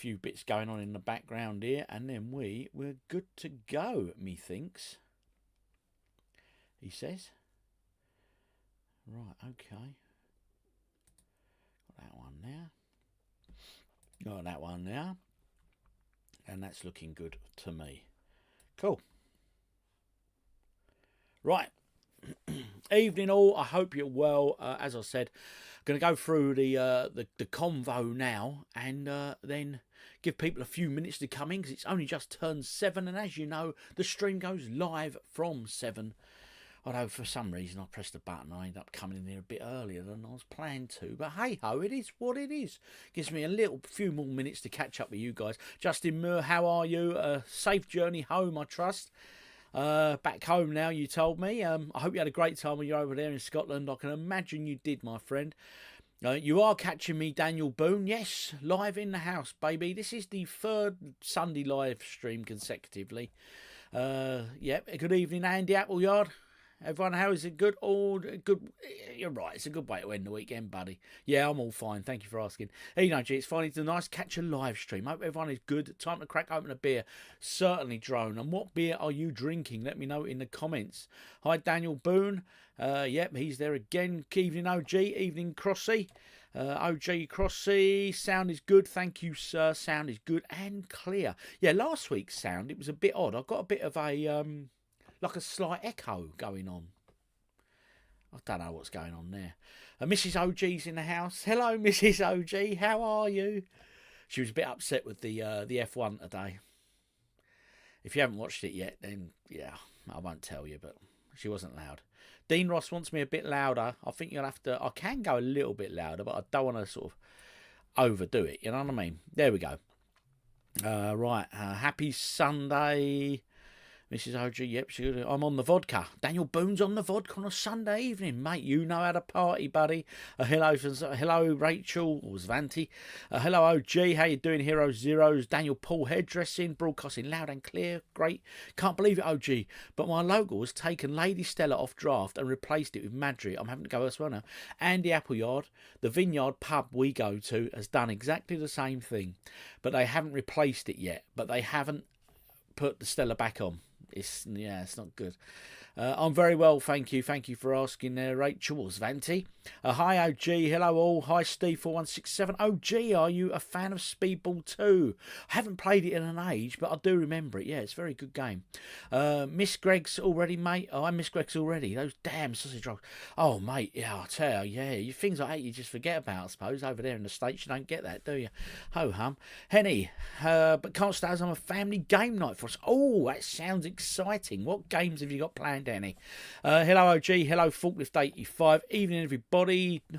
few bits going on in the background here, and then we're good to go, methinks. He says. Right, okay. Got that one now. Got that one now. And that's looking good to me. Cool. Right. Evening all. I hope you're well. As I said, going to go through the convo now, and then give people a few minutes to come in, because it's only just turned 7, and as you know, the stream goes live from 7. Although for some reason I pressed the button, I ended up coming in there a bit earlier than I was planned to. But hey ho, it is what it is. Gives me a few more minutes to catch up with you guys. Justin Moore, how are you? Safe journey home, I trust. Back home now, you told me. I hope you had a great time when you're over there in Scotland. I can imagine you did, my friend. You are catching me, Daniel Boone. Yes, live in the house, baby. This is the 3rd Sunday live stream consecutively. Yep. Good evening, Andy Appleyard. Everyone, how is it? Good? All good. You're right. It's a good way to end the weekend, buddy. Yeah, I'm all fine. Thank you for asking. Hey, G, it's finally a nice catch a live stream. Hope everyone is good. Time to crack open a beer. Certainly, Drone. And what beer are you drinking? Let me know in the comments. Hi, Daniel Boone. Yep, he's there again. Evening, OG. Evening, Crossy. OG Crossy. Sound is good. Thank you, sir. Sound is good and clear. Yeah, last week's sound, it was a bit odd. I got a bit of a... like a slight echo going on. I don't know what's going on there. Mrs. OG's in the house. Hello, Mrs. OG. How are you? She was a bit upset with the F1 today. If you haven't watched it yet, then yeah, I won't tell you, but she wasn't loud. Dean Ross wants me a bit louder. I think you'll have to... I can go a little bit louder, but I don't want to sort of overdo it. You know what I mean? There we go. Right. Happy Sunday... Mrs. OG, yep, I'm on the vodka. Daniel Boone's on the vodka on a Sunday evening, mate. You know how to party, buddy. Hello, Rachel, or Svanti. Hello, OG, how you doing, Hero Zeros? Daniel Paul, hairdressing, broadcasting loud and clear. Great. Can't believe it, OG. But my logo has taken Lady Stella off draft and replaced it with Madry. I'm having to go elsewhere now. Andy Appleyard, the Vineyard pub we go to, has done exactly the same thing. But they haven't replaced it yet. But they haven't put the Stella back on. It's not good. I'm very well, thank you. Thank you for asking there, Rachel Svanti. Hi, OG. Hello, all. Hi, Steve4167. OG, are you a fan of Speedball 2? I haven't played it in an age, but I do remember it. Yeah, it's a very good game. Miss Greg's already, mate. Oh, I miss Greg's already. Those damn sausage rolls. Oh, mate, yeah, I'll tell you. Yeah, you things like that you just forget about, I suppose. Over there in the States, you don't get that, do you? Ho-hum. Henny, but can't stay as I'm a family game night for us. Oh, that sounds exciting. What games have you got planned, Danny? Hello, OG. Hello, Forklift85. Evening, everybody.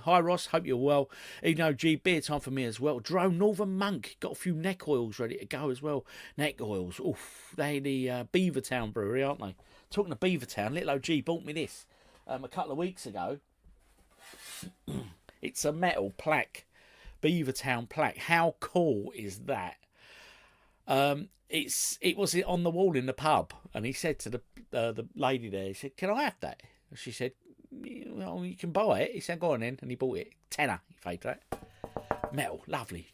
Hi, Ross. Hope you're well. Evening, OG. Beer time for me as well. Drone Northern Monk. Got a few neck oils ready to go as well. Neck oils. Oof. They're the Beavertown brewery, aren't they? Talking of Beavertown, little OG bought me this a couple of weeks ago. It's a metal plaque. Beavertown plaque. How cool is that? It was on the wall in the pub, and he said to the lady there, he said, "Can I have that?" She said, "Well, you can buy it." He said, "Go on then," and he bought it. Tenner, he paid for that. Metal, lovely.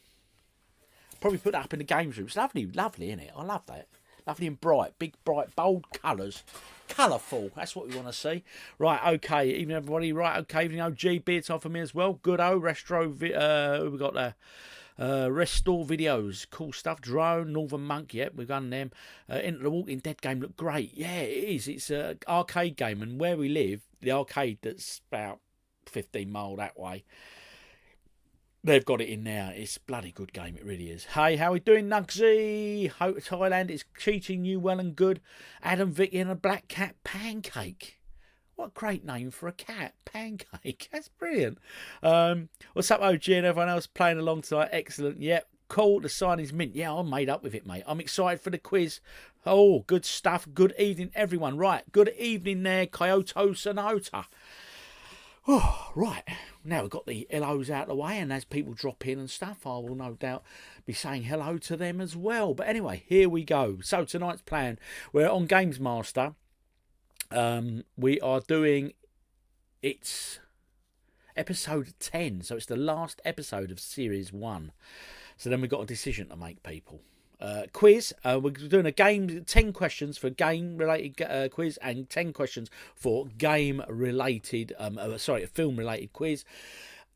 Probably put that up in the games room. It's lovely, isn't it? I love that. Lovely and bright, big, bright, bold colours. Colourful, that's what we want to see. Right, okay, evening everybody. Right, okay, evening OG, beer time for me as well. Good Restro, we got there. Restore videos, cool stuff. Drone, Northern Monk, yep, we've done them. Into the Walking Dead game looked great. Yeah, it is. It's an arcade game, and where we live, the arcade that's about 15 mile that way, they've got it in there. It's a bloody good game, it really is. Hey, how we doing, Nugsy? Hope Thailand is treating you well and good. Adam Vicky and a Black Cat Pancake. What a great name for a cat. Pancake. That's brilliant. What's up, OG and everyone else playing along tonight? Excellent. Yep. Cool. The sign is mint. Yeah, I'm made up with it, mate. I'm excited for the quiz. Oh, good stuff. Good evening, everyone. Right. Good evening there, Kyoto Sonota. Oh, right. Now we've got the hellos out of the way, and as people drop in and stuff, I will no doubt be saying hello to them as well. But anyway, here we go. So tonight's plan, we're on GamesMaster. We are doing, it's episode 10, so it's the last episode of series 1. So then we've got a decision to make, people. Quiz. We're doing a game, 10 questions for game-related quiz and 10 questions for game-related, film-related quiz.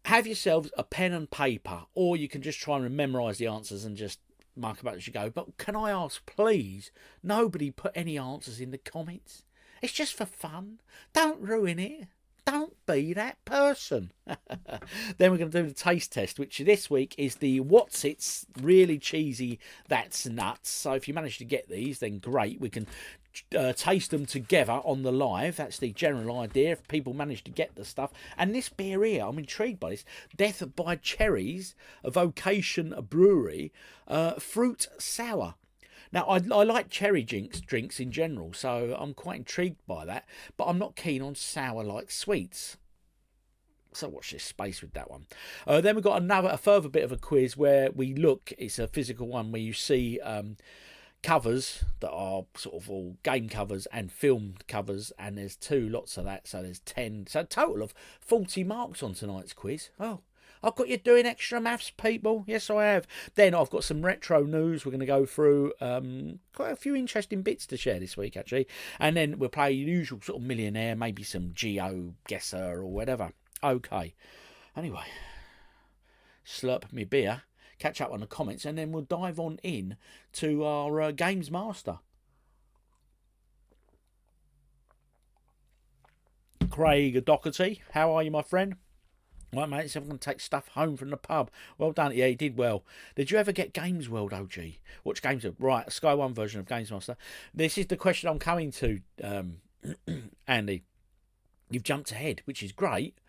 Have yourselves a pen and paper, or you can just try and memorise the answers and just mark them out as you go. But can I ask, please, nobody put any answers in the comments. It's just for fun. Don't ruin it. Don't be that person. Then we're going to do the taste test, which this week is the What's It's Really Cheesy That's Nuts. So if you manage to get these, then great. We can taste them together on the live. That's the general idea, if people manage to get the stuff. And this beer here, I'm intrigued by this. Death by Cherries, a Vocation Brewery, fruit sour. Now, I like cherry drinks in general, so I'm quite intrigued by that. But I'm not keen on sour-like sweets. So watch this space with that one. Then we've got a further bit of a quiz where we look. It's a physical one where you see covers that are sort of all game covers and film covers. And there's lots of that. So there's 10. So a total of 40 marks on tonight's quiz. Oh. I've got you doing extra maths, people. Yes, I have. Then I've got some retro news. We're going to go through quite a few interesting bits to share this week, actually. And then we'll play the usual sort of Millionaire, maybe some GeoGuessr or whatever. Okay. Anyway, slurp me beer, catch up on the comments, and then we'll dive on in to our GamesMaster. Craig Doherty, how are you, my friend? Right, mate, so I'm going to take stuff home from the pub. Well done. Yeah, he did well. Did you ever get Games World, OG? Watch Games World. Right, Sky One version of GamesMaster. This is the question I'm coming to, Andy. You've jumped ahead, which is great.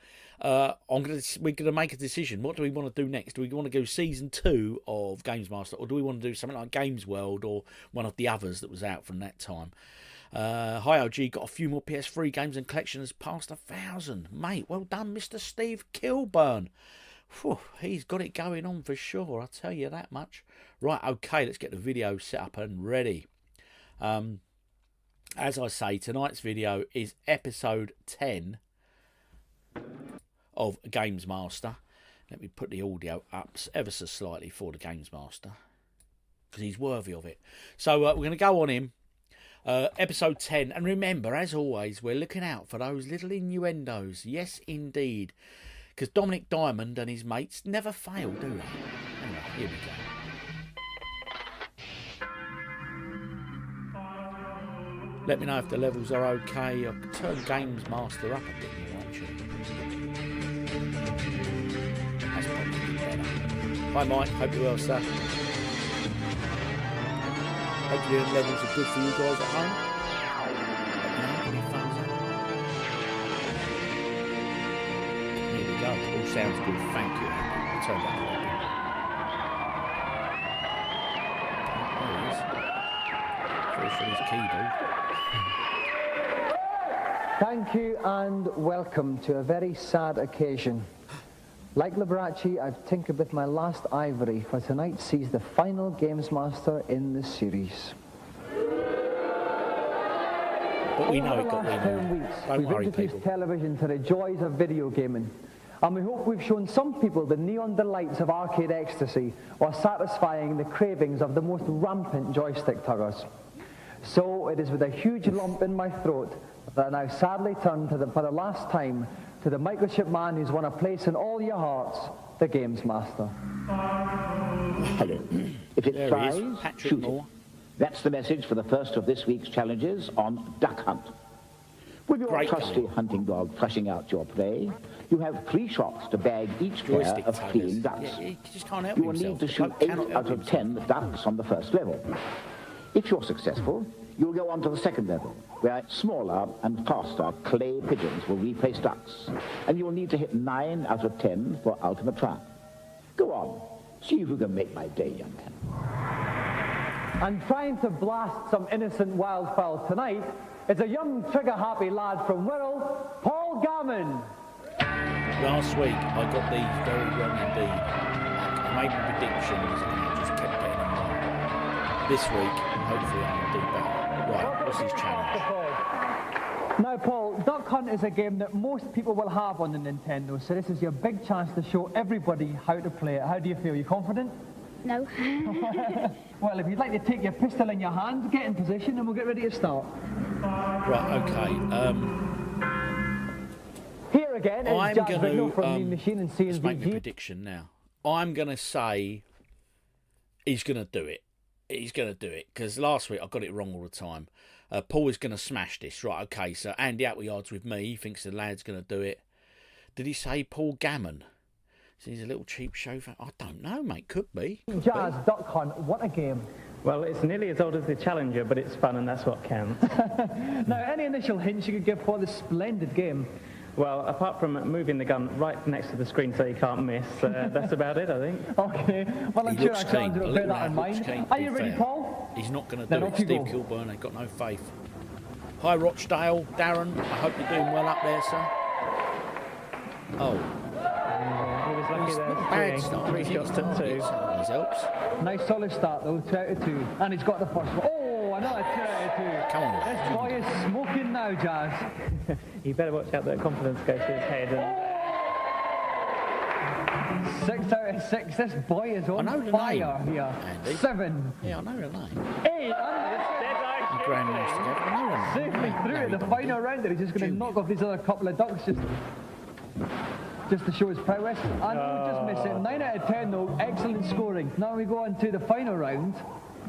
We're going to make a decision. What do we want to do next? Do we want to go season 2 of GamesMaster, or do we want to do something like Games World or one of the others that was out from that time? Hi OG, got a few more PS3 games and collection has passed 1,000. Mate, well done, Mr. Steve Kilburn. Whew, he's got it going on for sure, I'll tell you that much. Right, okay, let's get the video set up and ready. As I say, tonight's video is episode 10 of GamesMaster. Let me put the audio up ever so slightly for the GamesMaster, because he's worthy of it. So we're going to go on him. Episode 10, and remember, as always, we're looking out for those little innuendos. Yes, indeed, because Dominic Diamond and his mates never fail, do they? Anyway, here we go. Let me know if the levels are okay. I'll turn GamesMaster up a bit more, actually. That's probably better. Hi, Mike. Hope you're well, sir. Hopefully the levels are good for you guys at home. Here we go. All sounds good. Thank you. I'll turn that on. There he is. First for his keyboard. Thank you and welcome to a very sad occasion. Like Liberace, I've tinkered with my last ivory, for tonight sees the final GamesMaster in the series. But we know it got weeks, we've introduced television to the joys of video gaming. And we hope we've shown some people the neon delights of arcade ecstasy while satisfying the cravings of the most rampant joystick tuggers. So it is with a huge lump in my throat that I now sadly turn to for the last time to the microchip man who's won a place in all your hearts, the GamesMaster. Hello. If it flies, shoot it. That's the message for the first of this week's challenges on Duck Hunt. With your trusty hunting dog flushing out your prey, you have 3 shots to bag each pair of fleeing ducks. You will need to shoot 8 out of 10 ducks on the first level. If you're successful, you'll go on to the second level, where smaller and faster clay pigeons will replace ducks, and you'll need to hit 9 out of 10 for ultimate triumph. Go on, see if you can make my day, young man. And trying to blast some innocent wildfowl tonight is a young trigger-happy lad from Wirral, Paul Gammon. Last week I got these very wrong indeed. I made predictions and I just kept getting them wrong. This week, hopefully I can do better. Right, what's his challenge? Now, Paul, Duck Hunt is a game that most people will have on the Nintendo, so this is your big chance to show everybody how to play it. How do you feel? You confident? No. Well, if you'd like to take your pistol in your hand, get in position and we'll get ready to start. Right, okay. Here again is Jazz Rignall from the Machine and let's make a CNVG. prediction now. I'm going to say he's going to do it. He's going to do it, because last week I got it wrong all the time. Paul is going to smash this. Right, okay, so Andy Appleyard's with me. He thinks the lad's going to do it. Did he say Paul Gammon? So he's a little cheap chauffeur. I don't know, mate. Could be. Jazz, Duck Hunt, what a game. Well, it's nearly as old as the Challenger, but it's fun and that's what counts. Now, any initial hints you could give for this splendid game? Well, apart from moving the gun right next to the screen so you can't miss, that's about it, I think. Okay, well, I'm sure I can't bear that in mind. Are you ready, Paul? He's not going to do it. Steve Kilburn, I've got no faith. Hi, Rochdale. Darren, I hope you're doing well up there, sir. Oh. He was lucky there. Bad start. 3 shots to 2. Always helps. Nice solid start, though, 2 out of 2. And he's got the first one. Oh, another 2 out of 2. Come on. This boy is smoking now, Jazz. You better watch out that confidence goes to his head. And 6 out of 6. This boy is on fire here. Andy. 7. Yeah, I know the name. 8. And Grandmaster together. I know the name. safely through at the final round. He's just going to knock off these other couple of ducks just to show his prowess. And we just miss it. 9 out of 10 though. Excellent scoring. Now we go on to the final round.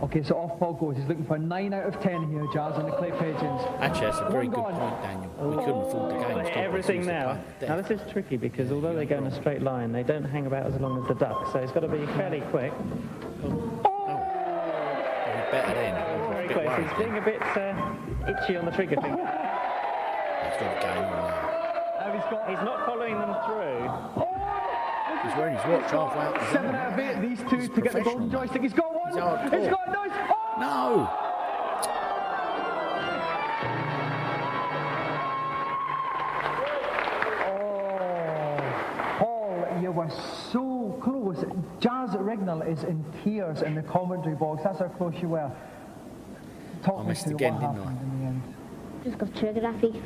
Okay, so off Paul goes. He's looking for 9 out of 10 here, Jazz, on the clay pigeons. Actually, that's a very good point, Daniel. We couldn't afford the game. everything now. Now this is tricky because although they go in a straight line, they don't hang about as long as the duck, so it's got to be fairly quick. Better then. Very quick. He's being a bit itchy on the trigger finger. He's got a game now. He's not following them through. He's wearing his watch halfway out the 7 out of 8. These two to get the golden joystick. He's got one. He's got a nice. Oh! No. Oh, Paul, you were so close. Jazz Rignall is in tears in the commentary box. That's how close you were. Talk me through what happened in the end. Just got GeoGuessr.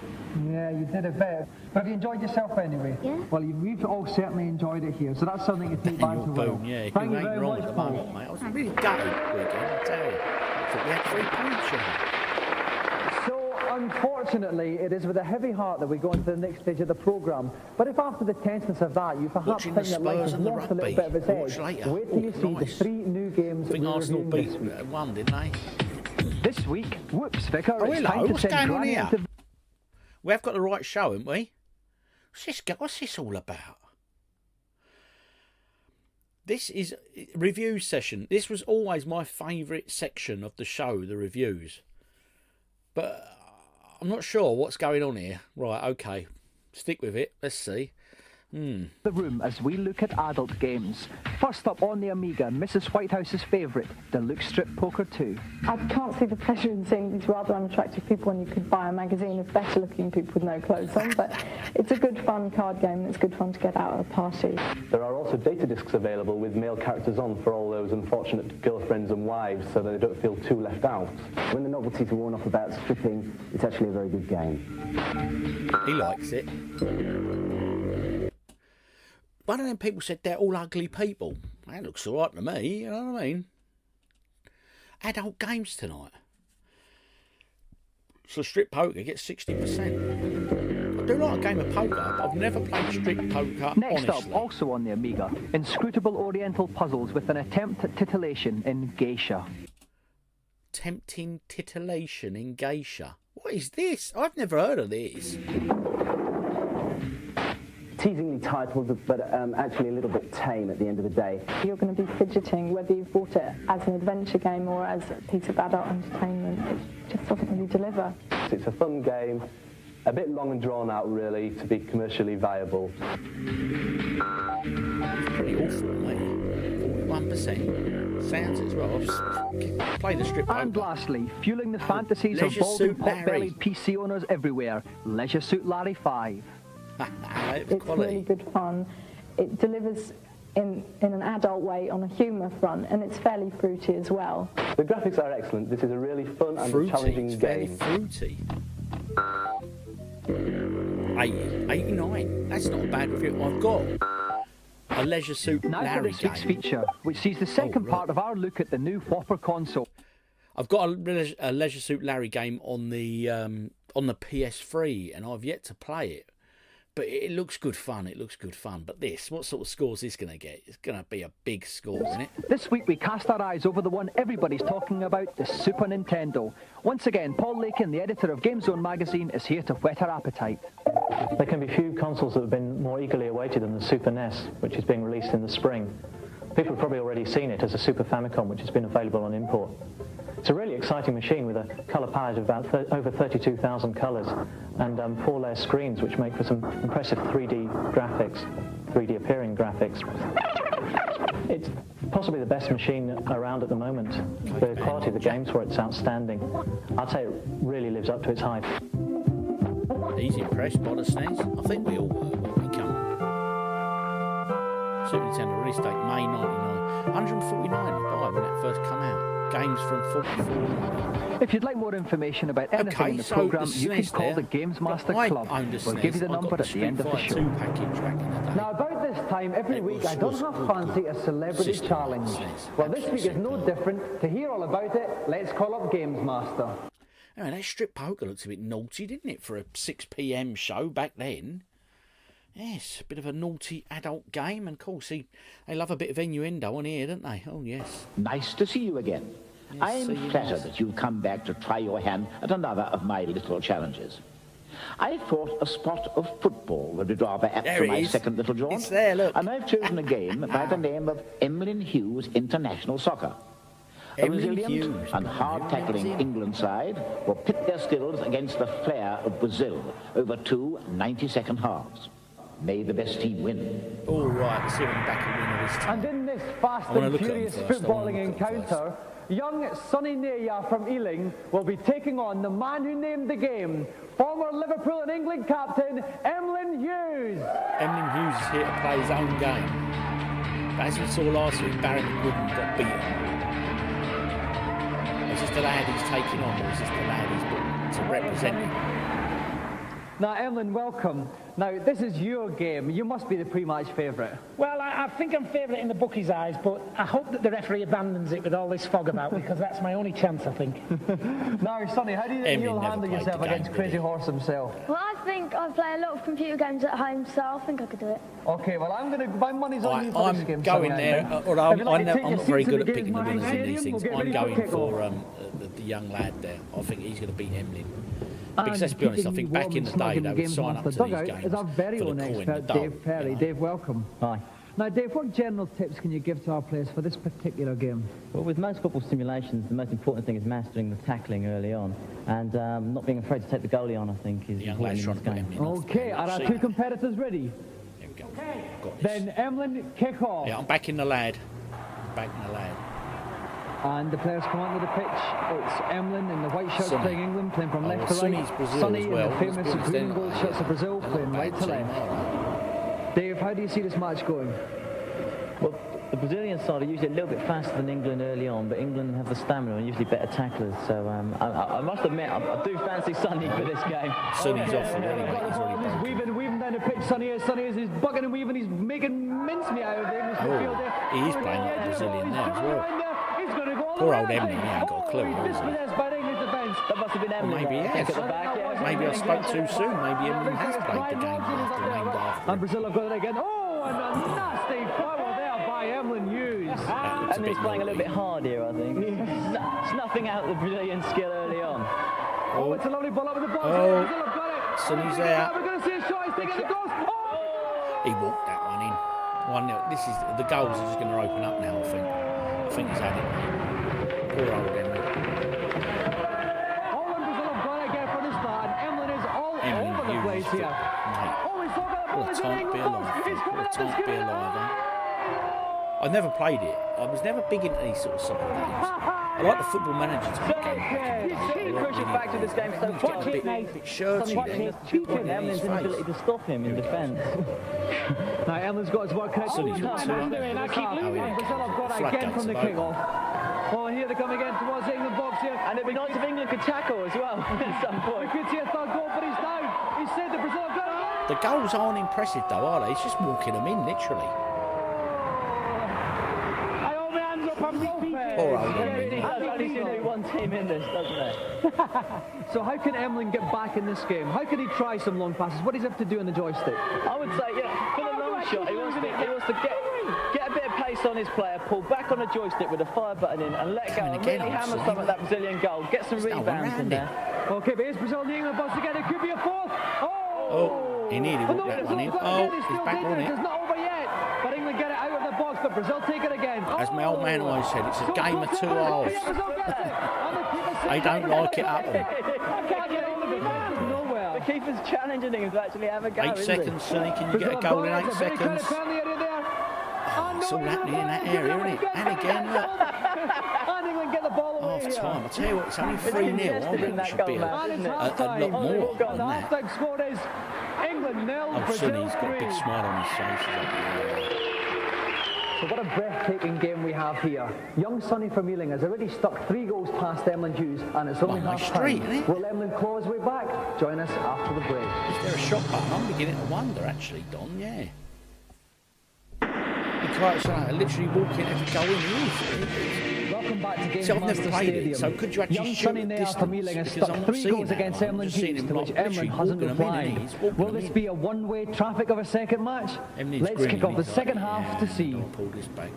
Yeah, you did a bit. But have you enjoyed yourself anyway? Yeah. Well, we've all certainly enjoyed it here, so that's something to take back to well. Yeah, Thank you ain't very wrong much, at the Paul. moment, mate. I was really gutted weekend, I tell you. I thought we had 3 points, So, unfortunately, it is with a heavy heart that we go into the next stage of the programme. But if after the tenseness of that, you perhaps think that life has lost a little bit of its edge, wait till you see the 3 new games I think we're Arsenal reviewing beat this week. 1, didn't they? This week, whoops, Vicar, Oh, it's hello, time to what's send going on Granny here? into... We have got the right show, haven't we? What's this all about? This is review session. This was always my favourite section of the show, the reviews. But I'm not sure what's going on here. Right, okay. Stick with it. Let's see. The room as we look at adult games. First up on the Amiga, Mrs. Whitehouse's favourite, Deluxe Strip Poker 2. I can't see the pleasure in seeing these rather unattractive people when you could buy a magazine of better looking people with no clothes on, but it's a good fun card game and it's good fun to get out at a party. There are also data discs available with male characters on for all those unfortunate girlfriends and wives so that they don't feel too left out. When the novelties are worn off about stripping, it's actually a very good game. He likes it. One of them people said they're all ugly people. That looks all right to me, you know what I mean? Adult games tonight. So strip poker gets 60%. I do like a game of poker, but I've never played strip poker, Next honestly. up, also on the Amiga, inscrutable oriental puzzles with an attempt at titillation in geisha. Tempting titillation in geisha. What is this? I've never heard of this. Teasingly titled, but actually a little bit tame at the end of the day. You're going to be fidgeting whether you've bought it as an adventure game or as a piece of adult entertainment. It just doesn't really deliver. It's a fun game, a bit long and drawn out really to be commercially viable. It's pretty awful, mate. 41%. Sounds as well. Play the strip poker. And lastly, fueling the fantasies of Leisure bald Suit and pot-bellied PC owners everywhere, Leisure Suit Larry 5. It's really good fun. It delivers in an adult way on a humour front, and it's fairly fruity as well. The graphics are excellent. This is a really fun and challenging game. Fruity. 80, 89. That's not a bad review. I've got a Leisure Suit Now for Larry this week's game. feature, which sees the second part of our look at the new Whopper console. I've got a Leisure Suit Larry game on the PS3, and I've yet to play it. But it looks good fun. It looks good fun. But this, what sort of score is this going to get? It's going to be a big score, isn't it? This week we cast our eyes over the one everybody's talking about, the Super Nintendo. Once again, Paul Lakin, the editor of GameZone magazine, is here to whet our appetite. There can be few consoles that have been more eagerly awaited than the Super NES, which is being released in the spring. People have probably already seen it as a Super Famicom, which has been available on import. It's a really exciting machine with a colour palette of about over 32,000 colours and 4-layer screens, which make for some impressive 3D graphics, 3D appearing graphics. It's possibly the best machine around at the moment. The quality of the games for it's outstanding. I'd say it really lives up to its hype. He's impressed by the SNES. I think we all were when we come. Super Nintendo release date May 99. 149 to buy when it first come out. Games from 44. If you'd like more information about anything in the programme, you can call the GamesMaster Club. We'll give you the number at the end of the show. Now, about this time every week, I don't have fancy a celebrity challenge. Well, this week is no different. To hear all about it, let's call up GamesMaster. Anyway, that strip poker looks a bit naughty, didn't it, for a 6 PM show back then? Yes, a bit of a naughty adult game, and of course, they love a bit of innuendo on here, don't they? Oh, yes. Nice to see you again. Yes, I'm flattered that you've come back to try your hand at another of my little challenges. I thought a spot of football would be rather apt for my second little jaunt. It's there, look. And I've chosen a game by the name of Emlyn Hughes International Soccer. A resilient and hard-tackling England side will pit their skills against the flair of Brazil over 2 90-second halves. May the best team win. All right, let's see if I'm back and winner this time. And in this fast and furious footballing encounter, young Sonny Neya from Ealing will be taking on the man who named the game, former Liverpool and England captain, Emlyn Hughes. Emlyn Hughes is here to play his own game. But as we saw last week, Barry McGooden got beaten. Is this the lad he's taking on, or is this the lad he's to represent him? Now, Emlyn, welcome. Now, this is your game. You must be the pre-match favourite. Well, I think I'm favourite in the bookie's eyes, but I hope that the referee abandons it with all this fog about, because that's my only chance, I think. Now, Sonny, how do you think you'll handle yourself against Crazy Horse himself? Well, I think I play a lot of computer games at home, so I think I could do it. Okay, well, my money's on you for this game. I'm going there. I'm not very good at picking the winners in these things. I'm going for the young lad there. I think he's going to beat Emlyn. Because let's be honest, I think back in the day they would sign up to these games is our very own expert, Dave Perry. Dave, welcome. Hi. Now, Dave, what general tips can you give to our players for this particular game? Well, with most football simulations, the most important thing is mastering the tackling early on, and not being afraid to take the goalie on, I think, is important in this game. Okay, are our two competitors ready? There we go. Okay. Then, Emlyn, kick off. Yeah, I'm backing the lad. And the players come onto the pitch. It's Emlyn in the white shirts playing England, playing from left to right. Brazil Sonny as well. in the famous green and gold shirts of Brazil, playing right to left. Dave, how do you see this match going? Well, the Brazilian side are usually a little bit faster than England early on, but England have the stamina and usually better tacklers. So I must admit, I do fancy Sonny for this game. Sonny's off already, mate. He's already He's weaving down the pitch. Sonny is, he's bugging and weaving. He's making mincemeat out of him. He is playing like Brazilian now as well. Poor old Emlyn, he ain't got a clue, has he? That must have been Emlyn. Maybe he has. Maybe I spoke too soon. Maybe Emlyn has played the game named after. And Brazil have got it again. Oh, and a nasty foul there by Emlyn Hughes. And he's playing a little bit hard here, I think. Snuffing out the Brazilian skill early on. Oh, it's a lovely ball up with the ball. Oh, Brazil have got it. Sonny's there. We're going to see a shot. He's taking the goals. Oh! He walked that one in. 1-0. This is the goals are just going to open up now. I think he's had it. Poor old Emlyn. All in Brazil have got it again for the start. Emlyn is all over the place here. Oh, he's talking about What a time to be alive. I never played it. I was never big into these sort of soccer games. I like the Football Manager type game. The crucial factor of this game is so watch it, mate. Bit shirty then. Emlyn's inability to stop him in defence. Now Emlyn's got his work cut. Sonny's got two. I keep losing. Brazil have got it again from the kick-off. Oh, here they come again towards the England box here. And it'd be nice if England could tackle as well at some point. We could see a third goal, but he's down. He said the Brazil have got it. The goals aren't impressive though, are they? He's just walking them in, literally. Poor old Emlyn. There's only one team in this, doesn't there? So how can Emlyn get back in this game? How can he try some long passes? What does he have to do on the joystick? I would say, yeah, for the long shot, he wants to get a bit of pace on his player, pull back on the joystick with the fire button in and let go and really hammer some at that Brazilian goal, get some rebounds in there. Okay, but here's Brazil and England boss again. It could be a fourth. Oh, he nearly walked that one in. Oh, he's back on it. It's not over yet. But England get it out of the box, but Brazil take it again. As my old man always said, it's a game of two halves. They don't like it up. The keeper's challenging him to actually have a go. 8 seconds, Sonny. Can you get a goal in 8 seconds? Oh, it's all happening in that area, isn't it? And again, look. Half time. I tell you what, it's only 3-0. I reckon it should be a lot more than that. Score is England 0. Oh, Sonny's got a big smile on his face. So what a breathtaking game we have here. Young Sonny from Ealing has already stuck 3 goals past Emlyn Hughes, and it's only half time. Will Emlyn claw his way back? Join us after the break. Is there a shot button? I'm beginning to wonder, actually, Don. Yeah. Quite I literally walk in every go in. Welcome back to So I've never GamesMaster played Stadium. it, so could you actually Young shoot Sonny at Nair distance? from Ealing has Because stuck I'm not 3 seeing goals that against one. I'm Emlyn just seeing Hughes, him to which like Emlyn literally hasn't walking 'em in, replied. and he's walking Will 'em this in. be a one-way traffic of a second match? Emlyn's Let's kick off the second half to see. Pull this back.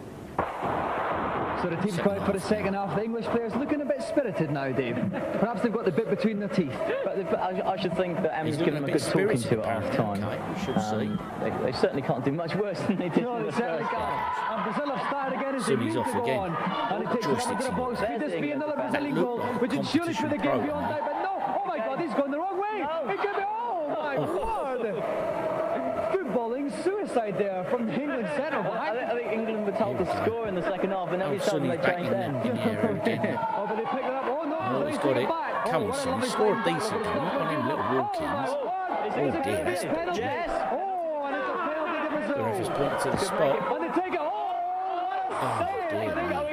So the team's quiet for the second half. The English players looking a bit spirited now, Dave. Perhaps they've got the bit between their teeth. But I should think that Emlyn's given them a good talking to at half time. They certainly can't do much worse than they did in the first half. And Brazil have started again as they Sonny's move off to go again. on. And it takes another good box. Could this be another Brazilian goal, which ensures for the game beyond that? But no! Oh my God, he's gone the wrong way! It could be. Oh my Lord! Footballing suicide there from the England centre back. I think England were told to score in the second half, and every time they changed then. Oh, but they picked it up. Oh no! Oh, he's got it. Come on, son. Score a decent goal. Not one of them little walk-ins. Oh dear, that's dodgy. Yes! Oh, and it's a penalty to Brazil. The ref has pointed to the spot. And they take it. Oh dear,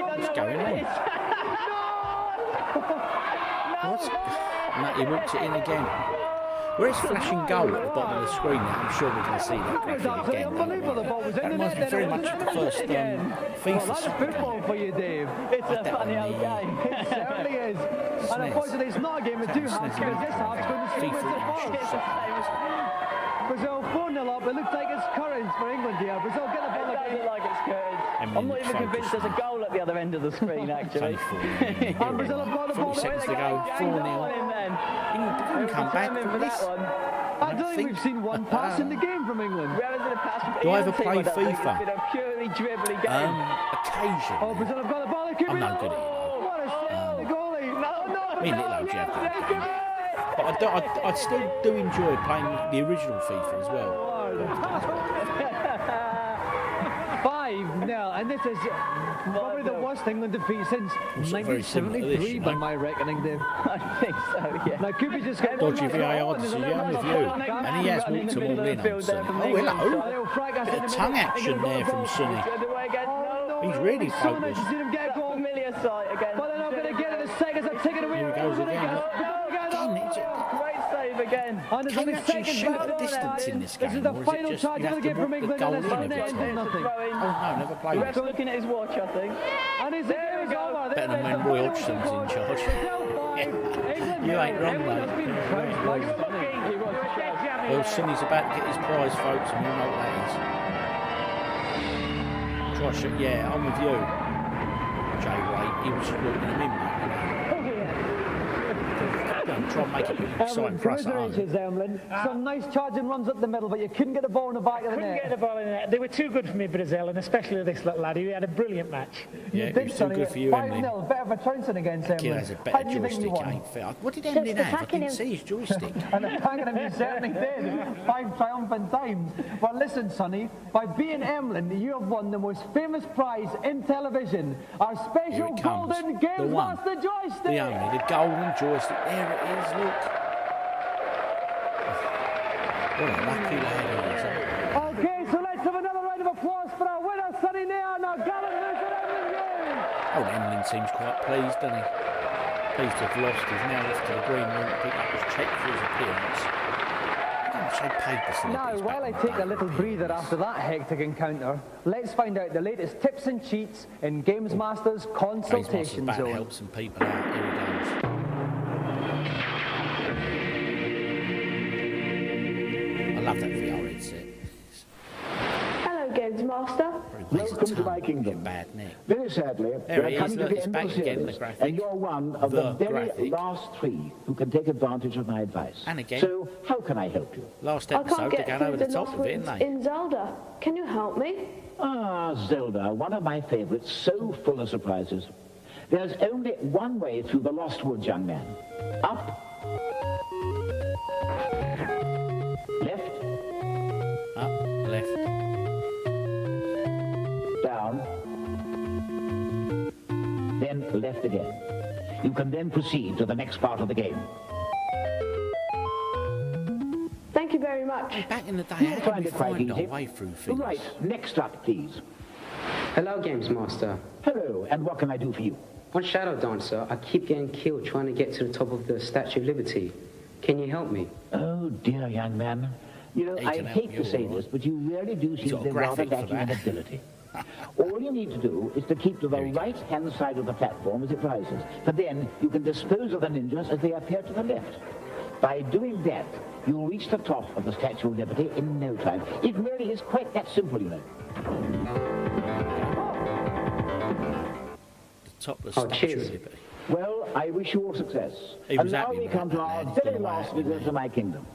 what's going on? What? No, he walked it in again. Where's flashing goal at the bottom of the screen now? I'm sure we can see that graphic again. That reminds me very much of the first FIFA football for you, Dave. It's a funny old game. It certainly is. And unfortunately, it's not a game with 2 halves, because this half's going to split into 4. Brazil 4-0 up. It looks like it's currents for England here. Brazil get the ball again. It doesn't like it's currents. I'm not even convinced there's a goal at the other end of the screen, actually. And Brazil have got the ball. 40 seconds to go. 4-0. England come back from this. I don't think we've seen one pass in the game from England. Do I ever play FIFA? It's been a purely dribbly game. Occasionally. Oh, Brazil have got the ball. It could I'm be. no good at it. What a save, the goalie. No. I mean, little OG have good games. But I still do enjoy playing the original FIFA as well. 5-0, and this is probably the worst England defeat since 1973 by my reckoning, Dave. I think so, yeah. Now, Cooper just got dodgy VAR decision, I'm with you. And he has walked them all in on Sonny. Oh, hello. Bit of tongue action there from Sonny. He's really focused. Familiar sight again. But they're not going to get it. The seconds are taken away. Here he goes again. Great save again. And Can you actually shoot at distance in this game? This is the final charge of the game from England, and it's goal on in the every end time? of nothing. Oh no, never The played ref's it. looking at his watch, I think. And his game is over. Better than when Roy Hodgson's in charge. You ain't wrong, mate. Well, Sonny's about to get his prize, folks, and you know what that is. Try shot. Yeah, I'm with you. Jay White, he was just walking him in, mate. Try and make it exciting for us at home. Some nice charging runs up the middle, but you couldn't get the ball in the back of the net. Couldn't get the ball in the net. They were too good for me, Brazil, and especially this little lad. He had a brilliant match. Yeah, it was too good for you, Emlyn. 5-0, better for trouncing against Emlyn. Kid has a better joystick, ain't fair. What did Emlyn have? I didn't see his joystick. And attacking him, you certainly did. 5 triumphant times. Well, listen, Sonny, by being Emlyn, you have won the most famous prize in television, our special golden GamesMaster joystick. The only, the golden joystick. There it is, look. What a lucky lad he is. Okay, so let's have another round of applause for our winner, Sonny Nair, and our gallant loser, Emlyn Hughes. Oh, Emlyn seems quite pleased, doesn't he? Pleased to have lost. He's now off to the green room to pick up his cheque for his appearance. much they paid the celebrities Now, while I take a little breather after that hectic encounter, let's find out the latest tips and cheats in GamesMaster's consultation GamesMaster's zone. help some people out. Here he goes. I love that VR headset. Hello, GamesMaster. Welcome to my kingdom. Bad neck. Very sadly, There we he are is, coming look, to it's the end back of the again, series, the graphic. and you're one of the very last 3 who can take advantage of my advice. And again. So, how can I help you? Last I can't episode, they get got through over the the top lost of it, woods didn't they? in Zelda. Can you help me? Ah, Zelda, one of my favorites, so full of surprises. There's only one way through the Lost Woods, young man. Up. Left. Up, left. Down. Then left again. You can then proceed to the next part of the game. Thank you very much. Back in the day, You'll how could find we it quite find our easy. way through things? Right, next up, please. Hello, GamesMaster. Hello, and what can I do for you? On Shadow Dancer, I keep getting killed trying to get to the top of the Statue of Liberty. Can you help me? Oh, dear young man. You know, I hate to say this, but you really do seem to be rather lacking in ability. All you need to do is to keep to the right-hand side of the platform as it rises, for then you can dispose of the ninjas as they appear to the left. By doing that, you'll reach the top of the Statue of Liberty in no time. It really is quite that simple, you know. Top of the Statue of Liberty. Well, I wish you all success. He And was now happy we with come that, to our man. very last visit to my kingdom.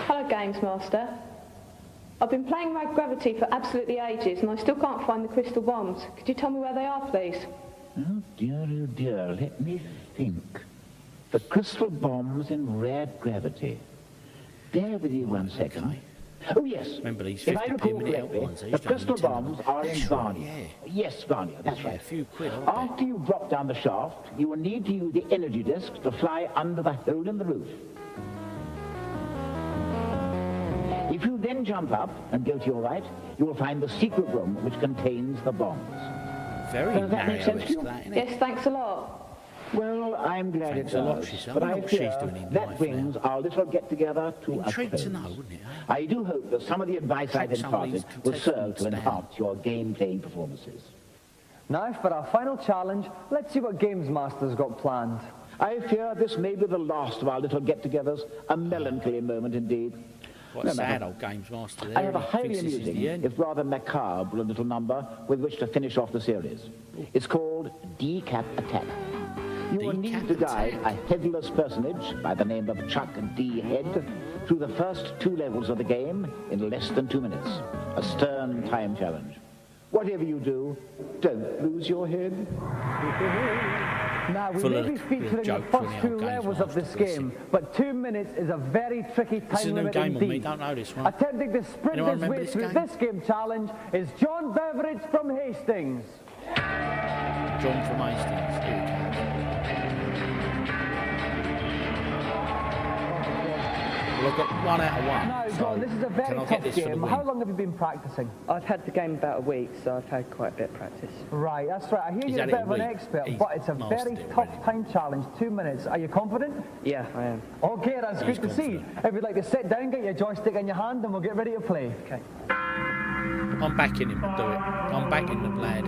Hello, GamesMaster. I've been playing Rag Gravity for absolutely ages and I still can't find the crystal bombs. Could you tell me where they are, please? Oh dear, let me think. The crystal bombs in Rad Gravity. Bear with me one second. Oh yes, Remember these if I 50p recall minute correctly, ones, they the used to crystal only tell bombs them. are in That's right, Varnia. yeah. Yes, Varnia, that's Yeah, right. a few quid, aren't they? After you drop down the shaft, you will need to use the energy disc to fly under the hole in the roof. If you then jump up and go to your right, you will find the secret room which contains the bombs. Very Does that make sense to you? Mario-esque, that, isn't it? Yes, thanks a lot. Well, I'm glad Thanks it a lot, does, she said. but I I wonder what she's fear doing in that life brings our little get-together to a Intrigued close. to know, wouldn't it? I do hope that some of the advice I've Track some of these imparted will serve to contestants down. enhance your game-playing performances. Now for our final challenge, let's see what GamesMaster's got planned. I fear this may be the last of our little get-togethers, a melancholy moment indeed. What a sad old GamesMaster there. I have a He highly thinks this is the amusing, end. if rather macabre, little number with which to finish off the series. It's called Decap Attack. You will need to guide a headless personage by the name of Chuck D. Head through the first 2 levels of the game in less than 2 minutes. A stern time challenge. Whatever you do, don't lose your head. Now, we Full may of be featuring the jokes first from the 2 old levels of this GamesMaster, bless game, but 2 minutes is a very tricky This is time a new limit game on me, indeed. don't know this one. Attempting to sprint Anyone his remember way this through game? this game challenge is John Beveridge from Hastings. John from Hastings. Here he comes. Well, I've got 1 out of 1. Now, so John, this is a very can I tough get this for the game. win? How long have you been practicing? I've had the game about a week, so I've had quite a bit of practice. Right, that's right. I hear He's you're a had bit it of a an week. expert, He's but it's a mastered very it tough already. time challenge. 2 minutes. Are you confident? Yeah, I am. Okay, that's He's good to see. confident. If you'd like to sit down, get your joystick in your hand, and we'll get ready to play. Okay. I'm backing him to do it. I'm backing the lad.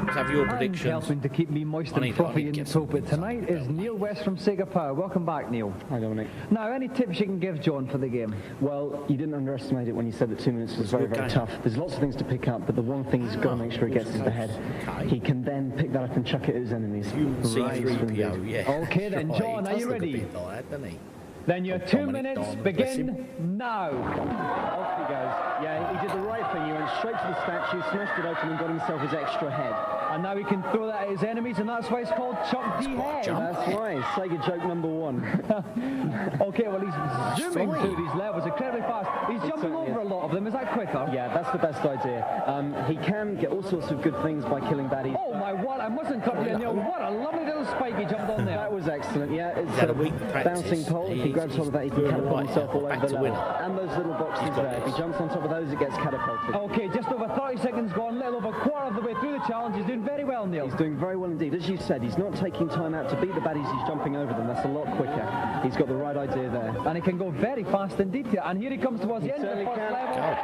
Let's have your predictions. And helping to keep me moist I and need fluffy to in the get some pulpit wins tonight under the is belt. Neil West from Sega Power. Welcome back, Neil. Hi, Dominic. Now, any tips you can give John for the game? Well, you didn't underestimate it when you said that 2 minutes was It's a very, good very game. tough. There's lots of things to pick up, but the one thing he's got to make sure he gets is the head. Okay. He can then pick that up and chuck it at his enemies. Human C3PO, yeah. Okay then, Right, John, are he you does look a ready? bit like that, doesn't he? Then your Oh, 2 Dominic minutes Diamond, bless begin now. Off he goes. Yeah, he did the right thing. He went straight to the statue, smashed it open and got himself his extra head. And now he can throw that at his enemies, and that's why it's called Chuck D. Head. That's right. Sega joke number 1. Okay, well, he's zooming through these levels incredibly fast. He's jumping certainly over a lot of them. Is that quicker? Yeah, that's the best idea. He can get all sorts of good things by killing baddies. Oh my word, I mustn't cut you, Neil. What a lovely little spike he jumped on there. That was excellent. Yeah, it's He's had a week to practice. bouncing pole. He He grabs hold of that, he can catapult himself all over the level. And those little boxes there, if he jumps on top of those, it gets catapulted. Okay, just over 30 seconds gone, little over a quarter of the way through the challenge. He's doing very well, Neil. He's doing very well indeed. As you said, he's not taking time out to beat the baddies, he's jumping over them. That's a lot quicker. He's got the right idea there. And he can go very fast indeed here. And here he comes towards the end of the first level.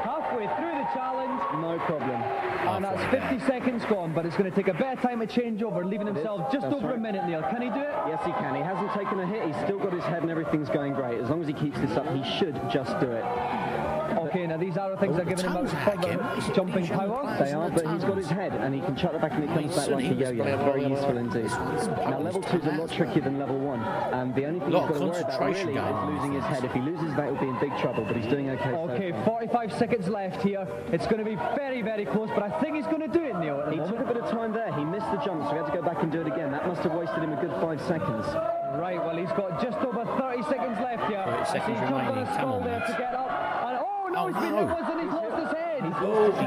Halfway through the challenge. No problem. And that's 50 seconds gone, but it's going to take a bit of time to change over, leaving himself just over a minute, Neil. Can he do it? Yes, he can. He hasn't taken a hit. He's still got his head and everything's going great. As long as he keeps this up, he should just do it. Okay, now these are the things that are giving him further jumping power. They are, but he's got his head and he can chuck it back and it comes back like a yo-yo. Very useful indeed. Now level 2 is a lot trickier than level 1, and the only thing he's got to worry about really is losing his head. If he loses that, he'll be in big trouble, but he's doing okay. Okay, 45 seconds left here. It's going to be very, very close, but I think he's going to do it, Neil. He took a bit of time there. He missed the jump, so he had to go back and do it again. That must have wasted him a good 5 seconds. Right, well, he's got just over 30 seconds left here. 30 seconds remaining. Come on, there to get up. And, oh, he's been nervous and he's lost his head. He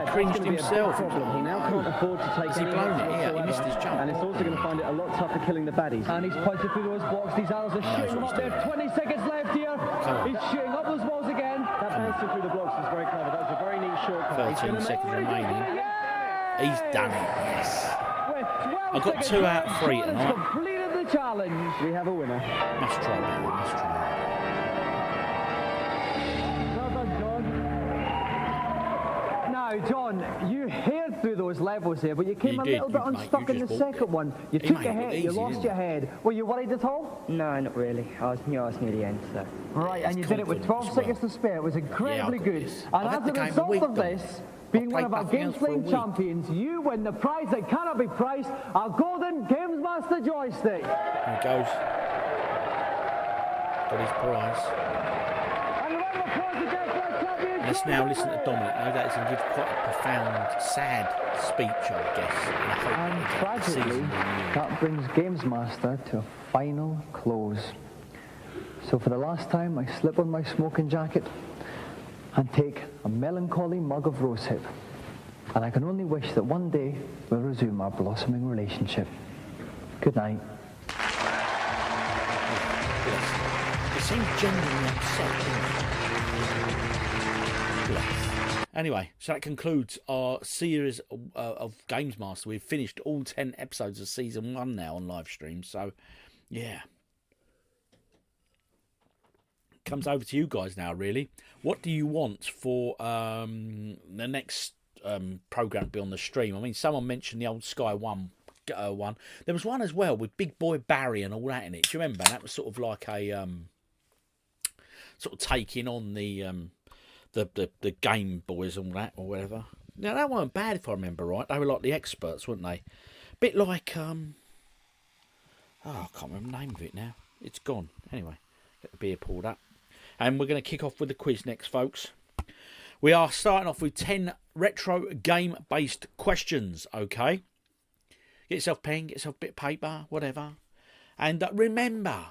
cringed himself. He now can't afford to take any blown it? Yeah, he missed his jump. And it's also going to find it a lot tougher killing the baddies. And he's punching through those blocks. These arrows are shooting him up there. 20 seconds left here. He's shooting up those walls again. That bouncing through the blocks was very clever. That was a very neat shortcut. 13 seconds remaining. He's done it. Yes. I've got 2 out of 3 tonight. Completed the challenge. We have a winner. Must try that. Must try. Now, John, you heard through those levels here, but you came a little bit unstuck in the second one. You took a hit, you lost your head. Were you worried at all? No, not really. I was near the end, so. Right, and you did it with 12 seconds to spare. It was incredibly good. And as a result of this, being one of our Games Playing champions, you win the prize that cannot be priced, our golden GamesMaster joystick. Here he goes. Got his prize. Let's now listen to Dominic. No doubt he's going to give quite a profound, sad speech, I guess. And tragically, that brings GamesMaster to a final close. So for the last time, I slip on my smoking jacket and take a melancholy mug of rosehip. And I can only wish that one day we'll resume our blossoming relationship. Good night. It seems genuinely upset. Anyway, so that concludes our series of GamesMaster. We've finished all 10 episodes of Season 1 now on live stream. So, yeah. Comes over to you guys now, really. What do you want for the next programme to be on the stream? I mean, someone mentioned the old Sky One one. There was one as well with Big Boy Barry and all that in it. Do you remember? That was sort of like a... sort of taking on the Game Boys and all that or whatever. Now that weren't bad if I remember right. They were like the experts, weren't they? Bit like oh, I can't remember the name of it now. It's gone. Anyway, get the beer poured up. And we're going to kick off with the quiz next, folks. We are starting off with 10 retro game-based questions, okay? Get yourself a pen, get yourself a bit of paper, whatever. And remember,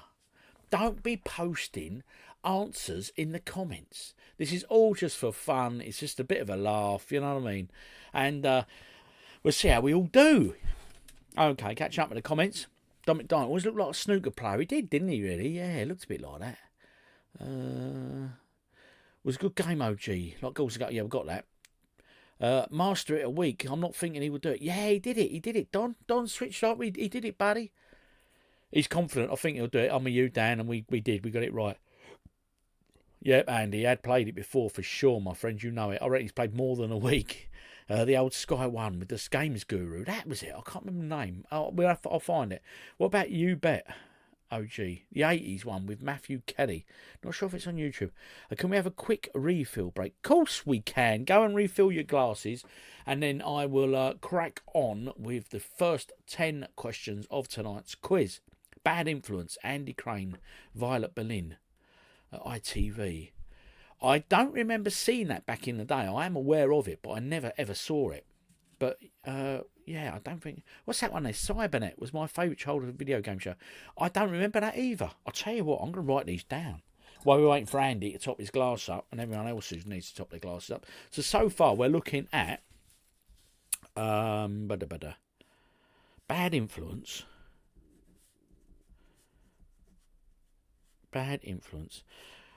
don't be posting answers in the comments. This is all just for fun. It's just a bit of a laugh, you know what I mean? And we'll see how we all do. Okay, catch up in the comments. Dominic Dine always looked like a snooker player. He did, didn't he, really? Yeah, it looked a bit like that. Was a good game, OG. Like goals ago, yeah, we've got that. Master it a week. I'm not thinking he would do it. Yeah, he did it. He did it. Don switched up. He did it, buddy. He's confident. I think he'll do it. I'm with you, Dan, and we did. We got it right. Yep, Andy, he had played it before for sure, my friend. You know it. I reckon he's played more than a week. The old Sky One with the Games Guru. That was it. I can't remember the name. I'll find it. What about You Bet, OG? The 80s one with Matthew Kelly. Not sure if it's on YouTube. Can we have a quick refill break? Of course we can. Go and refill your glasses. And then I will crack on with the first 10 questions of tonight's quiz. Bad Influence, Andy Crane, Violet Berlin. ITV. I don't remember seeing that back in the day. I am aware of it, but I never ever saw it. But yeah, I don't think... What's that one there? Cybernet was my favourite childhood video game show. I don't remember that either. I'll tell you what, I'm going to write these down while we're waiting for Andy to top his glass up and everyone else who needs to top their glasses up. So far we're looking at Bad Influence, Bad Influence.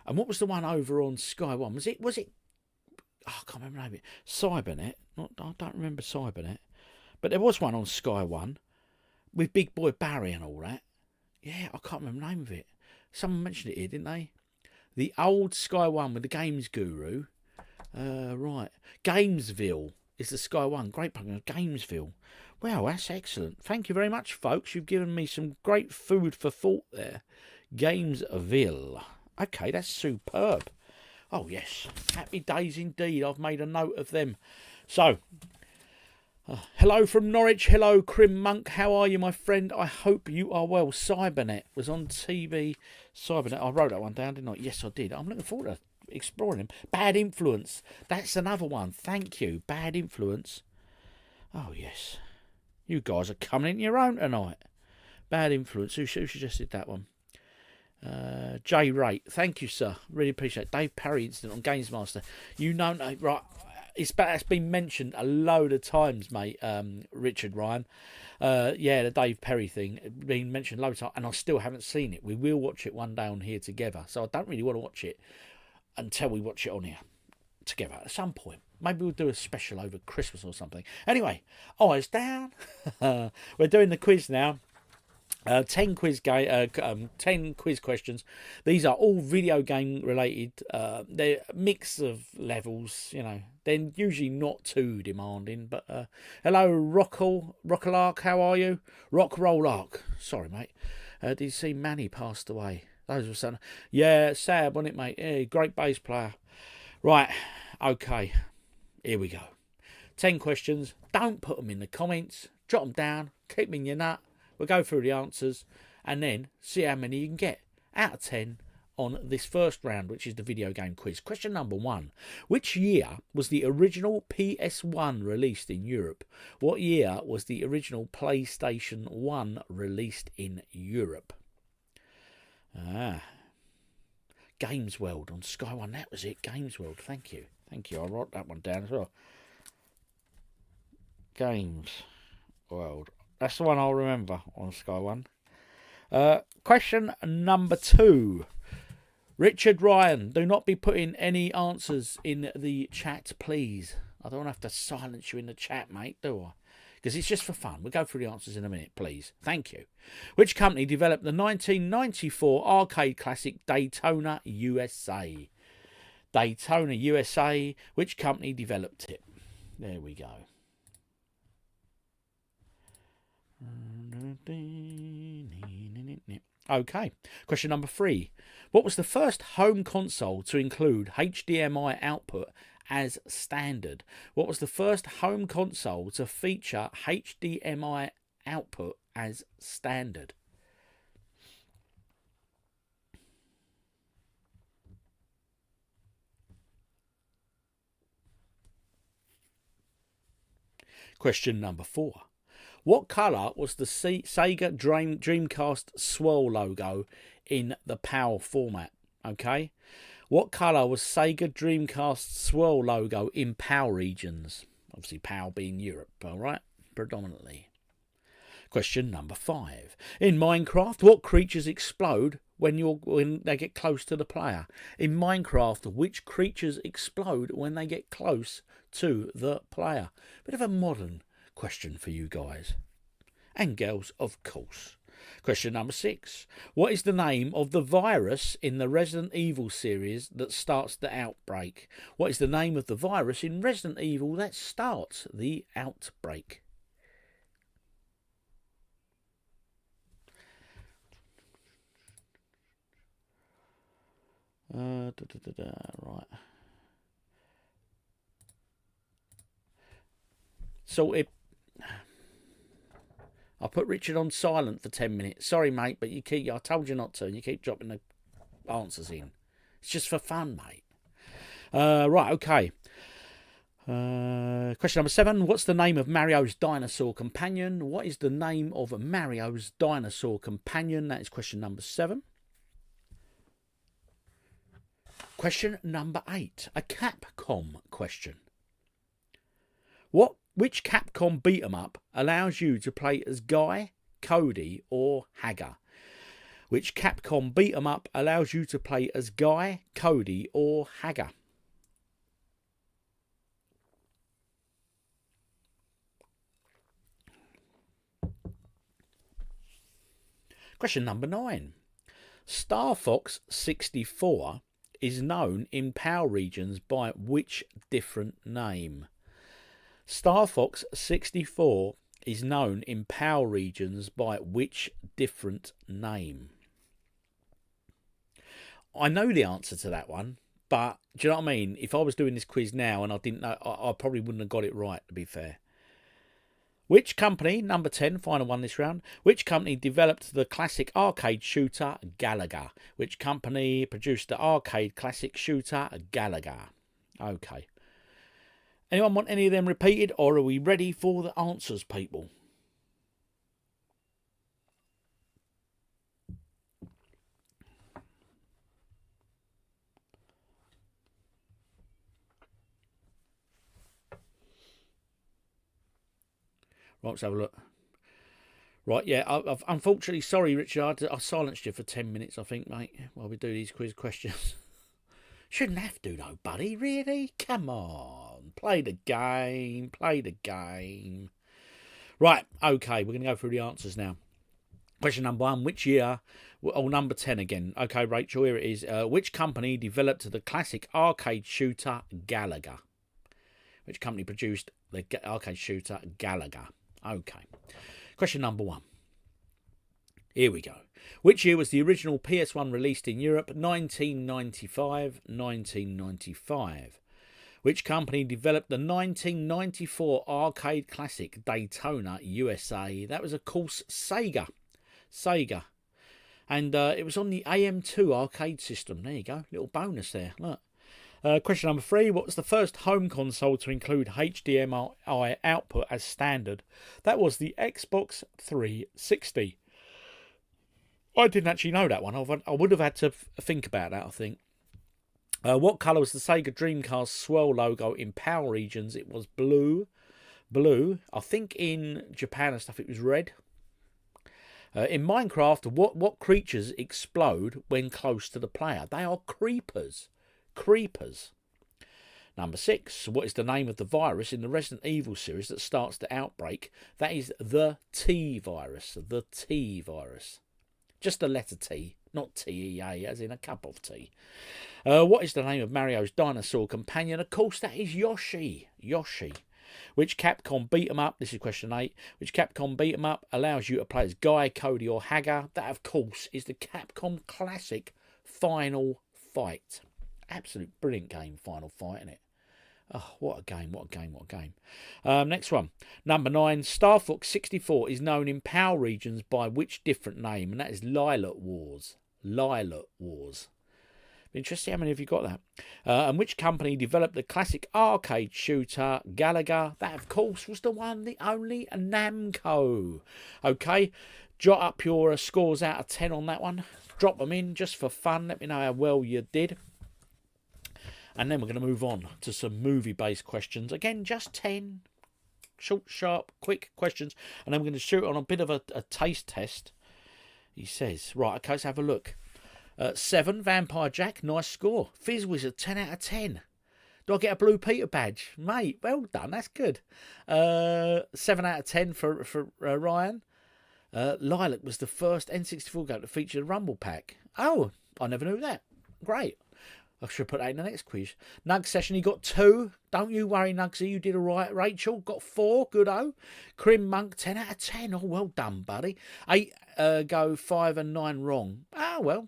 And what was the one over on Sky One? Was it? Oh, I can't remember the name of it. Cybernet. I don't remember Cybernet. But there was one on Sky One with Big Boy Barry and all that. Yeah, I can't remember the name of it. Someone mentioned it here, didn't they? The old Sky One with the Games Guru. Right. Gamesville is the Sky One. Great program. Gamesville. Wow, that's excellent. Thank you very much, folks. You've given me some great food for thought there. Gamesville. Okay, that's superb. Oh, yes. Happy days indeed. I've made a note of them. So, hello from Norwich. Hello, Crim Monk. How are you, my friend? I hope you are well. Cybernet was on TV. Cybernet. I wrote that one down, didn't I? Yes, I did. I'm looking forward to exploring him. Bad Influence. That's another one. Thank you. Bad Influence. Oh, yes. You guys are coming into your own tonight. Bad Influence. Who suggested that one? J Rate, thank you, sir. Really appreciate it. Dave Perry incident on GamesMaster. You know, right? It's been mentioned a load of times, mate. Richard Ryan, yeah, the Dave Perry thing been mentioned loads of times, and I still haven't seen it. We will watch it one day on here together. So I don't really want to watch it until we watch it on here together at some point. Maybe we'll do a special over Christmas or something. Anyway, eyes down. We're doing the quiz now. 10 quiz questions. These are all video game related. They're a mix of levels, you know. They're usually not too demanding. But hello, Rockalark. How are you? Rockrolark. Sorry, mate. Did you see Manny passed away? Those were some. Yeah, sad, wasn't it, mate? Yeah, great bass player. Right. Okay. Here we go. 10 questions. Don't put them in the comments. Jot them down. Keep them in your nut. We'll go through the answers and then see how many you can get out of 10 on this first round, which is the video game quiz. Question number 1. Which year was the original PS1 released in Europe? What year was the original PlayStation 1 released in Europe? Games World on Sky One. That was it. Games World. Thank you. Thank you. I wrote that one down as well. Games World. That's the one I'll remember on Sky One. Question number 2. Richard Ryan, do not be putting any answers in the chat, please. I don't have to silence you in the chat, mate, do I? Because it's just for fun. We'll go through the answers in a minute, please. Thank you. Which company developed the 1994 arcade classic Daytona USA? Daytona USA. Which company developed it? There we go. Okay, question number 3. What was the first home console to include HDMI output as standard? What was the first home console to feature HDMI output as standard? Question number 4. What colour was the Sega Dreamcast Swirl logo in the PAL format? Okay. What colour was Sega Dreamcast Swirl logo in PAL regions? Obviously PAL being Europe, alright? Predominantly. Question number 5. In Minecraft, what creatures explode when they get close to the player? In Minecraft, which creatures explode when they get close to the player? Bit of a modern question for you guys and girls, of course. Question number 6. What is the name of the virus in the Resident Evil series that starts the outbreak? What is the name of the virus in Resident Evil that starts the outbreak? Right. So I put Richard on silent for 10 minutes. Sorry, mate, but I told you not to. You keep dropping the answers in. It's just for fun, mate. Right, okay. Question number 7. What's the name of Mario's dinosaur companion? What is the name of Mario's dinosaur companion? That is question number 7. Question number 8. A Capcom question. Which Capcom beat-em-up allows you to play as Guy, Cody, or Hagar? Which Capcom beat 'em up allows you to play as Guy, Cody, or Hagar? Question number 9. Star Fox 64 is known in PAL regions by which different name? Star Fox 64 is known in PAL regions by which different name? I know the answer to that one, but do you know what I mean? If I was doing this quiz now and I didn't know, I probably wouldn't have got it right, to be fair. Which company, number 10, final one this round, which company developed the classic arcade shooter Galaga? Which company produced the arcade classic shooter Galaga? Okay. Anyone want any of them repeated, or are we ready for the answers, people? Right, let's have a look. Right, yeah, I've unfortunately, sorry, Richard, I silenced you for 10 minutes, I think, mate, while we do these quiz questions. Shouldn't have to, though, buddy, really? Come on, play the game, play the game. Right, okay, we're going to go through the answers now. Question number 1, which year, oh, number 10 again. Okay, Rachel, here it is. Which company developed the classic arcade shooter Galaga? Which company produced the arcade shooter Galaga? Okay. Question number 1. Here we go. Which year was the original PS1 released in Europe? 1995. 1995. Which company developed the 1994 arcade classic Daytona USA? That was, of course, Sega. Sega. And it was on the AM2 arcade system. There you go. Little bonus there. Look. Question number 3. What was the first home console to include HDMI output as standard? That was the Xbox 360. I didn't actually know that one. I would have had to think about that, I think. What colour was the Sega Dreamcast swirl logo in PAL regions? It was blue. Blue. I think in Japan and stuff it was red. In Minecraft, what creatures explode when close to the player? They are creepers. Creepers. Number 6. What is the name of the virus in the Resident Evil series that starts the outbreak? That is the T virus. The T virus. Just the letter T, not T-E-A, as in a cup of tea. What is the name of Mario's dinosaur companion? Of course, that is Yoshi. Yoshi. Which Capcom beat 'em up? This is question 8. Which Capcom beat 'em up allows you to play as Guy, Cody, or Hagar? That, of course, is the Capcom classic Final Fight. Absolute brilliant game, Final Fight, isn't it? Oh, what a game, what a game, what a game. Next one. Number 9. Star Fox 64 is known in PAL regions by which different name? And that is Lilac Wars. Lilac Wars. Interesting, how many of you got that? And which company developed the classic arcade shooter Galaga? That, of course, was the one, the only Namco. Okay, jot up your scores out of 10 on that one. Drop them in just for fun. Let me know how well you did. And then we're going to move on to some movie-based questions. Again, just 10 short, sharp, quick questions. And then we're going to shoot on a bit of a taste test. He says, right, okay, let's have a look. 7, Vampire Jack, nice score. Fizz Wizard, 10 out of 10. Do I get a Blue Peter badge? Mate, well done, that's good. 7 out of 10 for Ryan. Lilac was the first N64 game to feature the Rumble Pack. Oh, I never knew that. Great. I should put that in the next quiz. Nug Session, he got 2. Don't you worry, Nugsy, you did all right. Rachel got 4. Good-o. Crim Monk, 10 out of 10. Oh, well done, buddy. 8 go 5 and 9 wrong. Ah, well,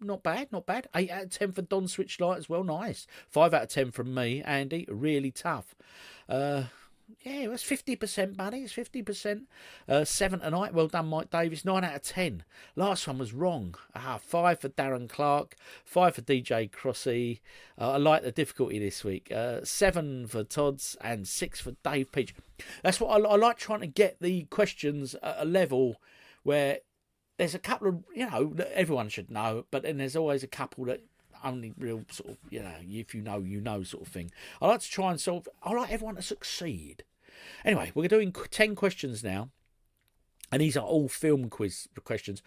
not bad, not bad. 8 out of 10 for Don Switchlight as well. Nice. 5 out of 10 from me, Andy. Really tough. Yeah, that's 50%, buddy. It's 50%. 7 tonight. Well done, Mike Davis. 9 out of 10. Last one was wrong. 5 for Darren Clark. 5 for DJ Crossy. I like the difficulty this week. 7 for Todd's and 6 for Dave Peach. That's what I like, trying to get the questions at a level where there's a couple of, you know, that everyone should know, but then there's always a couple that only real sort of, you know, if you know sort of thing. I like to try and I like everyone to succeed. Anyway, we're doing 10 questions now. And these are all film quiz questions.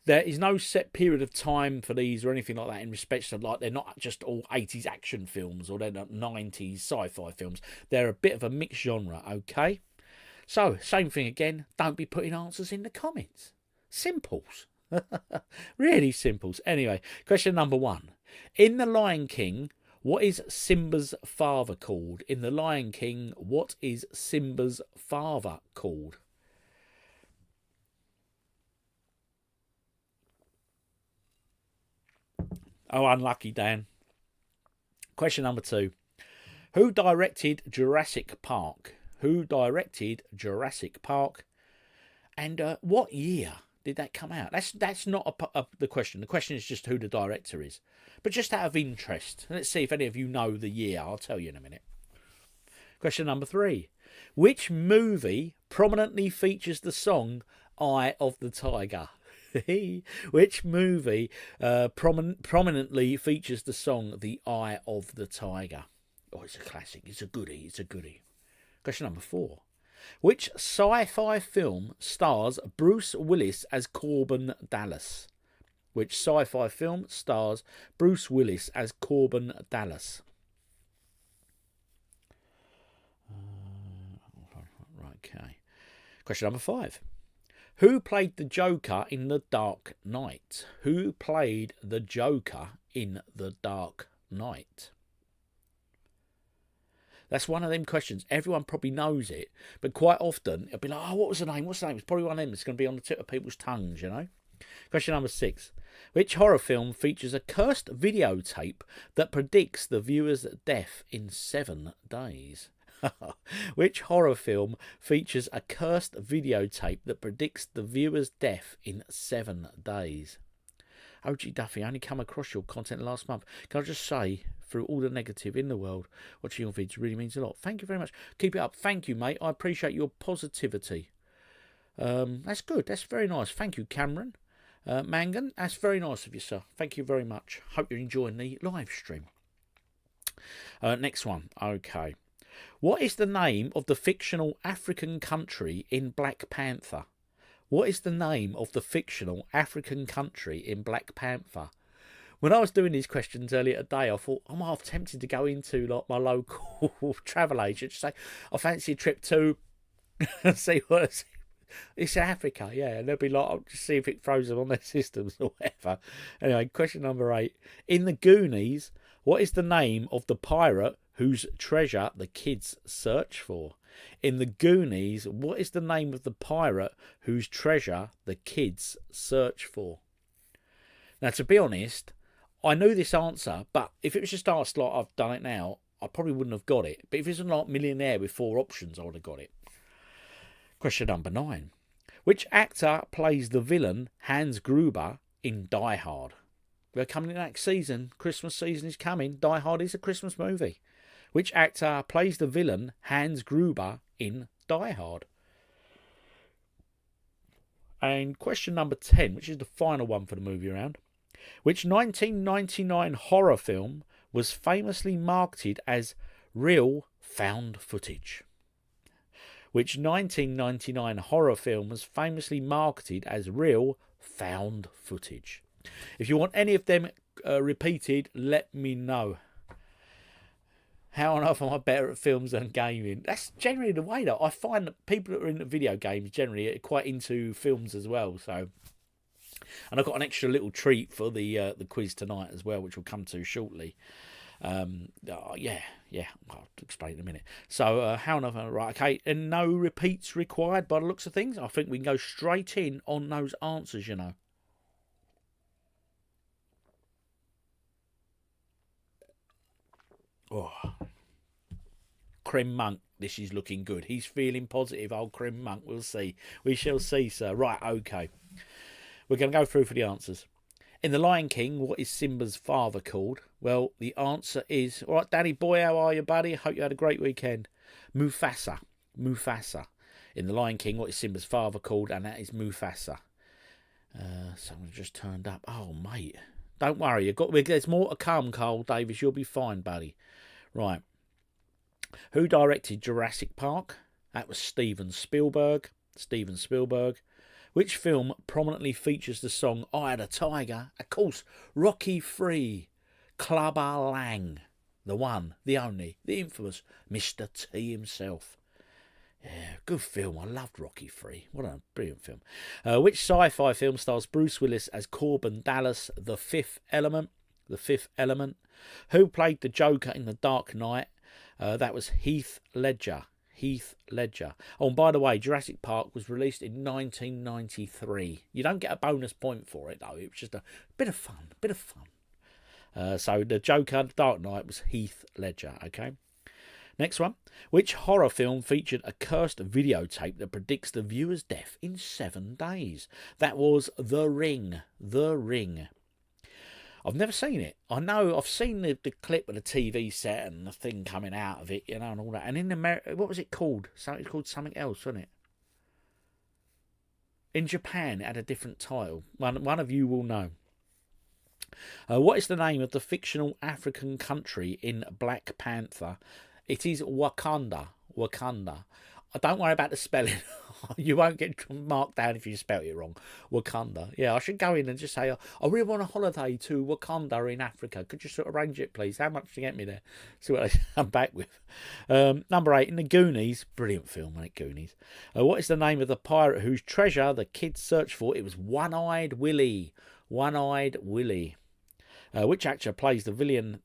There is no set period of time for these or anything like that in respect to, like, they're not just all 80s action films or they're not 90s sci-fi films. They're a bit of a mixed genre, okay? So, same thing again. Don't be putting answers in the comments. Simples. Really simples. Anyway, question number 1. In The Lion King, what is Simba's father called? In The Lion King, what is Simba's father called? Oh, unlucky, Dan. Question number 2. Who directed Jurassic Park? Who directed Jurassic Park? And what year did that come out? That's not the question. The question is just who the director is. But just out of interest, let's see if any of you know the year. I'll tell you in a minute. Question number 3. Which movie prominently features the song Eye of the Tiger? Which movie prominently features the song The Eye of the Tiger? Oh, it's a classic. It's a goodie. It's a goodie. Question number 4. Which sci-fi film stars Bruce Willis as Corbin Dallas? Which sci-fi film stars Bruce Willis as Corbin Dallas? Okay. Question number 5. Who played the Joker in The Dark Knight? Who played the Joker in The Dark Knight? That's one of them questions. Everyone probably knows it, but quite often it'll be like, oh, what was the name? What's the name? It's probably one of them. It's going to be on the tip of people's tongues, you know. Question number 6. Which horror film features a cursed videotape that predicts the viewer's death in 7 days? Which horror film features a cursed videotape that predicts the viewer's death in 7 days? OGDuffy, I only come across your content last month. Can I just say, through all the negative in the world, watching your videos really means a lot. Thank you very much. Keep it up. Thank you, mate. I appreciate your positivity. That's good. That's very nice. Thank you, Cameron. Mangan, that's very nice of you, sir. Thank you very much. Hope you're enjoying the live stream. Next one. Okay. What is the name of the fictional African country in Black Panther? What is the name of the fictional African country in Black Panther? When I was doing these questions earlier today, I thought I'm half tempted to go into like my local travel agent, say I fancy a trip to see what it's Africa, yeah, and they'll be like, I'll just see if it throws them on their systems or whatever. Anyway, question number 8. In the Goonies, what is the name of the pirate whose treasure the kids search for? In the Goonies, what is the name of the pirate whose treasure the kids search for? Now, to be honest, I knew this answer, but if it was just asked like I've done it now, I probably wouldn't have got it. But if it was like Millionaire with 4 options, I would have got it. Question number 9. Which actor plays the villain Hans Gruber in Die Hard? We're coming in next season. Christmas season is coming. Die Hard is a Christmas movie. Which actor plays the villain Hans Gruber in Die Hard? And question number 10, which is the final one for the movie round. Which 1999 horror film was famously marketed as real found footage? Which 1999 horror film was famously marketed as real found footage? If you want any of them repeated, let me know. How on earth am I better at films than gaming? That's generally the way, though. I find that people that are into video games generally are quite into films as well. So, and I've got an extra little treat for the quiz tonight as well, which we'll come to shortly. Yeah, I'll explain in a minute. So, how on earth? Right, okay, and no repeats required by the looks of things. I think we can go straight in on those answers, you know. Oh, Crim Monk, this is looking good. He's feeling positive, old Crim Monk. We'll see. We shall see, sir. Right, okay. We're going to go through for the answers. In The Lion King, what is Simba's father called? Well, the answer is... All right, Danny boy, how are you, buddy? Hope you had a great weekend. Mufasa. Mufasa. In The Lion King, what is Simba's father called? And that is Mufasa. Someone just turned up. Oh, mate. Don't worry. There's more to come, Carl Davis. You'll be fine, buddy. Right. Who directed Jurassic Park? That was Steven Spielberg. Steven Spielberg. Which film prominently features the song I Had a Tiger? Of course, Rocky III, Clubber Lang. The one, the only, the infamous Mr. T himself. Yeah, good film. I loved Rocky III. What a brilliant film. Which sci-fi film stars Bruce Willis as Corbin Dallas, The Fifth Element? The Fifth Element. Who played the Joker in The Dark Knight? That was Heath Ledger. Heath Ledger. Oh, and by the way, Jurassic Park was released in 1993. You don't get a bonus point for it, though. It was just a bit of fun. Bit of fun. So the Joker, The Dark Knight, was Heath Ledger, okay? Next one. Which horror film featured a cursed videotape that predicts the viewer's death in 7 days? That was The Ring. The Ring. I've never seen it. I know I've seen the clip of the TV set and the thing coming out of it, you know, and all that. And in America, what was it called? It's called something else, wasn't it? In Japan, it had a different title. One of you will know. What is the name of the fictional African country in Black Panther? It is Wakanda. Wakanda. Don't worry about the spelling. You won't get marked down if you spell it wrong. Wakanda. Yeah, I should go in and just say, I really want a holiday to Wakanda in Africa. Could you sort of arrange it, please? How much to get me there? See what they come back with. Number 8, in The Goonies. Brilliant film, isn't it, Goonies? What is the name of the pirate whose treasure the kids searched for? It was One-Eyed Willie. One-Eyed Willie. Which actor plays the villain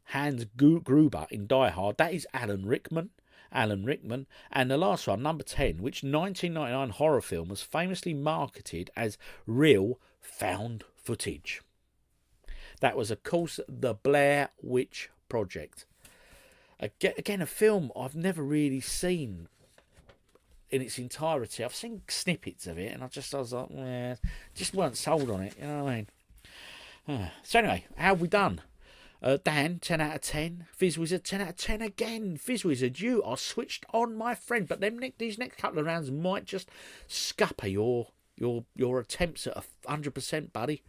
Hans Gruber in Die Hard? That is Alan Rickman. Alan Rickman. And the last one, number 10, which 1999 horror film was famously marketed as real found footage? That was, of course, The Blair Witch Project. Again, a film I've never really seen in its entirety. I've seen snippets of it, and I was like, just weren't sold on it, you know what I mean? So anyway, how have we done? Dan, 10 out of 10. FizzWizard, 10 out of 10 again. FizzWizard, you are switched on, my friend. But these next couple of rounds might just scupper your attempts at 100%, buddy.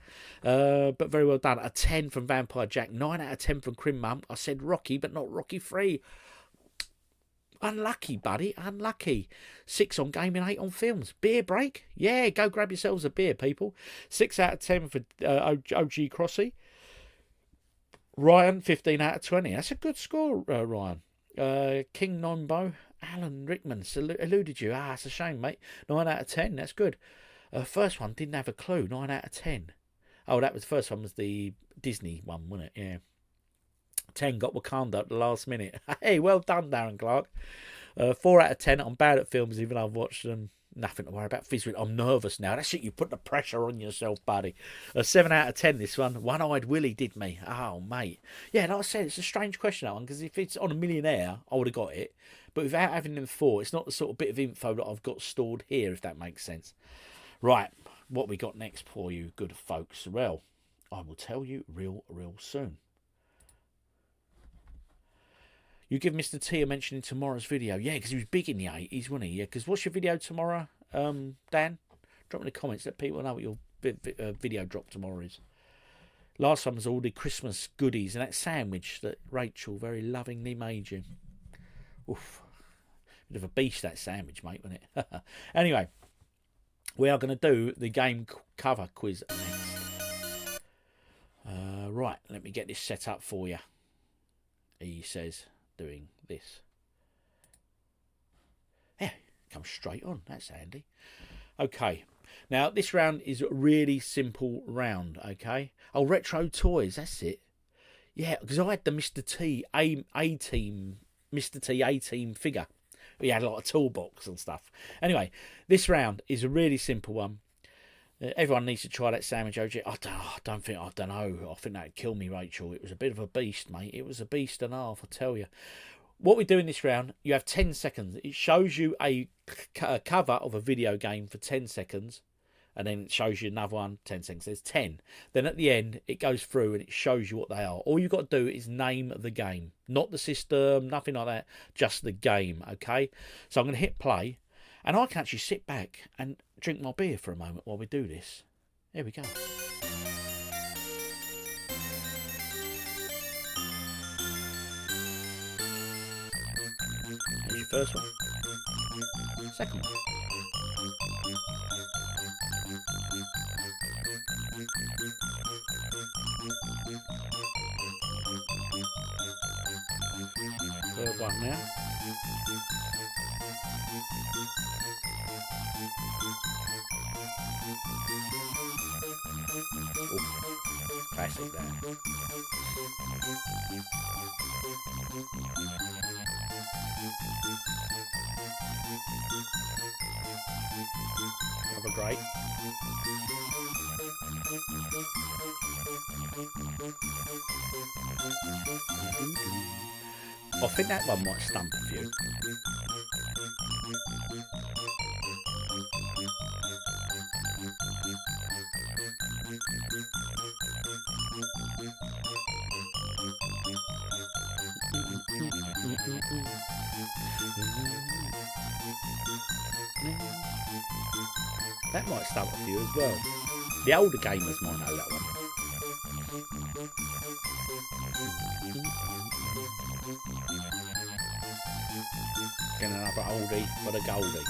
But very well done. A 10 from Vampire Jack. 9 out of 10 from Crim Mum. I said Rocky, but not Rocky 3. Unlucky, buddy. Unlucky. 6 on gaming, 8 on films. Beer break? Yeah, go grab yourselves a beer, people. 6 out of 10 for OG Crossy. Ryan, 15 out of 20. That's a good score, Ryan. King Nombo, Alan Rickman eluded you. It's a shame, mate. 9 out of 10. That's good. First one didn't have a clue. 9 out of 10. Oh, that was the first one. Was the Disney one, wasn't it? Yeah. 10 got Wakanda at the last minute. Hey, well done, Darren Clark. 4 out of 10. I'm bad at films, even though I've watched them. Nothing to worry about. FizzWizard, I'm nervous now. That's it. You put the pressure on yourself, buddy. 7 out of 10, this one. One-Eyed Willie did me. Oh, mate. Yeah, like I said, it's a strange question, that one, because if it's on a Millionaire, I would have got it. But without having them 4, it's not the sort of bit of info that I've got stored here, if that makes sense. Right, what we got next for you, good folks? Well, I will tell you real soon. You give Mr. T a mention in tomorrow's video. Yeah, because he was big in the 80s, wasn't he? Yeah, because what's your video tomorrow, Dan? Drop in the comments. Let people know what your video drop tomorrow is. Last one was all the Christmas goodies and that sandwich that Rachel very lovingly made you. Oof. Bit of a beast, that sandwich, mate, wasn't it? Anyway, we are going to do the game cover quiz next. Right, let me get this set up for you. He says... doing this. Yeah, comes straight on. That's handy. Okay, now this round is a really simple round. Okay, retro toys. That's it. Yeah, because I had the Mr. T A-Team figure. We had a lot of toolbox and stuff. Anyway, this round is a really simple one. Everyone needs to try that sandwich, OG. I don't know. I think that'd kill me, Rachel. It was a bit of a beast, mate. It was a beast and a half, I tell you. What we do in this round, you have 10 seconds. It shows you a cover of a video game for 10 seconds. And then it shows you another one, 10 seconds. There's 10. Then at the end, it goes through and it shows you what they are. All you've got to do is name the game. Not the system, nothing like that. Just the game, okay? So I'm going to hit play. And I can actually sit back and drink my beer for a moment while we do this. Here we go. As your first one. Second one. Third one now. Oh, classic there. Have a great. I think that one might stump a few. That might stump a few as well. The older gamers might know that one. Get another oldie but a goldie.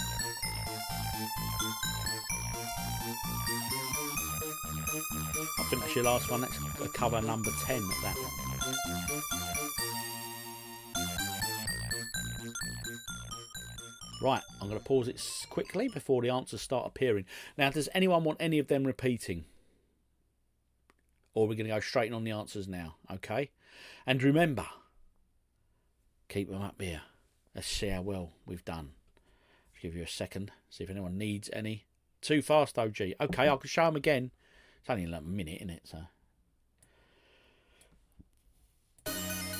I think that's your last one. That's a cover number 10 at that one. Right, I'm going to pause it quickly before the answers start appearing. Now, does anyone want any of them repeating? Or are we going to go straight on the answers now? Okay. And remember, keep them up here. Let's see how well we've done. I'll give you a second. See if anyone needs any. Too fast, OG. Okay, I can show them again. It's only like a minute, isn't it? So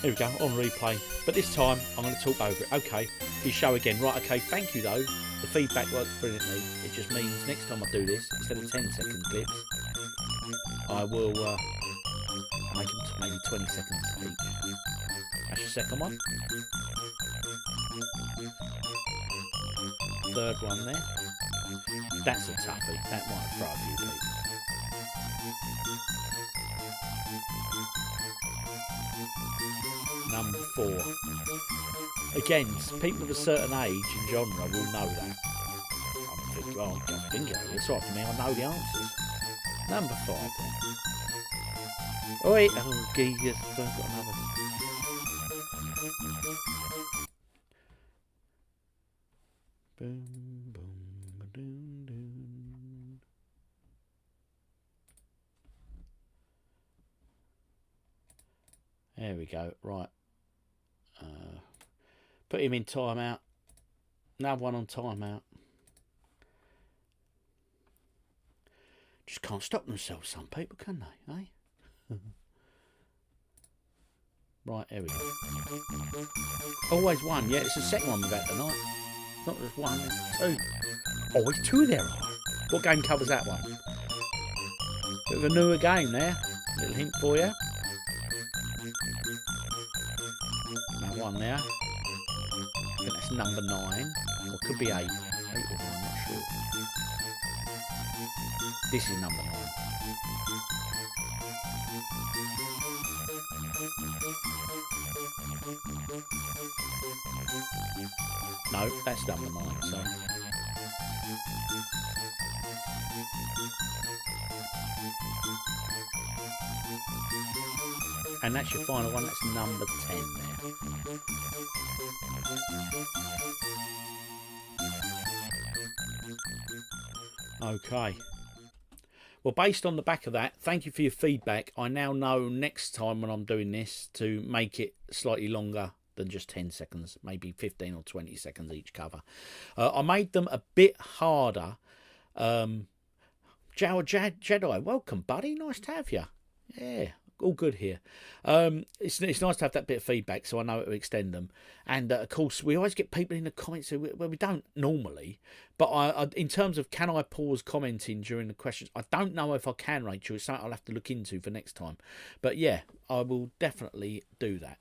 here we go, on replay. But this time, I'm going to talk over it. Okay, you show again. Right, okay, thank you, though. The feedback works brilliantly. It just means next time I do this, instead of 10-second clips, I will make them to maybe 20 seconds each. That's your second one. Third one there. That's a toughie. That might throw a few people. Number 4. Again, people of a certain age and genre will know that. I'm thinking, oh, I think it's right for me. I know the answers. Number 5 then. Oh wait, oh gee, yes, I've got another. Boom, boom, doom, doom. There we go. Right. Put him in timeout. Another one on timeout. Just can't stop themselves, some people, can they? Eh? Right, here we go. Always one. Yeah, it's the second one we've had tonight. Not just one, it's 2. Always 2 there are. What game covers that one? Bit of a newer game there. Little hint for you. Another one there. I think that's number 9. Or it could be 8. 8 or 9, I'm not sure. This is number 9. No, that's number 9, sorry. And that's your final one, that's number 10 there. Okay. Well, based on the back of that, thank you for your feedback. I now know next time when I'm doing this to make it slightly longer than just 10 seconds, maybe 15 or 20 seconds each cover. I made them a bit harder. Jedi, welcome, buddy. Nice to have you. Yeah, all good here. It's nice to have that bit of feedback so I know how to extend them. And, of course, we always get people in the comments who we don't normally. But I, in terms of can I pause commenting during the questions, I don't know if I can, Rachel. It's something I'll have to look into for next time. But, yeah, I will definitely do that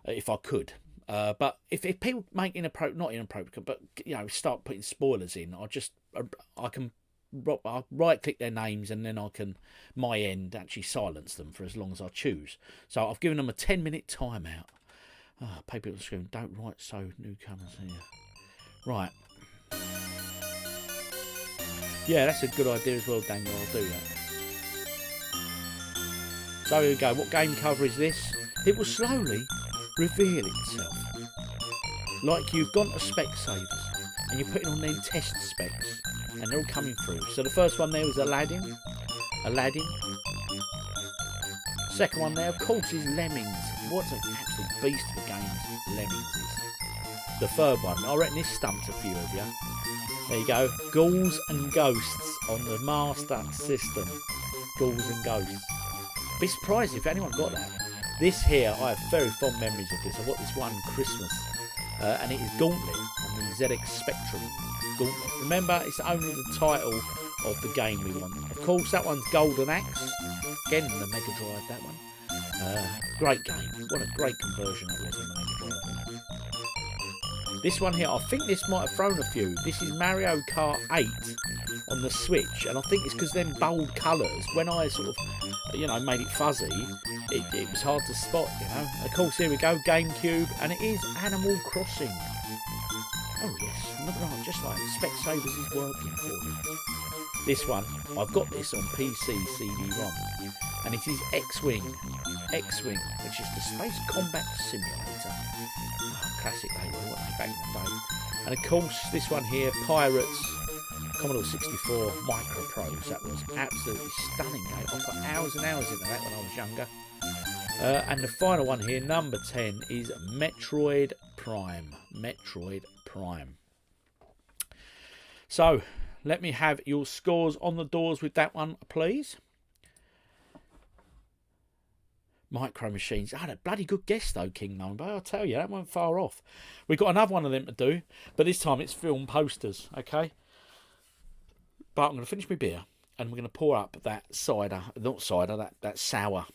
if I could. But if people make not inappropriate, but, you know, start putting spoilers in, I can right click their names and then I can, my end, actually silence them for as long as I choose. So I've given them a 10-minute timeout. Paper on the screen. Don't write so newcomers here. Right. Yeah, that's a good idea as well, Daniel. I'll do that. So here we go. What game cover is this? It will slowly reveal itself. Like you've gone to Specsavers and you're putting on them test specs and they're all coming through. So the first one there was Aladdin. Second one there, of course, is Lemmings. What an absolute beast of a game Lemmings is. The third one, I reckon this stumped a few of you. There you go. Ghouls and Ghosts on the Master System. Ghouls and Ghosts. Be surprised if anyone got that. This here, I have very fond memories of this. I got this one Christmas. And it is Gauntlet on the ZX Spectrum. Gauntlet. Remember, it's only the title of the game we want. Of course, that one's Golden Axe. Again, the Mega Drive, that one. Great game. What a great conversion it was in the Mega Drive. This one here, I think this might have thrown a few. This is Mario Kart 8 on the Switch, and I think it's because them bold colours, when I sort of, you know, made it fuzzy, it was hard to spot, you know. Of course, here we go, GameCube, and it is Animal Crossing. Oh yes, look at that, just like Specsavers is working for me. This one, I've got this on PC CD-ROM, and it is X-Wing, which is the Space Combat Simulator. Oh, classic they were, weren't they, back in the day. And of course, this one here, Pirates, Commodore 64 Microprose. That was absolutely stunning game. I put hours and hours into that when I was younger. And the final one here, number 10, is Metroid Prime. Metroid Prime. So, let me have your scores on the doors with that one, please. Micro Machines. Oh, a bloody good guess though, King Number. I'll tell you, that went far off. We've got another one of them to do, but this time it's film posters, okay? But I'm going to finish my beer, and we're going to pour up that cider, not cider, that sour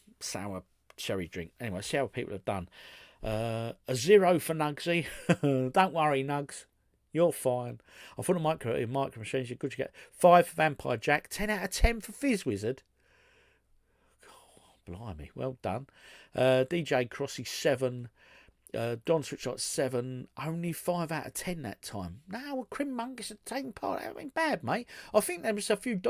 cherry drink. Anyway, see how people have done. A 0 for Nugsy. Don't worry, Nugs. You're fine. I thought Micro Machines, you're good to get. 5 for Vampire Jack. 10 out of 10 for Fizz Wizard. Blimey, well done. DJ Crossy 7, Don Switchlight 7, only 5 out of 10 that time. No, Crim Monkeys are taking part. That ain't bad, mate. I think there was a few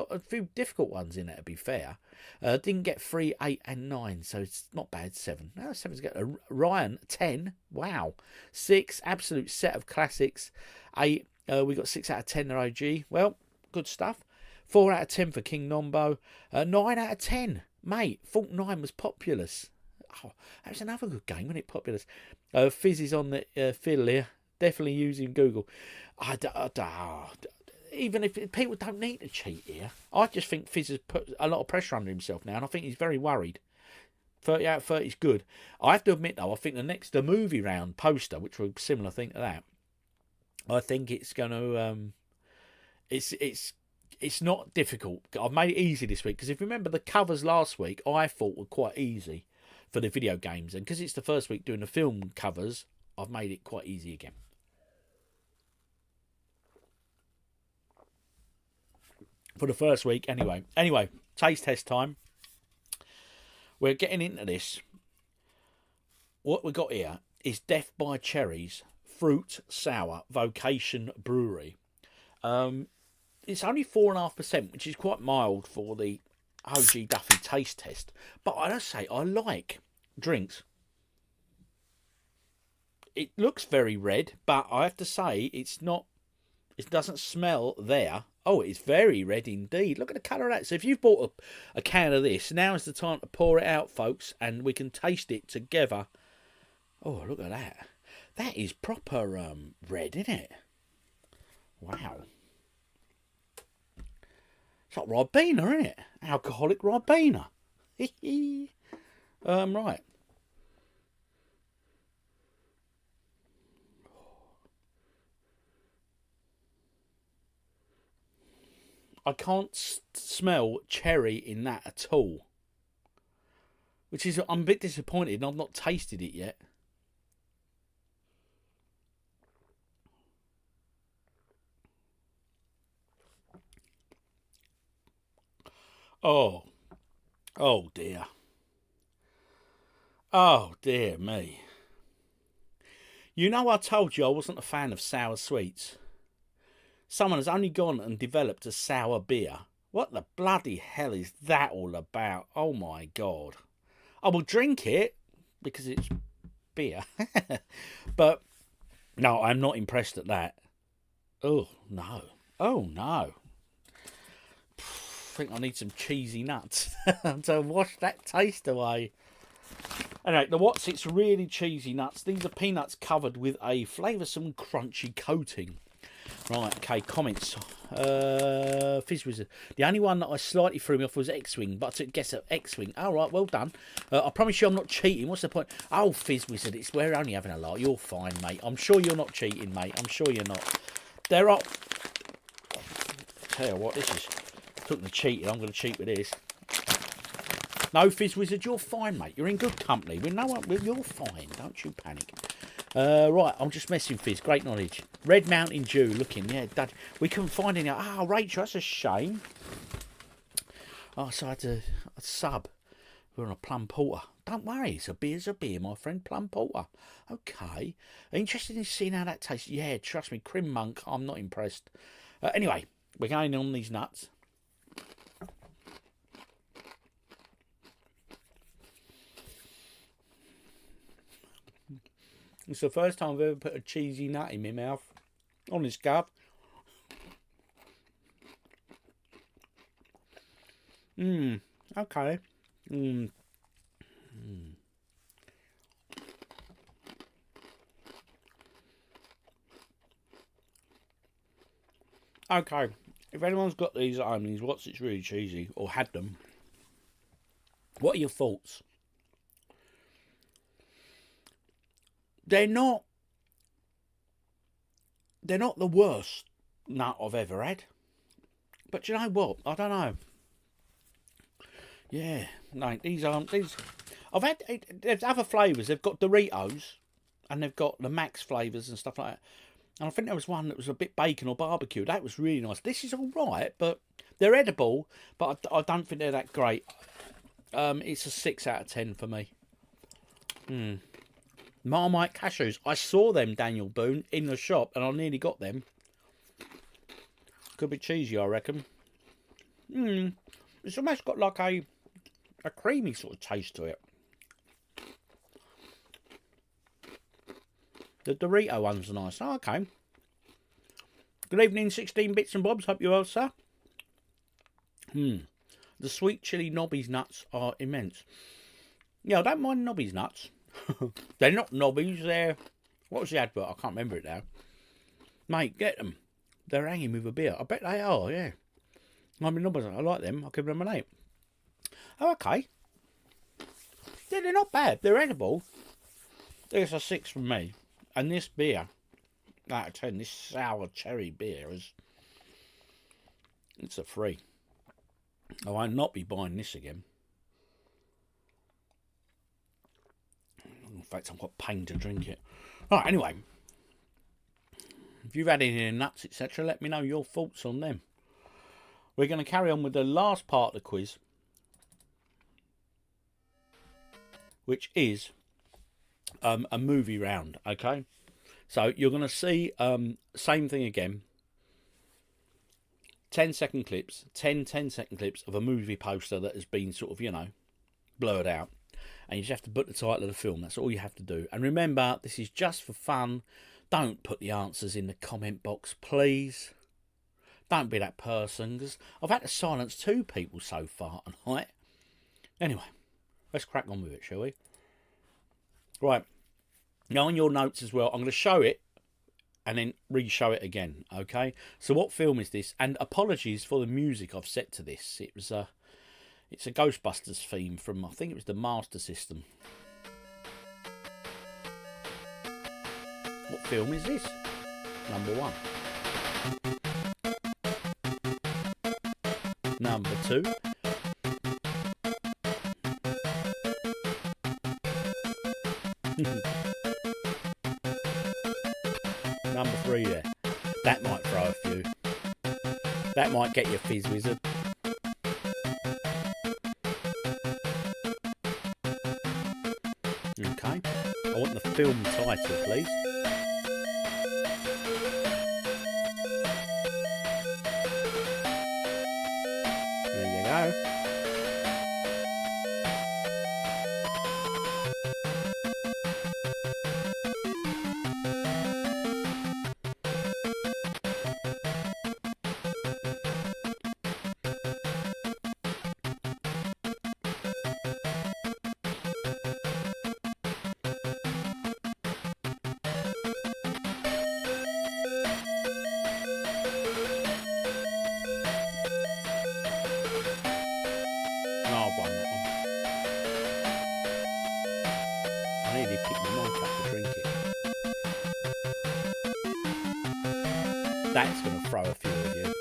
difficult ones in there, to be fair. Didn't get 3, 8 and 9, so it's not bad. 7. No, 7's good. Ryan 10, wow. 6, absolute set of classics. 8, we got 6 out of 10 there, OG. Well, good stuff. 4 out of 10 for King Nombo. 9 out of 10. Mate, Fault 9 was Populous. Oh, that was another good game, wasn't it? Populous. Fizz is on the fiddle here. Definitely using Google. Even if people don't need to cheat here, I just think Fizz has put a lot of pressure under himself now, and I think he's very worried. 30 out of 30 is good. I have to admit, though, I think the movie round poster, which was a similar thing to that, I think it's going to... It's not difficult. I've made it easy this week because if you remember the covers last week, I thought were quite easy for the video games, and because it's the first week doing the film covers, I've made it quite easy again. For the first week, anyway. Anyway, taste test time. We're getting into this. What we got here is Death by Cherries Fruit Sour Vocation Brewery. It's only 4.5%, which is quite mild for the OGDuffy taste test. But I don't say I like drinks. It looks very red, but I have to say it's not. It doesn't smell there. Oh, it's very red indeed. Look at the colour of that. So if you've bought a can of this, now is the time to pour it out, folks, and we can taste it together. Oh, look at that. That is proper red, isn't it? Wow. It's like Ribena, isn't it? Alcoholic Ribena. Right. I can't smell cherry in that at all. Which is, I'm a bit disappointed, and I've not tasted it yet. Oh dear. Oh dear me. You know, I told you I wasn't a fan of sour sweets. Someone has only gone and developed a sour beer. What the bloody hell is that all about? Oh my God. I will drink it because it's beer. But no, I'm not impressed at that. Oh no. Oh no. I think I need some cheesy nuts to wash that taste away. Anyway, the what's it's really cheesy nuts. These are peanuts covered with a flavoursome crunchy coating. Right, okay, comments. Fizz Wizard. The only one that I slightly threw me off was X-Wing, but I took guess at X-Wing. All right, well done. I promise you I'm not cheating. What's the point? Oh, Fizz Wizard, we're only having a laugh. You're fine, mate. I'm sure you're not cheating, mate. I'm sure you're not. There are... Tell you what, this is... Took the cheating. I'm going to cheat with this. No, Fizz Wizard, you're fine, mate. You're in good company. You're fine. Don't you panic. Right, I'm just messing, Fizz. Great knowledge. Red Mountain Dew, looking, yeah, Dad. We couldn't find any. Oh, Rachel, that's a shame. Oh, so I had to sub. We're on a plum porter. Don't worry, it's a beer, my friend. Plum porter. Okay. Interested in seeing how that tastes? Yeah, trust me, Crim Monk, I'm not impressed. Anyway, we're going on these nuts. It's the first time I've ever put a cheesy nut in my mouth. Honest, Gov. Okay. Okay. If anyone's got these at home, these what's it's really cheesy, or had them, what are your thoughts? They're not the worst nut I've ever had. But you know what? I don't know. Yeah, no, these aren't. I've had. There's other flavours. They've got Doritos, and they've got the Max flavours and stuff like that. And I think there was one that was a bit bacon or barbecue. That was really nice. This is all right, but they're edible. But I don't think they're that great. It's a 6 out of 10 for me. Marmite cashews. I saw them, Daniel Boone, in the shop, and I nearly got them. Could be cheesy, I reckon. It's almost got like a creamy sort of taste to it. The Dorito ones are nice. Oh, okay. Good evening, 16 bits and bobs. Hope you're well, sir. The sweet chili Nobby's nuts are immense. Yeah, I don't mind Nobby's nuts. They're not Nobbies, they're... What was the advert? I can't remember it now. Mate, get them. They're hanging with a beer. I bet they are, yeah. I mean, Nobbies, I like them. I'll give them an 8. Oh, okay. Yeah, they're not bad. They're edible. There's a 6 from me. And this beer, out of 10, this sour cherry beer is... It's a 3. I will not be buying this again. In fact, I've got pain to drink it. Right, anyway. If you've had any nuts, etc., let me know your thoughts on them. We're going to carry on with the last part of the quiz, which is a movie round, okay? So you're going to see same thing again. 10-second clips, 10-second clips of a movie poster that has been sort of, you know, blurred out. And you just have to put the title of the film. That's all you have to do. And remember, this is just for fun. Don't put the answers in the comment box, please. Don't be that person, because I've had to silence 2 people so far tonight. Anyway, let's crack on with it, shall we? Right. Now, on your notes as well, I'm going to show it and then re-show it again, okay? So what film is this? And apologies for the music I've set to this. It was it's a Ghostbusters theme from, I think it was the Master System. What film is this? Number 1. Number 2. Number 3 there. That might throw a few. That might get your Fizz Wizard. Okay. I want the film title, please. I nearly picked my mic up to drink it. That's going to throw a few of you.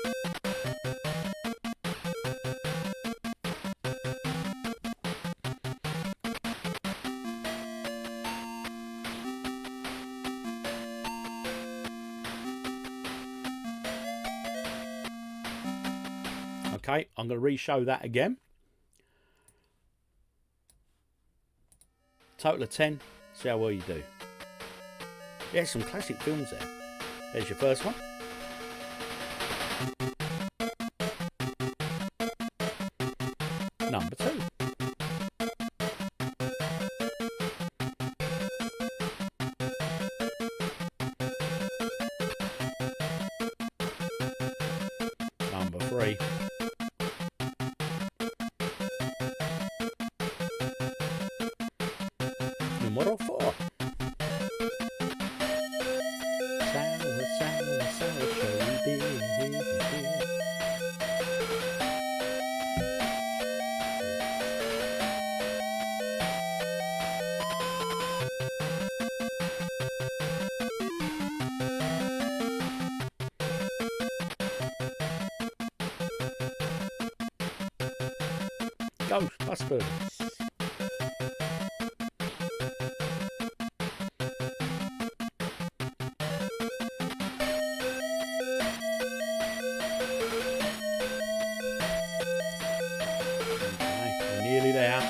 Okay, I'm going to re-show that again. Total of 10. See how well you do. Yeah, some classic films there. There's your first one. Number 2. Number 3. Number 4. Sour, sour, sour cherry beer. Ghostbusters. Okay, nearly there.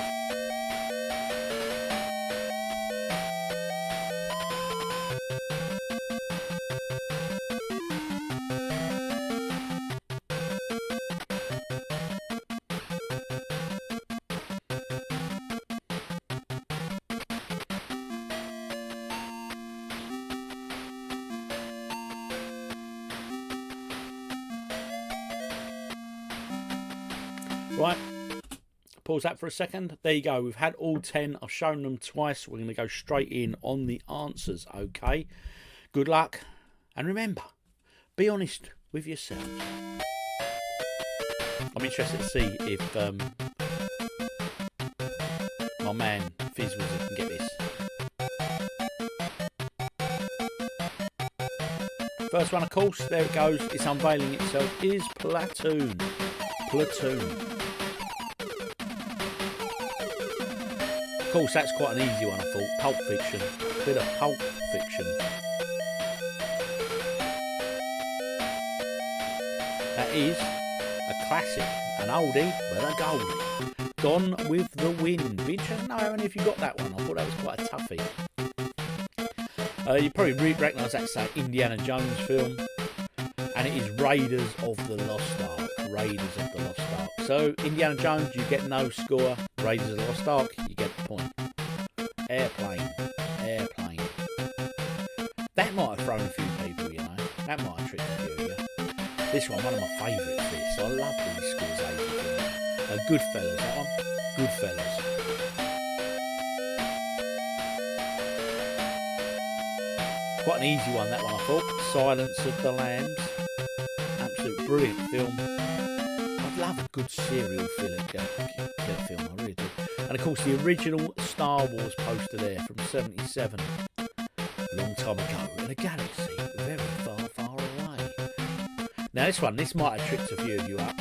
Right, pause that for a second. There you go. We've had all 10. I've shown them twice. We're going to go straight in on the answers, okay? Good luck. And remember, be honest with yourself. I'm interested to see if my man FizzWizard can get this. First one, of course, there it goes. It's unveiling itself. Is Platoon. Platoon. Of course, that's quite an easy one, I thought. Pulp Fiction. Bit of Pulp Fiction. That is a classic. An oldie, but a goldie. Gone with the Wind. Be interested to know how many of you got that one. I thought that was quite a toughie. You probably recognise that's that Indiana Jones film. And it is Raiders of the Lost Ark. Raiders of the Lost Ark. So, Indiana Jones, you get no score. Raiders of the Lost Ark, you get the point. Airplane. Airplane. That might have thrown a few people, you know. That might have tricked a few of you. This one of my favourites, this. I love these Scorsese films. Goodfellas, that one. Goodfellas. Quite an easy one, that one, I thought. Silence of the Lambs. Absolute brilliant film. I'd love a good serial killer film, I really do. And of course, the original Star Wars poster there from '77. A long time ago in a galaxy very far, far away. Now this might have tricked a few of you up.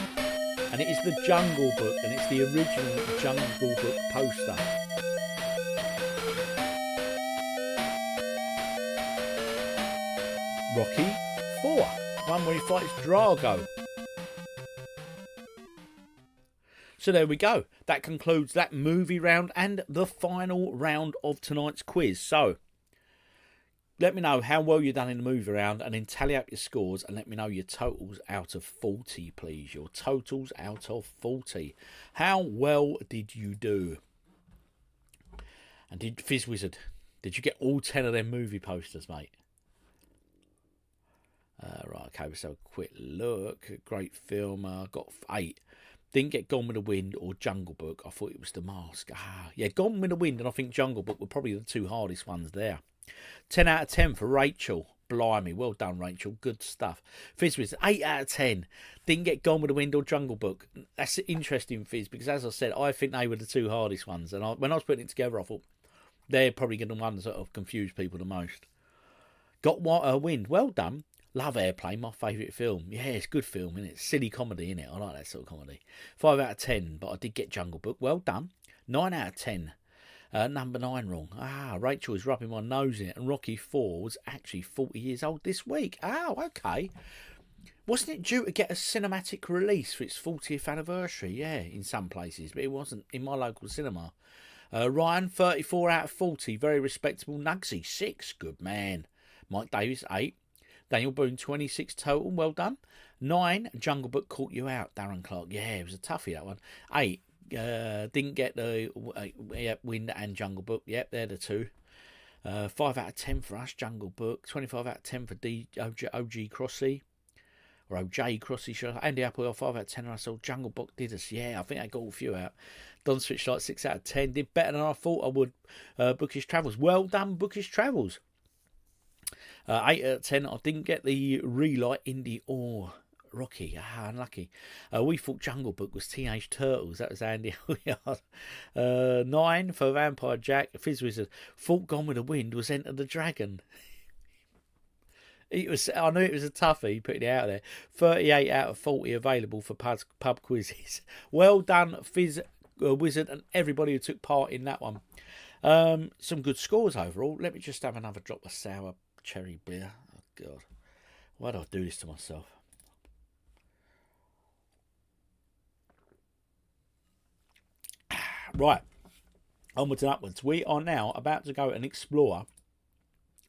And it is the Jungle Book, and it's the original Jungle Book poster. Rocky 4, one where he fights Drago. So there we go. That concludes that movie round and the final round of tonight's quiz. So let me know how well you've done in the movie round, and then tally up your scores and let me know your totals out of 40, please. Your totals out of 40. How well did you do? And did FizzWizard, did you get all 10 of them movie posters, mate? Right, okay, let's have a quick look. Great film. Got 8. Didn't get Gone with the Wind or Jungle Book. I thought it was The Mask. Yeah, Gone with the Wind and I think Jungle Book were probably the two hardest ones there. 10 out of 10 for Rachel. Blimey, well done, Rachel. Good stuff. FizzWizard, 8 out of 10. Didn't get Gone with the Wind or Jungle Book. That's interesting, Fizz, because as I said, I think they were the two hardest ones. And when I was putting it together, I thought, They're probably going to be the ones that have confused people the most. Got What Wind. Well done. Love Airplane, my favourite film. Yeah, it's a good film, isn't it? Silly comedy, isn't it? I like that sort of comedy. 5 out of 10, but I did get Jungle Book. Well done. 9 out of 10. Number 9 wrong. Rachel is rubbing my nose in it. And Rocky 4 was actually 40 years old this week. Oh, okay. Wasn't it due to get a cinematic release for its 40th anniversary? Yeah, in some places, but it wasn't in my local cinema. Ryan, 34 out of 40. Very respectable. Nugsy, 6. Good man. Mike Davis, 8. Daniel Boone, 26 total. Well done. 9. Jungle Book caught you out. Darren Clark. Yeah, it was a toughie, that one. 8. Didn't get the Wind and Jungle Book. Yep, they're the 2. 5 out of 10 for us. Jungle Book. 25 out of 10 for OG Crossy. Or OJ Crossy. Andy Apple, 5 out of 10. And I saw Jungle Book did us. Yeah, I think I got a few out. Don Switchlight, 6 out of 10. Did better than I thought I would. Bookish Travels. Well done, Bookish Travels. 8 out of 10. I didn't get the Relight Indie or Rocky. Unlucky. We thought Jungle Book was Teenage Turtles. That was Andy. 9 for Vampire Jack. Fizz Wizard. Thought Gone with the Wind was Enter the Dragon. It was. I knew it was a toughie, putting it out there. 38 out of 40 available for pub quizzes. Well done, Fizz Wizard, and everybody who took part in that one. Some good scores overall. Let me just have another drop of sour cherry beer. Oh, God. Why do I do this to myself? Right. Onwards and upwards. We are now about to go and explore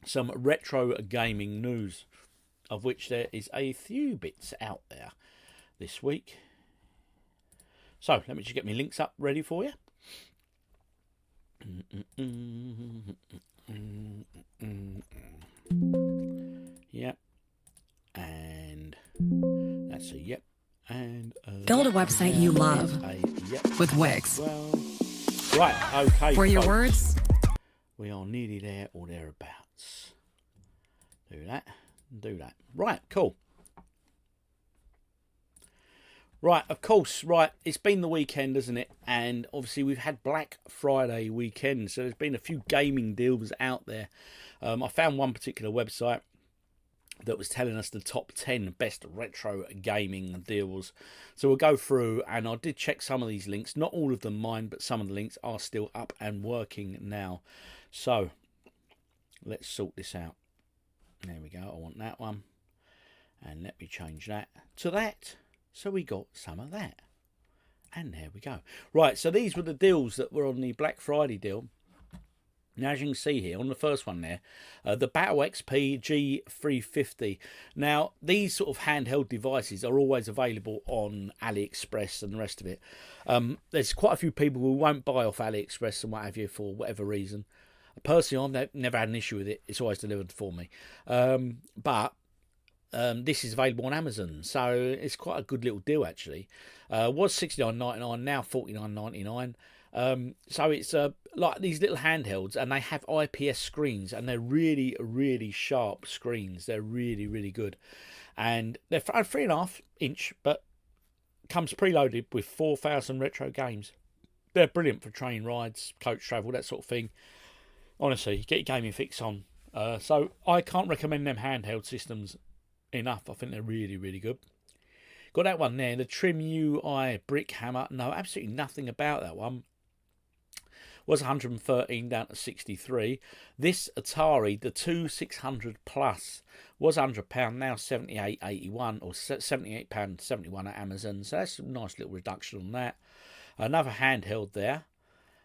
some retro gaming news, of which there is a few bits out there this week. So let me just get my links up ready for you. Yep, and that's a yep, and build a website you love yep with Wix. Well, right, okay. For your words, we are nearly there or thereabouts. Do that, do that. Right, cool. Right, of course, right, it's been the weekend, isn't it? And obviously we've had Black Friday weekend, so there's been a few gaming deals out there. I found one particular website that was telling us the top 10 best retro gaming deals. So we'll go through, and I did check some of these links. Not all of them mine, but some of the links are still up and working now. So let's sort this out. There we go. I want that one. And let me change that to that. So we got some of that. And there we go. Right, so these were the deals that were on the Black Friday deal. Now, as you can see here, on the first one there, the Battle XP G350. Now, these sort of handheld devices are always available on AliExpress and the rest of it. There's quite a few people who won't buy off AliExpress and what have you for whatever reason. Personally, I've never had an issue with it. It's always delivered for me. But this is available on Amazon, so it's quite a good little deal, actually. Was $69.99, now $49.99. So it's like these little handhelds, and they have IPS screens, and they're really, really sharp screens. They're really, really good. And they're 3.5 inch, but comes preloaded with 4,000 retro games. They're brilliant for train rides, coach travel, that sort of thing. Honestly, get your gaming fix on. So I can't recommend them handheld systems enough. I think they're really, really good. Got that one there, the Trim UI Brick Hammer. No, absolutely nothing about that one. Was 113 down to 63. This Atari, the 2600 Plus, was £100, now £78.81 or £78.71 at Amazon. So that's a nice little reduction on that. Another handheld there.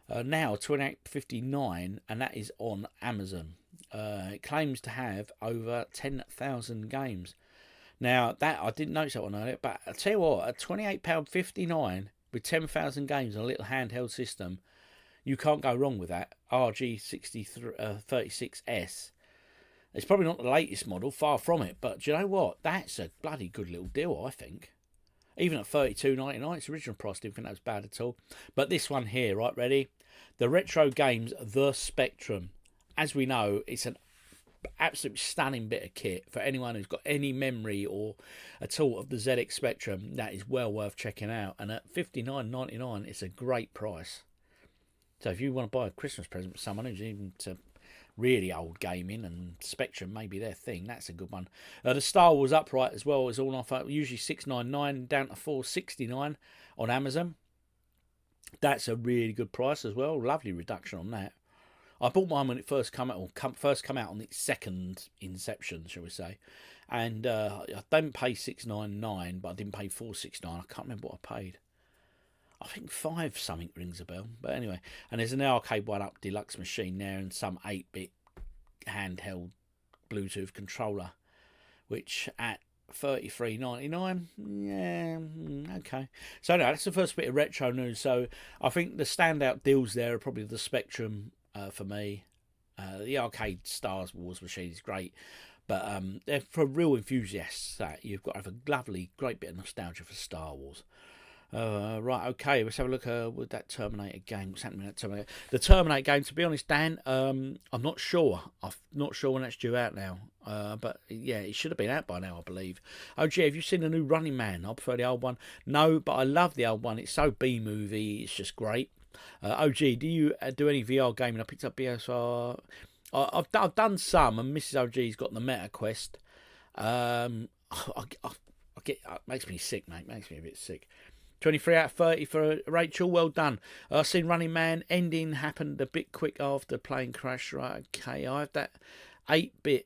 Now £28.59, and that is on Amazon. It claims to have over 10,000 games. Now, that I didn't notice that one earlier, but I tell you what, at £28.59 with 10,000 games on a little handheld system, you can't go wrong with that. RG36S. It's probably not the latest model, far from it, but do you know what? That's a bloody good little deal, I think. Even at $32.99, its original price, didn't think that was bad at all. But this one here, right, ready? The Retro Games The Spectrum. As we know, it's an absolute stunning bit of kit for anyone who's got any memory or at all of the ZX Spectrum. That is well worth checking out. And at $59.99, it's a great price. So if you want to buy a Christmas present for someone who's into really old gaming and Spectrum, maybe their thing, that's a good one. The Star Wars upright as well is all off, usually $6.99 down to $4.69 on Amazon. That's a really good price as well. Lovely reduction on that. I bought mine when it first come out, or first come out on its second inception, shall we say. And I didn't pay $6.99, but I didn't pay $4.69. I can't remember what I paid. I think 5 something rings a bell. But anyway, and there's an Arcade 1-Up deluxe machine there and some 8-bit handheld Bluetooth controller, which at $33.99, yeah, okay. So no, that's the first bit of retro news. So I think the standout deals there are probably the Spectrum for me. The Arcade Star Wars machine is great, but they're for real enthusiasts. That you've got to have a lovely, great bit of nostalgia for Star Wars. Right, okay, let's have a look with that Terminator game. What's happening with that Terminator? The Terminator game, to be honest, Dan, I'm not sure. I'm not sure when that's due out now. But yeah, it should have been out by now, I believe. OG, have you seen the new Running Man? I prefer the old one. No, but I love the old one. It's so B-movie. It's just great. OG, do you do any VR gaming? I picked up BSR. I've done some, and Mrs. OG's got the Meta Quest. I get it makes me sick, mate. Makes me a bit sick. 23 out of 30 for Rachel. Well done. I've seen Running Man. Ending happened a bit quick after playing Crash. Right, okay. I have that 8-bit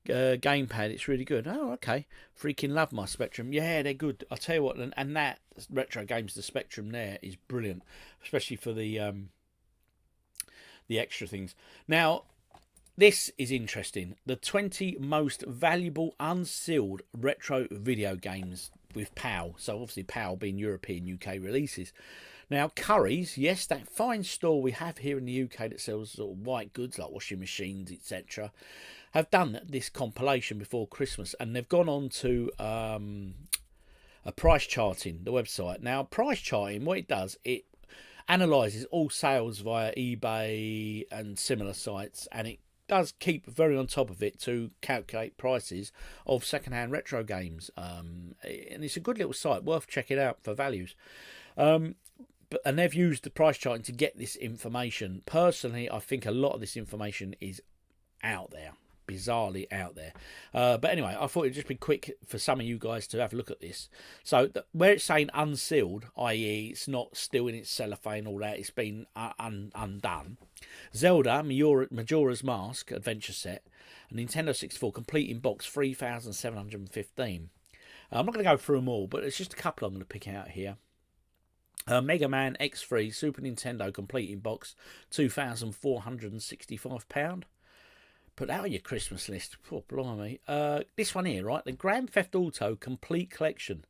gamepad. It's really good. Oh, okay. Freaking love my Spectrum. Yeah, they're good. I'll tell you what, and that retro games, the Spectrum there is brilliant, especially for the extra things. Now, this is interesting. The 20 most valuable unsealed retro video games with PAL. So obviously PAL being European UK releases. Now, Curry's, yes, that fine store we have here in the UK that sells sort of white goods like washing machines, etc., have done this compilation before Christmas, and they've gone on to a price charting, the website. Now, price charting, what it does, it analyses all sales via eBay and similar sites, and it does keep very on top of it to calculate prices of second-hand retro games. And it's a good little site, worth checking out for values. And they've used the price charting to get this information. Personally, I think a lot of this information is out there, bizarrely out there. But anyway, I thought it'd just be quick for some of you guys to have a look at this. So where it's saying unsealed, i.e. it's not still in its cellophane, all that, it's been undone. Zelda Majora's Mask Adventure Set, a Nintendo 64 complete in box, 3,715. I'm not going to go through them all, but it's just a couple I'm going to pick out here. Mega Man X3 Super Nintendo complete in box, £2,465. Put that on your Christmas list. Oh, blimey. This one here, right? The Grand Theft Auto Complete Collection.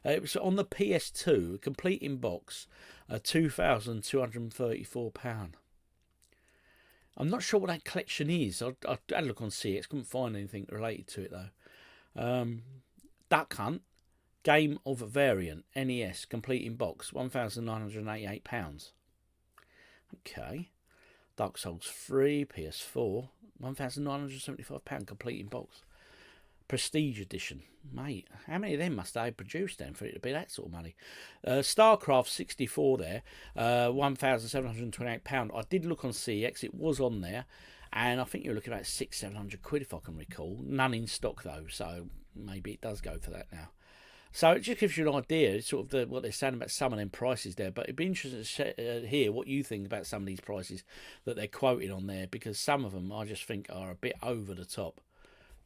It was on the PS2, complete in box, £2,234. I'm not sure what that collection is. I had a look on CX, couldn't find anything related to it though. Duck Hunt, Game of Variant, NES, complete in box, £1,988. Okay. Dark Souls 3, PS4, £1,975, complete in box. Prestige Edition. Mate, how many of them must they have produced then for it to be that sort of money? StarCraft 64 there, £1,728. I did look on CX, it was on there, and I think you're looking at £600-700 if I can recall. None in stock though, so maybe it does go for that now. So it just gives you an idea, sort of what they're saying about some of them prices there. But it'd be interesting to hear what you think about some of these prices that they're quoting on there, because some of them I just think are a bit over the top.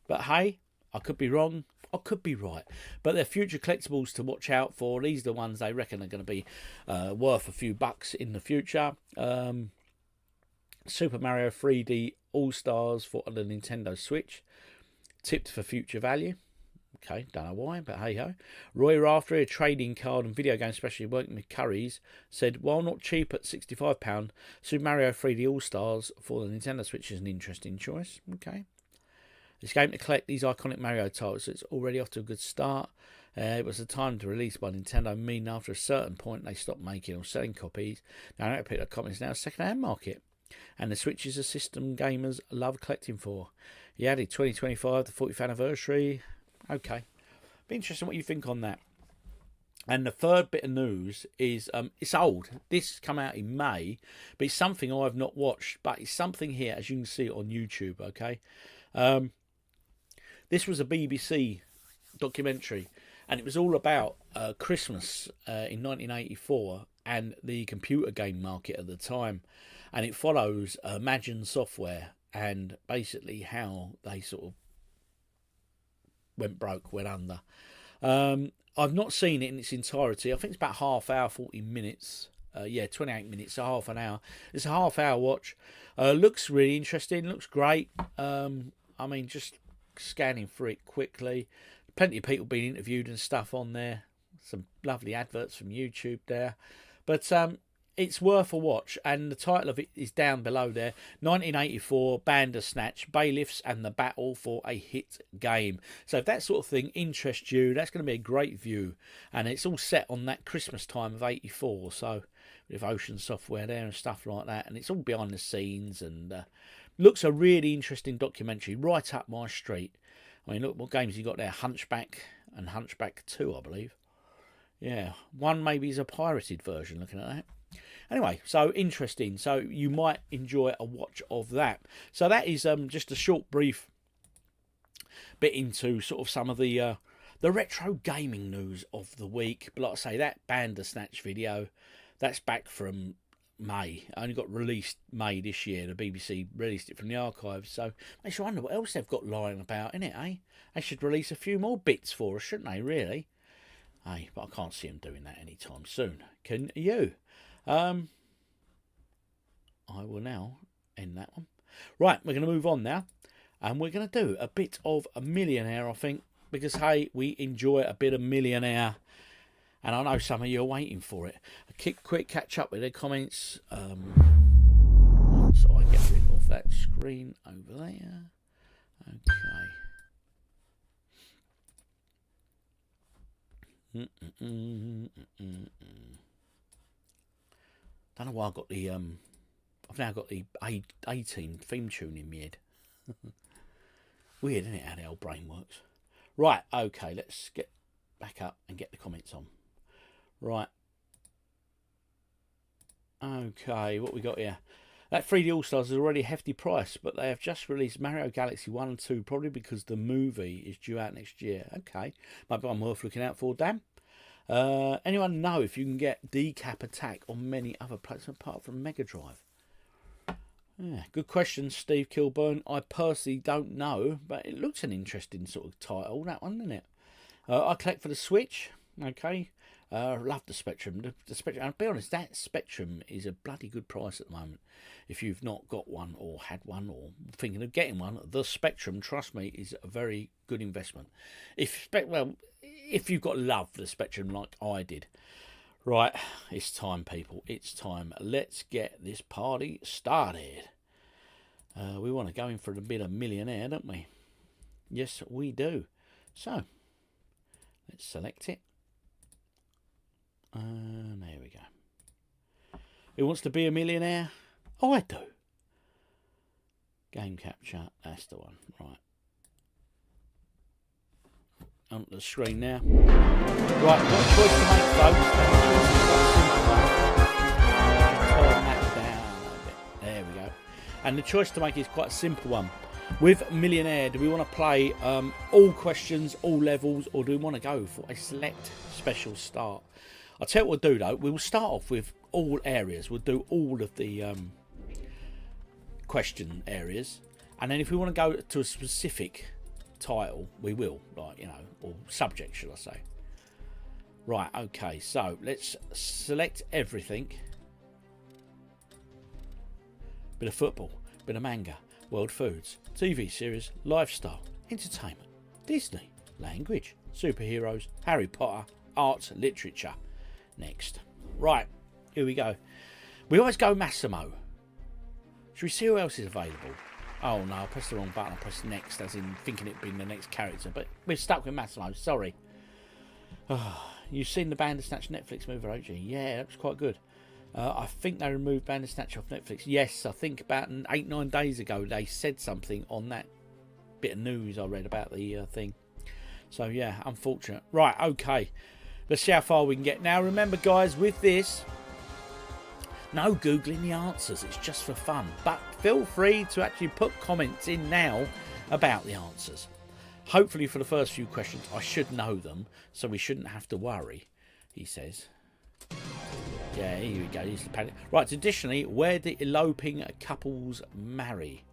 But hey, I could be wrong, I could be right. But they're future collectibles to watch out for. These are the ones they reckon are going to be worth a few bucks in the future. Super Mario 3D All-Stars for the Nintendo Switch. Tipped for future value. Okay, don't know why, but hey-ho. Roy Rafter, a trading card and video game specialist working with Curry's, said, while not cheap at £65, Super Mario 3D All-Stars for the Nintendo Switch is an interesting choice. Okay. This game to collect these iconic Mario titles, so it's already off to a good start. It was the time to release by Nintendo, meaning after a certain point they stopped making or selling copies. Now, I pick up copies now, second-hand market. And the Switch is a system gamers love collecting for. He added 2025, the 40th anniversary. Okay. Be interesting what you think on that. And the third bit of news is, it's old. This come out in May, but it's something I've not watched. But it's something here, as you can see on YouTube, okay? This was a BBC documentary, and it was all about Christmas in 1984 and the computer game market at the time. And it follows Imagine Software and basically how they sort of went broke, went under. I've not seen it in its entirety. I think it's about half hour, 40 minutes. Yeah, 28 minutes, so half an hour. It's a half-hour watch. Looks really interesting. Looks great. I mean, just scanning through it quickly. Plenty of people being interviewed and stuff on there. Some lovely adverts from YouTube there. But it's worth a watch, and the title of it is down below there. 1984, Bandersnatch, Bailiffs and the Battle for a Hit Game. So if that sort of thing interests you, that's going to be a great view. And it's all set on that Christmas time of 84, so with Ocean Software there and stuff like that. And it's all behind the scenes, and looks a really interesting documentary, right up my street. I mean, look what games you got there. Hunchback and Hunchback 2, I believe. Yeah, one maybe is a pirated version, looking at that. Anyway, so interesting. So you might enjoy a watch of that. So that is just a short, brief bit into sort of some of the retro gaming news of the week. But like I say, that Bandersnatch video, that's back from May. It only got released May this year. The BBC released it from the archives. So makes you wonder what else they've got lying about, innit, eh? They should release a few more bits for us, shouldn't they, really? Hey, but I can't see them doing that anytime soon. Can you? I will now end that one. Right, we're going to move on now. And we're going to do a bit of a Millionaire, I think. Because, hey, we enjoy a bit of Millionaire. And I know some of you are waiting for it. A quick catch up with the comments. So I get rid of that screen over there. Okay. Don't know why I got the I've now got the A-Team theme tune in my head. Weird, isn't it, how the old brain works? Right, okay, let's get back up and get the comments on. Right. Okay, what we got here? That 3D All-Stars is already a hefty price, but they have just released Mario Galaxy 1 and 2, probably because the movie is due out next year. Okay, might be one worth looking out for, Dan. Anyone know if you can get Decap Attack on many other platforms apart from Mega Drive? Yeah, good question, Steve Kilburn. I personally don't know, but it looks an interesting sort of title, that one, doesn't it? I collect for the Switch. Okay. Love the Spectrum. The Spectrum. I'll be honest, that Spectrum is a bloody good price at the moment. If you've not got one or had one or thinking of getting one, the Spectrum, trust me, is a very good investment. If you've got love for the Spectrum like I did. Right, it's time, people. It's time. Let's get this party started. We want to go in for a bit of Millionaire, don't we? Yes, we do. So, let's select it. There we go. Who wants to be a millionaire? Oh, I do. Game capture, that's the one. Right. On the screen now. Right, got a choice to make, folks. Turn that down a bit. There we go. And the choice to make is quite a simple one. With Millionaire, do we want to play all questions, all levels, or do we want to go for a select special start? I'll tell you what we'll do, though. We'll start off with all areas. We'll do all of the question areas. And then if we want to go to a specific title, we will. Like, you know, or subject, should I say. Right, okay. So, let's select everything. Bit of football. Bit of manga. World foods. TV series. Lifestyle. Entertainment. Disney. Language. Superheroes. Harry Potter. Art. Literature. Next. Right, here we go. We always go Massimo. Should we see who else is available? Oh no, I pressed the wrong button. I pressed next, as in thinking it'd been the next character. But we're stuck with Massimo, sorry. Oh, you've seen the Bandersnatch Netflix movie, haven't you? Yeah, that was quite good. I think they removed Bandersnatch off Netflix. Yes, I think about 8-9 days ago they said something on that bit of news I read about the thing. So yeah, unfortunate. Right, okay. Let's see how far we can get. Now, remember, guys, with this, no Googling the answers. It's just for fun. But feel free to actually put comments in now about the answers. Hopefully, for the first few questions, I should know them, so we shouldn't have to worry, he says. Yeah, here we go. He's the panic. Right, traditionally, where do eloping couples marry?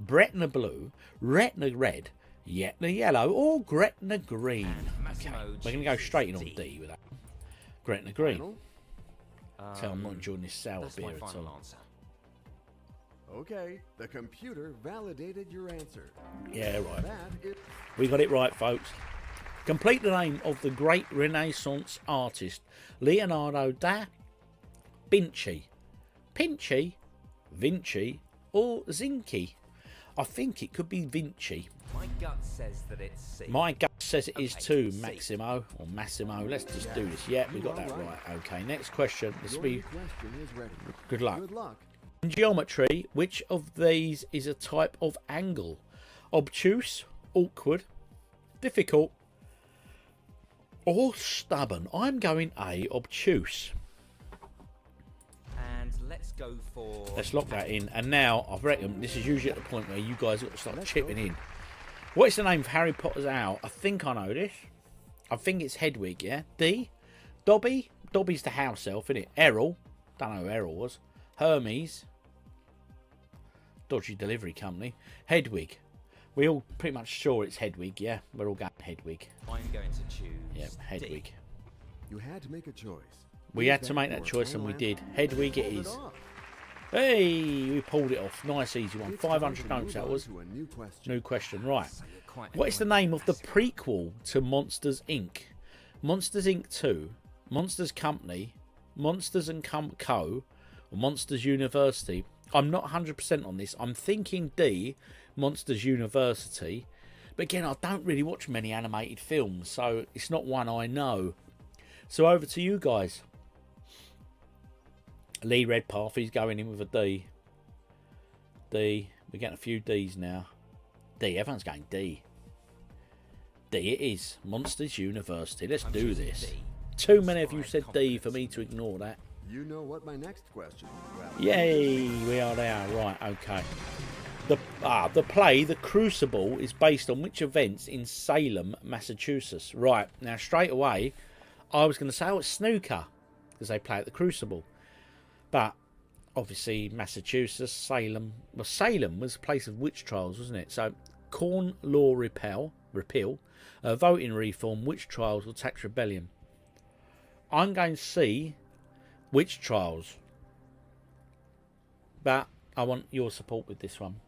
Gretna blue, Retna red, Yetna yellow, or Gretna green? Okay, we're going to go straight in on D with that. Gretna green. Tell I'm not enjoying this sour beer at all. Okay, the computer validated your answer. Yeah, right. We got it right, folks. Complete the name of the great Renaissance artist Leonardo da Vinci. Pinchy, Vinci, or Zinci? I think it could be Vinci. My gut says that it's C. My gut says it is too, Maximo or Massimo. Let's just do this. Yeah, we got that right. Okay, next question. This will be good luck. In geometry, which of these is a type of angle? Obtuse, awkward, difficult, or stubborn? I'm going A, obtuse. And let's go for... Let's lock that in. And now, I reckon this is usually at the point where you guys got to start chipping in. What is the name of Harry Potter's owl? I think I know this. I think it's Hedwig, yeah? D? Dobby? Dobby's the house elf, isn't it? Errol? Don't know who Errol was. Hermes? Dodgy delivery company. Hedwig. We all pretty much sure it's Hedwig, yeah? We're all going Hedwig. I'm going to choose Yeah, Hedwig. D. You had to make a choice. We had to make that choice and we did. Hedwig it is. Hey, we pulled it off. Nice, easy one. 500 notes that was. New question. Right. What is the name of the prequel to Monsters, Inc.? Monsters, Inc. 2, Monsters Company, Monsters and Co., or Monsters University? I'm not 100% on this. I'm thinking D, Monsters University. But again, I don't really watch many animated films, so it's not one I know. So over to you guys. Lee Redpath, he's going in with a D. D. We're getting a few Ds now. D. Everyone's going D. D it is. Monsters University. Let's do this. Too many of you said D for me to ignore that. You know what my next question is about. Yay, we are there. Right, okay. The play, The Crucible, is based on which events in Salem, Massachusetts? Right, now straight away, I was going to say, oh, it's snooker, because they play at The Crucible. But, obviously, Massachusetts, Salem... Well, Salem was a place of witch trials, wasn't it? So, Corn Law Repeal, voting reform, witch trials, or tax rebellion. I'm going to see witch trials. But I want your support with this one.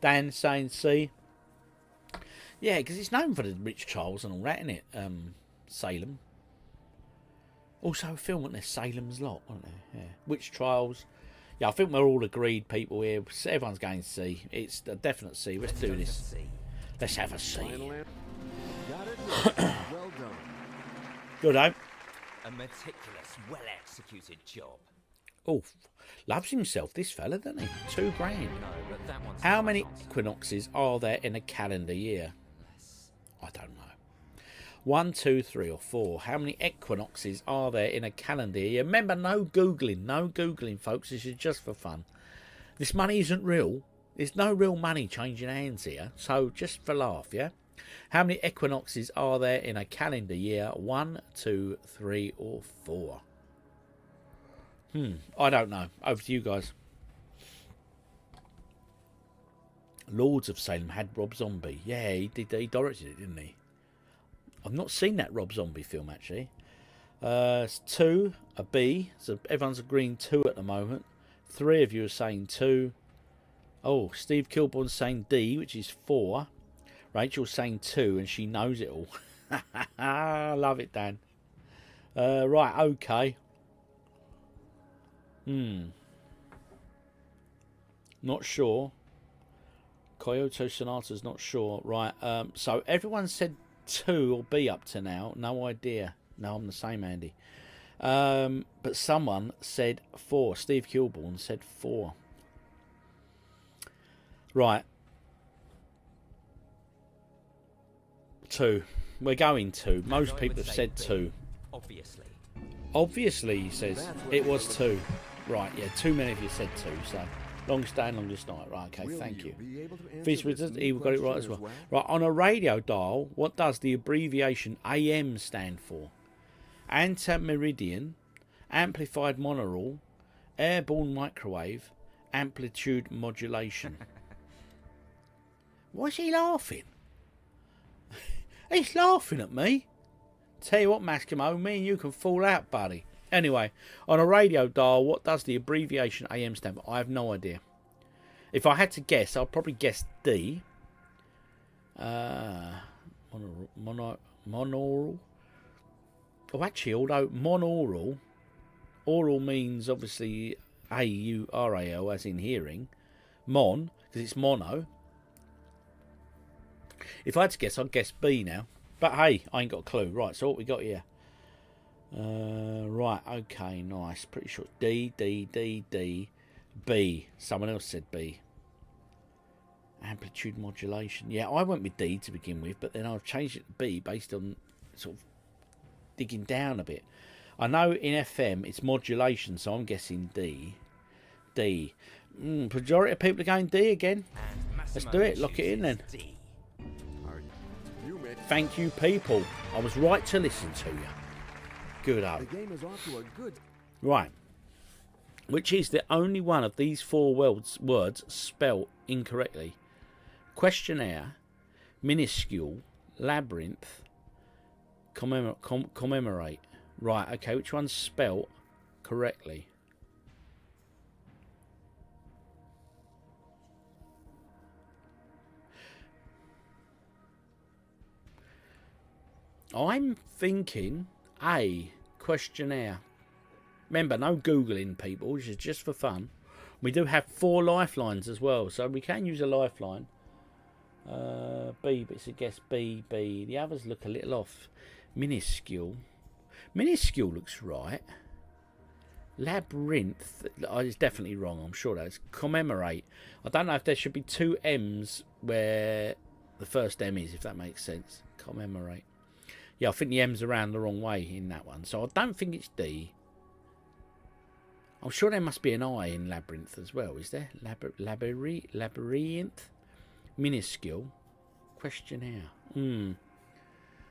Dan saying C. Yeah, because it's known for the witch trials and all that, isn't it? Salem. Also a film, wasn't there? Salem's Lot, wasn't there? Yeah. Witch trials. Yeah, I think we're all agreed, people here. Everyone's going to C. It's a definite C. Let's do this. Let's have a C. Well done. Good, eh? A meticulous, well-executed job. Oh, loves himself, this fella, doesn't he? £2 grand. No, but that one's How many equinoxes are there in a calendar year? I don't know. 1, 2, 3, or 4. How many equinoxes are there in a calendar year? Remember, no Googling. No Googling, folks. This is just for fun. This money isn't real. There's no real money changing hands here. So, just for laugh, yeah? How many equinoxes are there in a calendar year? 1, 2, 3, or 4? I don't know. Over to you guys. Lords of Salem had Rob Zombie. Yeah, he did. He directed it, didn't he? I've not seen that Rob Zombie film, actually. It's 2, a B. So everyone's agreeing 2 at the moment. 3 of you are saying 2. Oh, Steve Kilborn's saying D, which is 4. Rachel's saying 2, and she knows it all. I love it, Dan. Right, okay. Not sure. Kyoto Sonata's not sure. Right, so everyone said 2 or B up to now. No idea. No, I'm the same, Andy. But someone said 4. Steve Kilborn said 4. Right. 2. We're going to. Most people have said 2. Obviously. Obviously, he says. It was 2. Right, yeah, too many of you said 2, so... Longest day and longest night. Right, okay, thank you. Fizz Wizard, Evil got it right as well. Right, on a radio dial, what does the abbreviation AM stand for? Anti-meridian, amplified monaural, airborne microwave, amplitude modulation. Why is he laughing? He's laughing at me. Tell you what, Maskimo, me and you can fall out, buddy. Anyway, on a radio dial, what does the abbreviation AM stand for? I have no idea. If I had to guess, I'll probably guess D. Monaural. Oh, actually, although monaural, oral means obviously A-U-R-A-L, as in hearing. Mon, because it's mono. If I had to guess, I'd guess B now. But hey, I ain't got a clue. Right, so what we got here? Right, okay, nice. Pretty sure D, B. Someone else said B. Amplitude modulation. Yeah, I went with D to begin with, but then I've changed it to B based on sort of digging down a bit. I know in FM it's modulation, so I'm guessing D. Majority of people are going D again. Let's do it. Lock it in then. Thank you, people. I was right to listen to you. Good up. The game is off to a good... Right. Which is the only one of these 4 words spelt incorrectly? Questionnaire, minuscule, labyrinth, commemorate. Right, okay, which one's spelt correctly? I'm thinking A, questionnaire. Remember, no Googling, people. This is just for fun. We do have 4 lifelines as well, so we can use a lifeline. B, but it's a guess B. The others look a little off. Minuscule. Minuscule looks right. Labyrinth is definitely wrong. I'm sure that's commemorate. I don't know if there should be 2 M's where the first M is, if that makes sense. Commemorate. Yeah, I think the M's around the wrong way in that one, so I don't think it's D. I'm sure there must be an I in labyrinth as well, is there? Labyrinth? Minuscule? Questionnaire.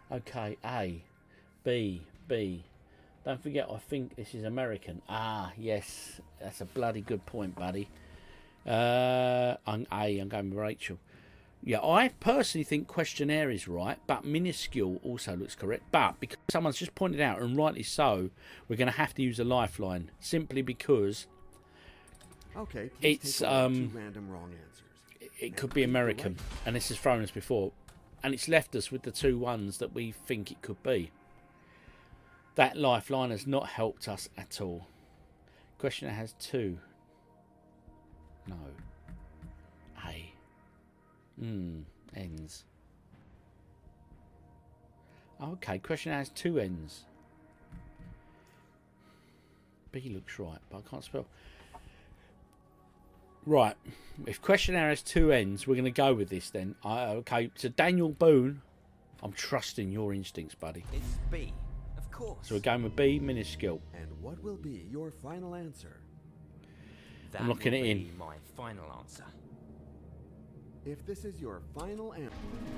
Okay, A. B. Don't forget, I think this is American. Ah, yes. That's a bloody good point, buddy. I'm going with Rachel. Yeah, I personally think questionnaire is right, but minuscule also looks correct. But because someone's just pointed out, and rightly so, we're going to have to use a lifeline, simply because it's random wrong answers. It could be American, and this has thrown us before, and it's left us with the 2 ones that we think it could be. That lifeline has not helped us at all. Questionnaire has 2. No. A. Ends. Okay, questionnaire has 2 ends. B looks right, but I can't spell. Right, if questionnaire has 2 ends, we're going to go with this then. Okay, so Daniel Boone, I'm trusting your instincts, buddy. It's B, of course. So we're going with B, minuscule. And what will be your final answer? I'm looking it in. My final answer. If this is your final answer,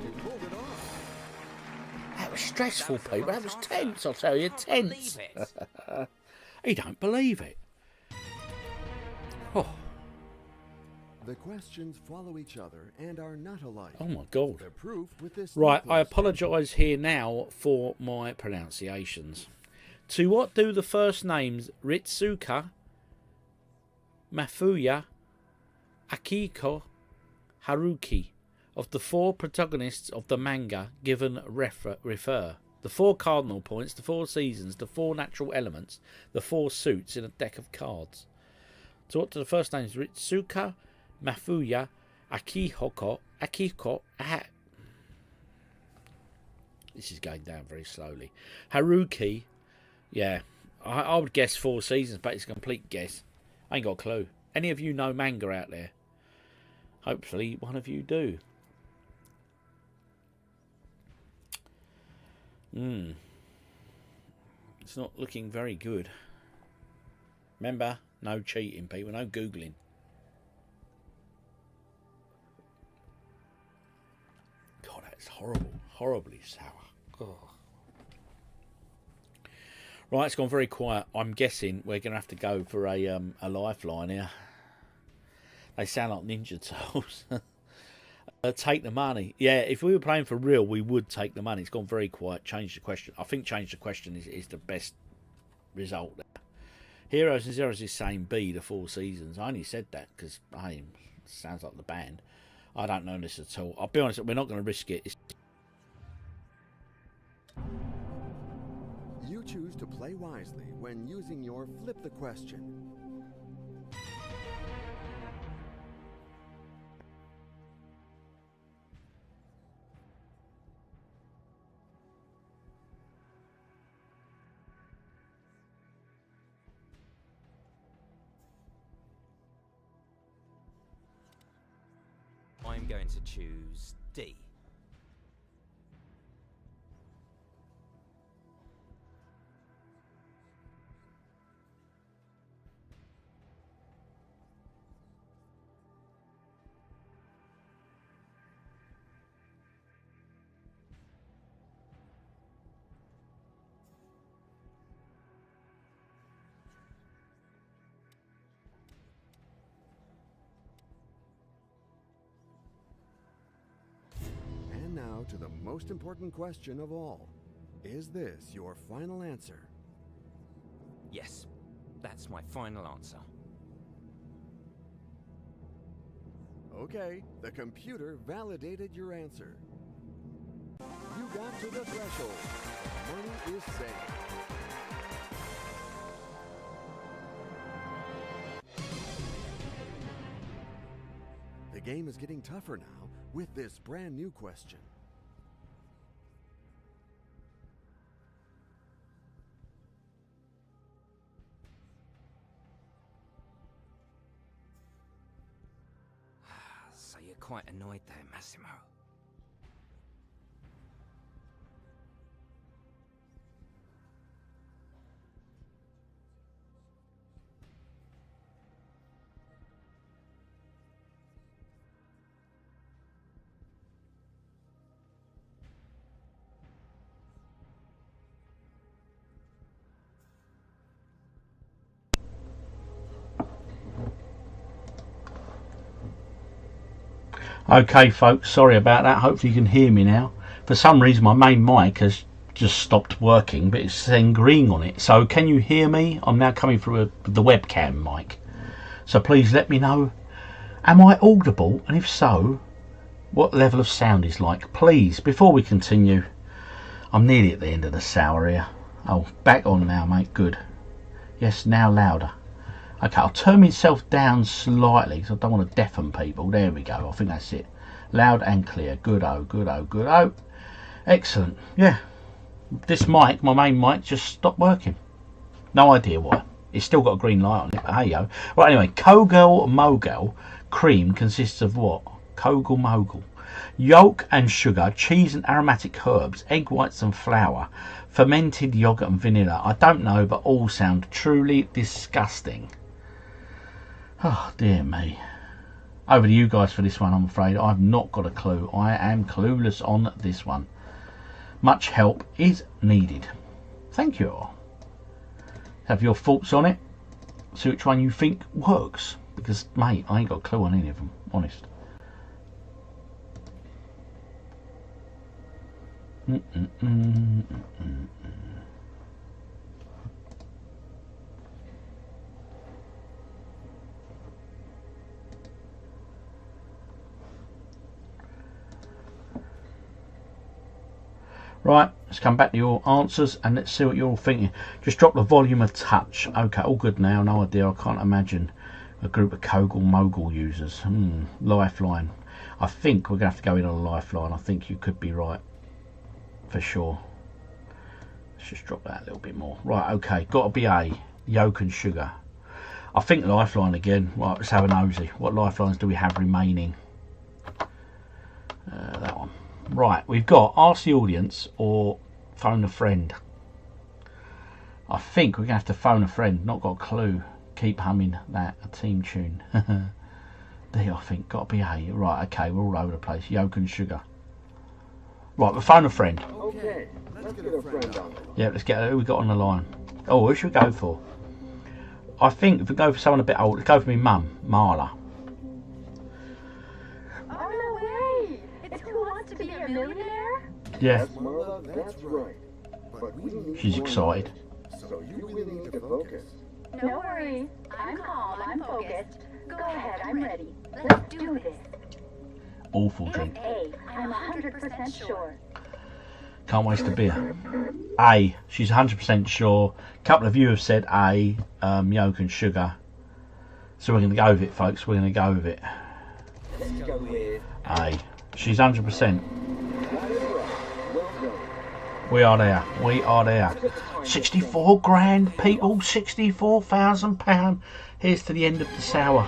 you pulled it off. That was stressful, people. That was tense, I'll tell you. Tense. He don't believe it. Oh. The questions follow each other and are not alike. Oh my God. The proof with this Right, I apologise here now for my pronunciations. To what do the first names Ritsuka, Mafuya, Akiko, Haruki of the 4 protagonists of the manga given refer? The 4 cardinal points, the 4 seasons, the 4 natural elements, the 4 suits in a deck of cards. So what do the first names Ritsuka, Mafuya, Akiko, this is going down very slowly. Haruki, yeah, I would guess 4 seasons, but it's a complete guess. I ain't got a clue. Any of you know manga out there? Hopefully one of you do. It's not looking very good. Remember, no cheating, people, no Googling. God, that's horrible. Horribly sour. God. Right, it's gone very quiet. I'm guessing we're going to have to go for a lifeline here. They sound like Ninja Turtles. Take the money. Yeah, if we were playing for real, we would take the money. It's gone very quiet. Change the question. I think change the question is the best result there. Heroes and Zeros is saying B, the 4 seasons. I only said that because it sounds like the band. I don't know this at all. I'll be honest, we're not going to risk it. You choose to play wisely when using your flip the question. I'm going to choose D. And now to the most important question of all. Is this your final answer? Yes, that's my final answer. Okay, the computer validated your answer. You got to the threshold. Money is saved. The game is getting tougher now with this brand new question. So you're quite annoyed there, Massimo. Okay, folks, sorry about that. Hopefully you can hear me now. For some reason, my main mic has just stopped working, but it's saying green on it. So can you hear me? I'm now coming through the webcam mic. So please let me know. Am I audible? And if so, what level of sound is like? Please, before we continue, I'm nearly at the end of the sour here. Oh, back on now, mate. Good. Yes, now louder. Okay, I'll turn myself down slightly because I don't want to deafen people. There we go. I think that's it. Loud and clear. Good-o, good-o, good-o. Excellent. Yeah. This mic, my main mic, just stopped working. No idea why. It's still got a green light on it, but hey-yo. Right, anyway. Kogel Mogel cream consists of what? Kogel Mogel. Yolk and sugar, cheese and aromatic herbs, egg whites and flour, fermented yogurt and vanilla. I don't know, but all sound truly disgusting. Oh, dear me. Over to you guys for this one, I'm afraid. I've not got a clue. I am clueless on this one. Much help is needed. Thank you all. Have your thoughts on it. See which one you think works. Because, mate, I ain't got a clue on any of them. Honest. Right, let's come back to your answers and let's see what you're all thinking. Just drop the volume a touch. Okay, all good now. No idea. I can't imagine a group of Kogel Mogul users. Lifeline. I think we're going to have to go in on a lifeline. I think you could be right. For sure. Let's just drop that a little bit more. Right, okay. Got to be A. Yolk and sugar. I think lifeline again. Right, let's have a nosy. What lifelines do we have remaining? That one. Right, we've got ask the audience or Phone a friend. I think we're going to have to phone a friend. Not got a clue. Keep humming that. A team tune. D, I think. Got to be A. Right, okay. We're all over the place. Yolk and sugar. Right, we'll phone a friend. Okay, let's get a friend on. Yeah, let's get who we got on the line. Oh, who should we go for? I think if we go for someone a bit old, let's go for me mum, Marla. Oh, no way! It's Who Wants to Be a Millionaire? Yeah. Marla, that's right. But we need She's excited. So you really need to focus. No worries. I'm calm, I'm focused. Go ahead, I'm ready. Let's do this. Awful drink. A, I'm 100% sure. Can't waste a beer. A, she's 100% sure. A couple of you have said A, yolk and sugar. So we're going to go with it, folks. We're going to go with it. Let's go with A. She's 100%. We are there. We are there. 64 grand, people. £64,000. Here's to the end of the sour.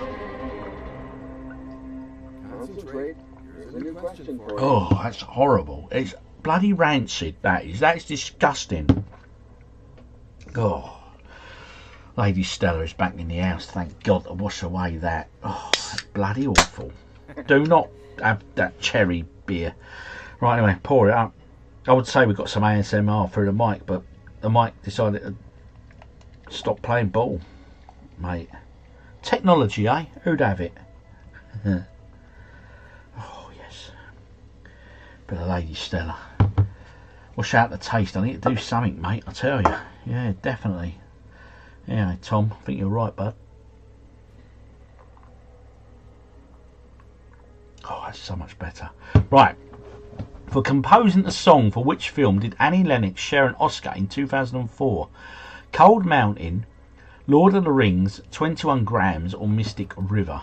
Concentrate. Here's a new question for you. Oh, that's horrible. It's bloody rancid, that is. That's disgusting. Oh. Lady Stella is back in the house. Thank God to wash away that. Oh, that's bloody awful. Do not have that cherry beer. Right, anyway, pour it up. I would say we got some ASMR through the mic, but the mic decided to stop playing ball, mate. Technology, eh? Who'd have it? Oh, yes. Bit of Lady Stella. Wash out the taste. I need to do something, mate, I tell you. Yeah, definitely. Yeah, Tom, I think you're right, bud. Oh, that's so much better. Right. For composing the song for which film did Annie Lennox share an Oscar in 2004? Cold Mountain, Lord of the Rings, 21 Grams or Mystic River?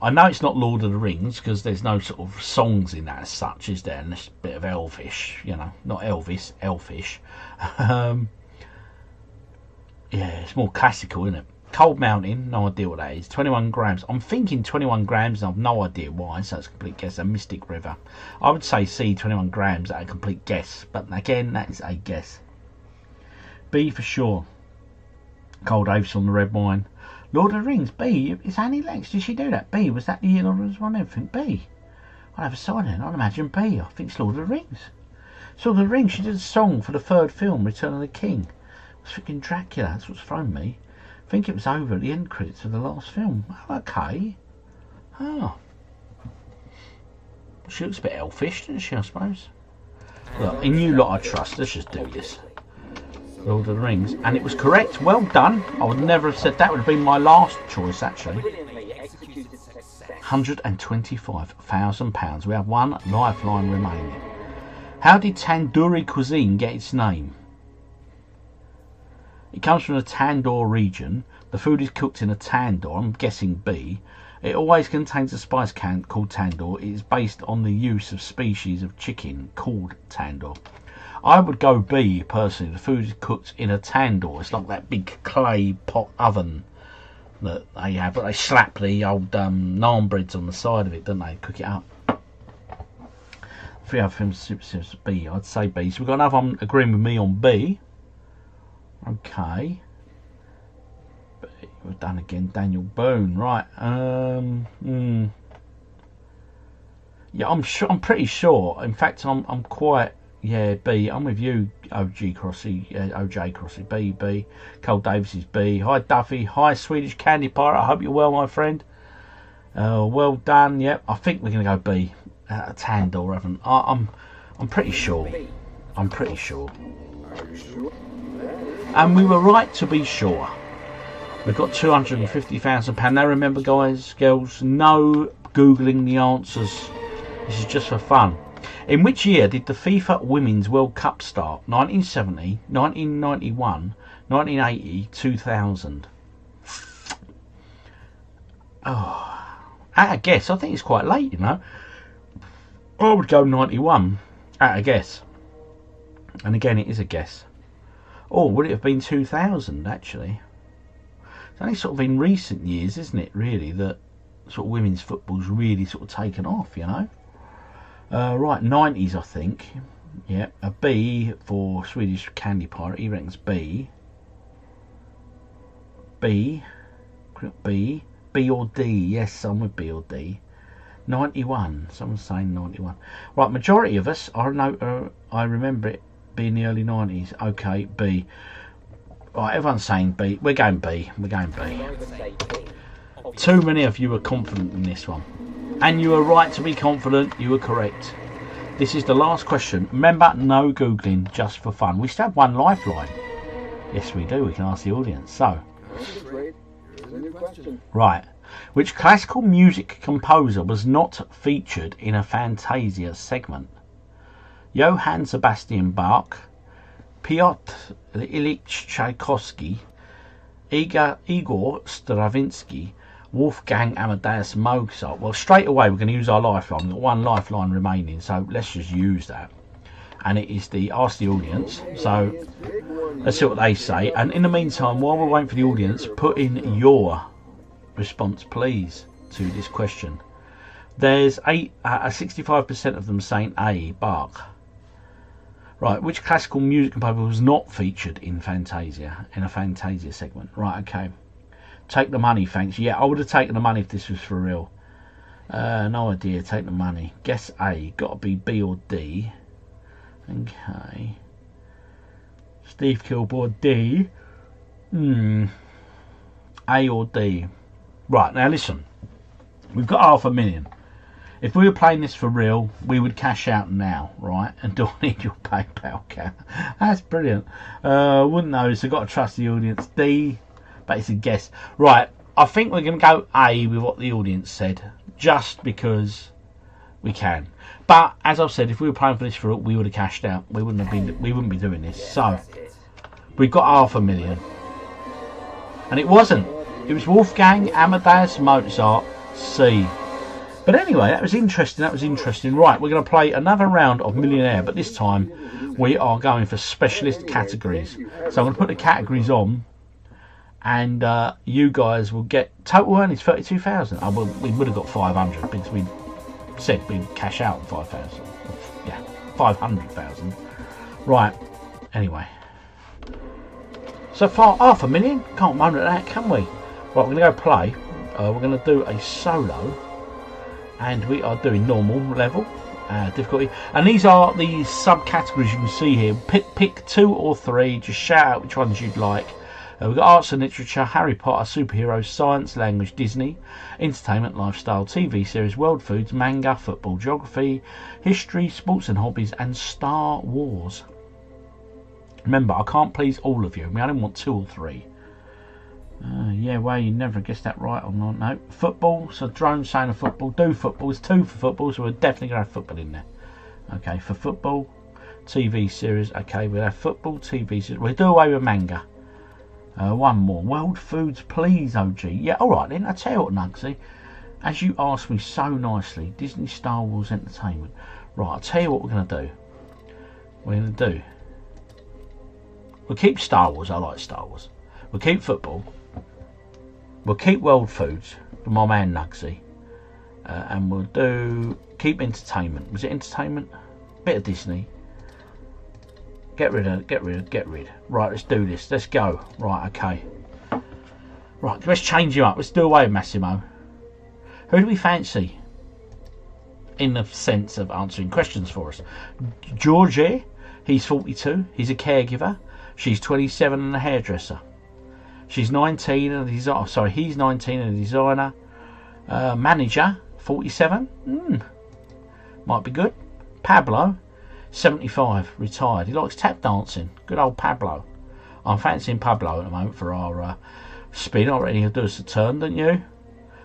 I know it's not Lord of the Rings because there's no sort of songs in that as such, is there? And it's a bit of elvish, you know, not Elvis, elfish. Yeah, it's more classical, isn't it? Cold Mountain, no idea what that is. 21 grams. I'm thinking 21 grams and I've no idea why, so it's a complete guess. A Mystic River. I would say C, 21 grams, at a complete guess. But again, that is a guess. B for sure. Cold Apes on the red wine. Lord of the Rings, B. Is Annie Lennox? Did she do that? B. Was that the year Lord of the Rings one? Everything. B. I'll have a sign in. I'd imagine B. I think it's Lord of the Rings. It's Lord of the Rings. She did a song for the third film, Return of the King. I was thinking Dracula. That's what's thrown me. I think it was over at the end credits of the last film. Oh, okay. Oh. She looks a bit elfish, doesn't she, I suppose? Look, in you lot I trust. Let's just do this. Lord of the Rings. And it was correct. Well done. I would never have said that. Would have been my last choice, actually. £125,000. We have one lifeline remaining. How did tandoori cuisine get its name? It comes from the Tandoor region. The food is cooked in a tandoor. I'm guessing B. It always contains a spice called tandoor. It is based on the use of species of chicken called tandoor. I would go B, personally. The food is cooked in a tandoor. It's like that big clay pot oven that they have. But they slap the old naan breads on the side of it, don't they? Cook it up. 3 other films, super B. I'd say B. So we've got another one agreeing with me on B. Okay. We've done again. Daniel Boone. Right. Yeah, I'm sure. I'm pretty sure. In fact, I'm quite. Yeah, B. I'm with you, OG Crossy. OJ Crossy. B. Cole Davis is B. Hi, Duffy. Hi, Swedish Candy Pirate. I hope you're well, my friend. Well done. Yep. I think we're gonna go B. Tandoor, haven't? I'm pretty sure. I'm pretty sure. Are you sure? And we were right to be sure. We've got £250,000. Now remember, guys, girls, no Googling the answers. This is just for fun. In which year did the FIFA Women's World Cup start? 1970, 1991, 1980, 2000. Oh, at a guess, I think it's quite late, you know. I would go 91 at a guess. And again, it is a guess. Or would it have been 2000, actually? It's only sort of in recent years, isn't it, really, that sort of women's football's really sort of taken off, you know? Right, 90s, I think. Yeah, a B for Swedish Candy Pirate. He reckons B. B or D. Yes, I'm with B or D. 91. Someone's saying 91. Right, majority of us, I remember it being the early 90s. Okay, B. Right, everyone's saying B. We're going B. We're going B. Too many of you are confident in this one. And you are right to be confident. You are correct. This is the last question. Remember, no Googling, just for fun. We still have one lifeline. Yes, we do. We can ask the audience. So, right. Which classical music composer was not featured in a Fantasia segment? Johann Sebastian Bach, Piotr Ilyich Tchaikovsky, Igor Stravinsky, Wolfgang Amadeus Mozart. Well, straight away we're going to use our lifeline. We've got one lifeline remaining, so let's just use that. And it is the Ask the Audience. So let's see what they say. And in the meantime, while we're waiting for the audience, put in your response, please, to this question. There's 65% of them saying A, Bach. Right, which classical music composer was not featured in Fantasia, in a Fantasia segment? Right, okay. Take the money, thanks. Yeah, I would have taken the money if this was for real. No idea. Take the money. Guess A. Got to be B or D. Okay. Steve Kilboard, D. A or D. Right, now listen. We've got $500,000. If we were playing this for real, we would cash out now, right? And don't need your PayPal account. That's brilliant. Wouldn't know, so got to trust the audience. D. But it's a guess. Right, I think we're going to go A with what the audience said, just because we can. But as I've said, if we were playing for this for we would have cashed out. We wouldn't be doing this. So we've got $500,000, and it wasn't. It was Wolfgang Amadeus Mozart, C. But anyway, that was interesting. That was interesting. Right, we're going to play another round of Millionaire, but this time we are going for specialist categories. So I'm going to put the categories on. And you guys will get total earnings 32,000. Oh, well, we would have got 500 because we said we'd cash out 5,000. Yeah, 500,000. Right. Anyway, so far $500,000. Can't moan at that, can we? Right, we're gonna go play. We're gonna do a solo, and we are doing normal level difficulty. And these are the subcategories you can see here. Pick 2 or 3. Just shout out which ones you'd like. We've got arts and literature, Harry Potter, superheroes, science, language, Disney, entertainment, lifestyle, TV series, world foods, manga, football, geography, history, sports and hobbies, and Star Wars. Remember, I can't please all of you. I only want 2 or 3. Yeah, well, you never guessed that right or not. No. Football, so Drone saying a football. Do football. It's 2 for football, so we're definitely going to have football in there. Okay, for football, TV series. Okay, we'll have football, TV series. We'll do away with manga. One more. World foods, please, OG. Yeah, alright then. I'll tell you what, Nugsy. As you asked me so nicely, Disney, Star Wars, entertainment. Right, I'll tell you what we're going to do. We'll keep Star Wars. I like Star Wars. We'll keep football. We'll keep world foods for my man Nugsy. And we'll keep entertainment. Was it entertainment? Bit of Disney. Get rid. Right, let's do this. Let's go. Right, okay. Right, let's change him up. Let's do away with Massimo. Who do we fancy? In the sense of answering questions for us. Georgie, he's 42. He's a caregiver. She's 27 and a hairdresser. She's 19 and he's 19 and a designer. Manager, 47. Might be good. Pablo, 75, retired. He likes tap dancing. Good old Pablo. I'm fancying Pablo at the moment for our spin. I reckon he'll do us a turn, don't you?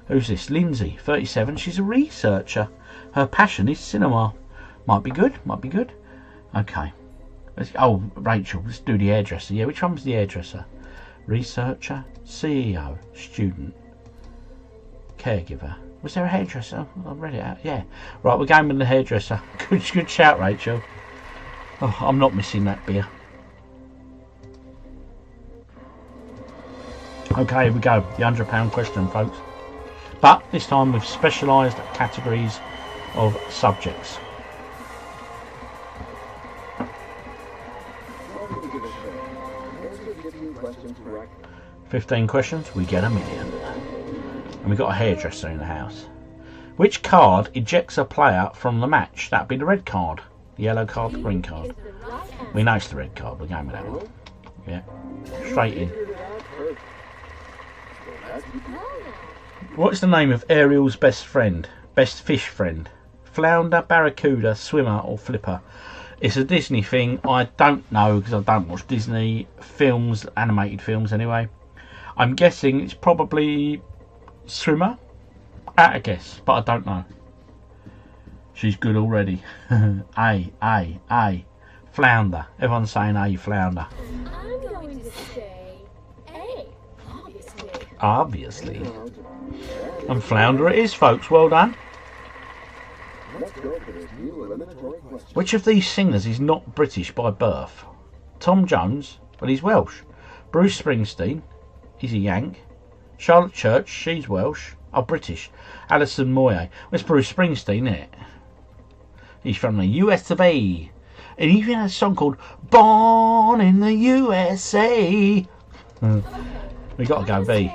Who's this? Lindsay, 37. She's a researcher. Her passion is cinema. Might be good. Okay. Rachel, let's do the hairdresser. Yeah, which one was the hairdresser? Researcher, CEO, student, caregiver. Was there a hairdresser? I read it out. Yeah. Right, we're going with the hairdresser. Good shout, Rachel. Oh, I'm not missing that beer. Okay, here we go. The £100 question, folks. But this time with specialised categories of subjects. 15 questions, we get $1 million. And we got a hairdresser in the house. Which card ejects a player from the match? That'd be the red card. The yellow card, the green card. We know it's the red card, we're going with that one. Yeah. Straight in. What's the name of Ariel's best friend? Best fish friend? Flounder, barracuda, swimmer or flipper? It's a Disney thing. I don't know because I don't watch Disney films, animated films anyway. I'm guessing it's probably swimmer. At a guess, but I don't know. She's good already. A. Flounder. Everyone's saying A, flounder. I'm going to say A, obviously. Obviously. And flounder it is, folks. Well done. Which of these singers is not British by birth? Tom Jones, but he's Welsh. Bruce Springsteen, he's a Yank. Charlotte Church, she's Welsh. Oh, British. Alison Moyet. It's Bruce Springsteen, isn't it? He's from the US of A. And he even has a song called Born in the USA. We got to go B.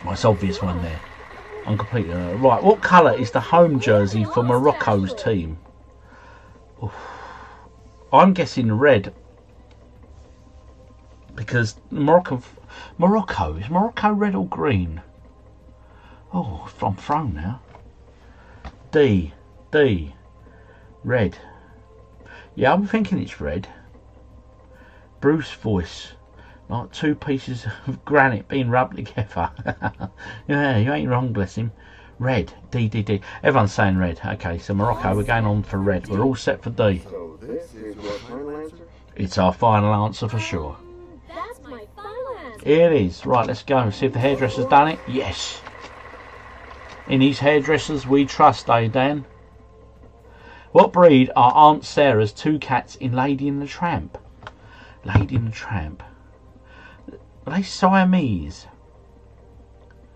Well, it's obvious one there. I'm completely right. What colour is the home jersey for Morocco's team? Oof. I'm guessing red. Because Morocco, is Morocco red or green? Oh, I'm thrown now. D, red. Yeah, I'm thinking it's red. Bruce voice, like two pieces of granite being rubbed together. Yeah, you ain't wrong, bless him. Red, D. Everyone's saying red. Okay, so Morocco, we're going on for red. We're all set for D. So this is your final answer? It's our final answer for sure. That's my final answer. Here it is. Right, let's go. See if the hairdresser's done it. Yes. In these hairdressers we trust, eh, Dan? What breed are Aunt Sarah's two cats in Lady and the Tramp? Lady and the Tramp. Are they Siamese?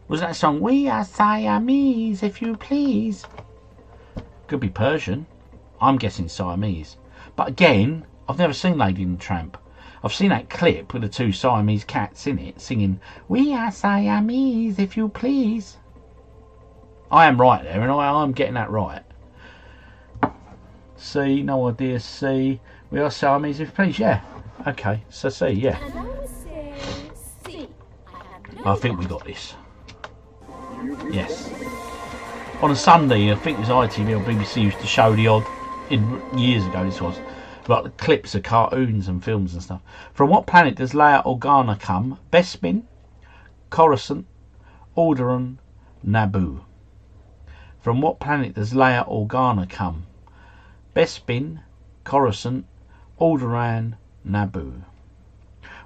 Was that song? We are Siamese, if you please. Could be Persian. I'm guessing Siamese. But again, I've never seen Lady and the Tramp. I've seen that clip with the two Siamese cats in it singing, we are Siamese, if you please. I am right there, and I'm getting that right. C, no idea. C, we are Siamese, if you please. Yeah. Okay, so C, yeah. And I would say C. I think we got this. Yes. On a Sunday, I think it was ITV or BBC used to show the odd, years ago this was, like the clips of cartoons and films and stuff. From what planet does Leia Organa come? Bespin, Coruscant, Alderaan, Naboo. From what planet does Leia Organa come? Bespin, Coruscant, Alderaan, Naboo.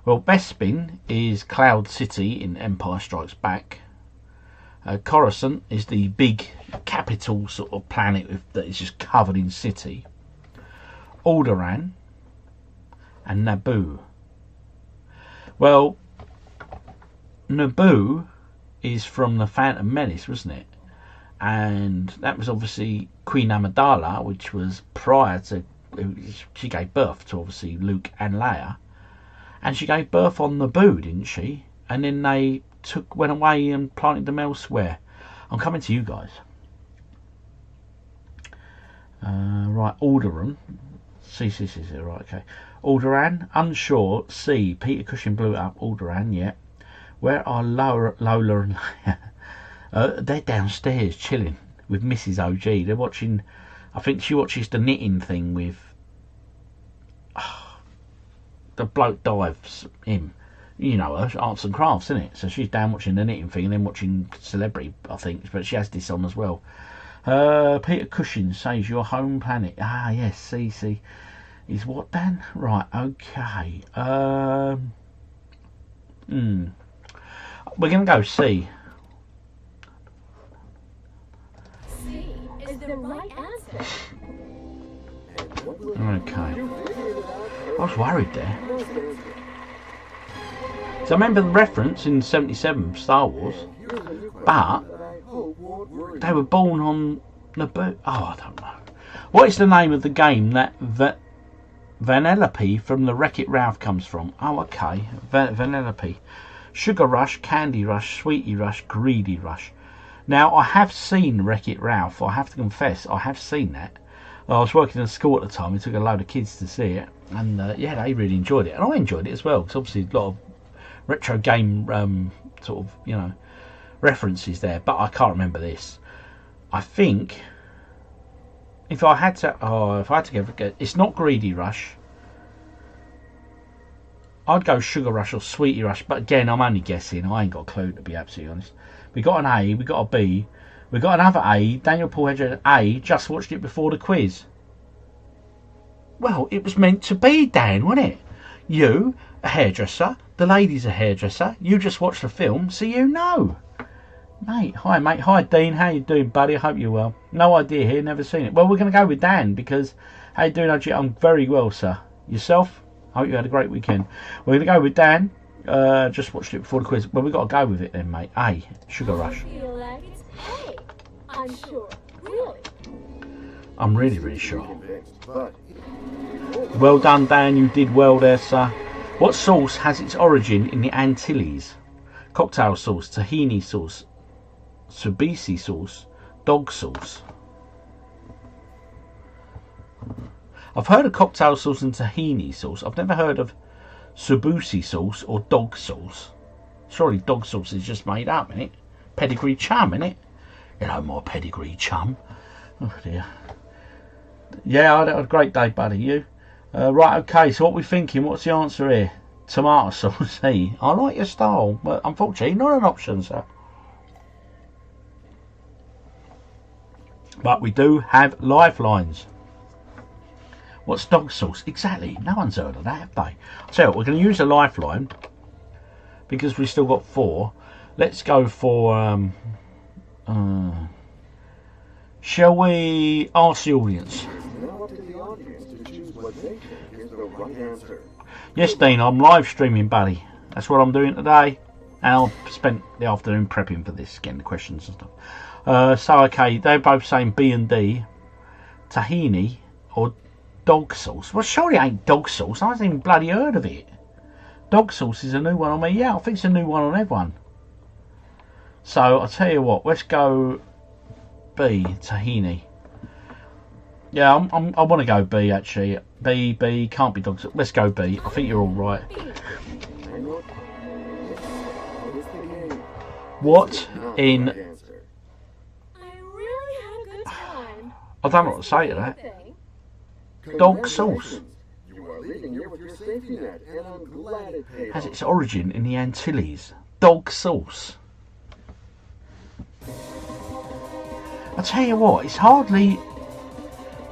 Well, Bespin is Cloud City in Empire Strikes Back. Coruscant is the big capital sort of planet that is just covered in city. Alderaan and Naboo. Well, Naboo is from the Phantom Menace, wasn't it? And that was obviously Queen Amidala, which was prior to, she gave birth to obviously Luke and Leia, and she gave birth on Naboo, didn't she? And then they went away and planted them elsewhere. I'm coming to you guys. Right, Alderaan. C, right, okay. Alderaan, unsure. C, Peter Cushing blew it up. Alderaan, yeah. Where are Lola and Leia? They're downstairs chilling with Mrs. OG. They're watching, I think she watches the knitting thing with the bloke dives him. You know her, arts and crafts, isn't it? So she's down watching the knitting thing and then watching Celebrity, I think, but she has this on as well. Peter Cushing says your home planet. Ah, yes, C. Is what, Dan? Right, okay. We're going to go C. C is the right answer. Okay. I was worried there. So I remember the reference in 77 Star Wars, but they were born on Naboo. Oh, I don't know. What is the name of the game that Vanellope from the Wreck-It Ralph comes from. Oh, okay. Vanellope. Sugar Rush, Candy Rush, Sweetie Rush, Greedy Rush. Now, I have seen Wreck-It Ralph. I have to confess, I have seen that. I was working in school at the time. We took a load of kids to see it. And, yeah, they really enjoyed it. And I enjoyed it as well. Because obviously a lot of retro game, sort of, you know, references there. But I can't remember this. I think... If I had to get, it's not Greedy Rush. I'd go Sugar Rush or Sweetie Rush, but again, I'm only guessing. I ain't got a clue, to be absolutely honest. We got an A, we got a B, we got another A. Daniel Paul Hedger, A. Just watched it before the quiz. Well, it was meant to be, Dan, wasn't it? You, a hairdresser. The lady's a hairdresser. You just watched the film, so you know. Mate, hi mate, hi Dean, how you doing buddy, I hope you're well. No idea here, never seen it. Well, we're going to go with Dan because, how you doing OG? I'm very well sir. Yourself? I hope you had a great weekend. We're going to go with Dan, just watched it before the quiz. Well, we've got to go with it then mate. A, Sugar Rush. I feel like it's A. I'm sure, really. I'm really, really sure. Well done Dan, you did well there sir. What sauce has its origin in the Antilles? Cocktail sauce, tahini sauce, Subisi sauce, dog sauce. I've heard of cocktail sauce and tahini sauce. I've never heard of Subusi sauce or dog sauce. Surely dog sauce is just made up, innit? Pedigree chum, innit? Hello, my pedigree chum. Oh dear. Yeah, I had a great day, buddy. You? Right, okay, so what we thinking? What's the answer here? Tomato sauce, hey. I like your style, but unfortunately not an option, sir. But we do have lifelines. What's dog sauce? Exactly. No one's heard of that, have they? So we're going to use a lifeline because we've still got 4. Let's go for. Shall we ask the audience? Now up to the audience to choose what they think is the right answer. Yes, Dean. I'm live streaming, buddy. That's what I'm doing today. And I've spent the afternoon prepping for this, getting the questions and stuff. So, okay, they're both saying B and D. Tahini or dog sauce. Well, surely it ain't dog sauce. I haven't even bloody heard of it. Dog sauce is a new one on me. Yeah, I think it's a new one on everyone. So, I'll tell you what. Let's go B, tahini. Yeah, I want to go B, actually. B, can't be dog sauce. Let's go B. I think you're all right. What in... I don't know what to say to that. Dog sauce. Has its origin in the Antilles. Dog sauce. I tell you what, it's hardly...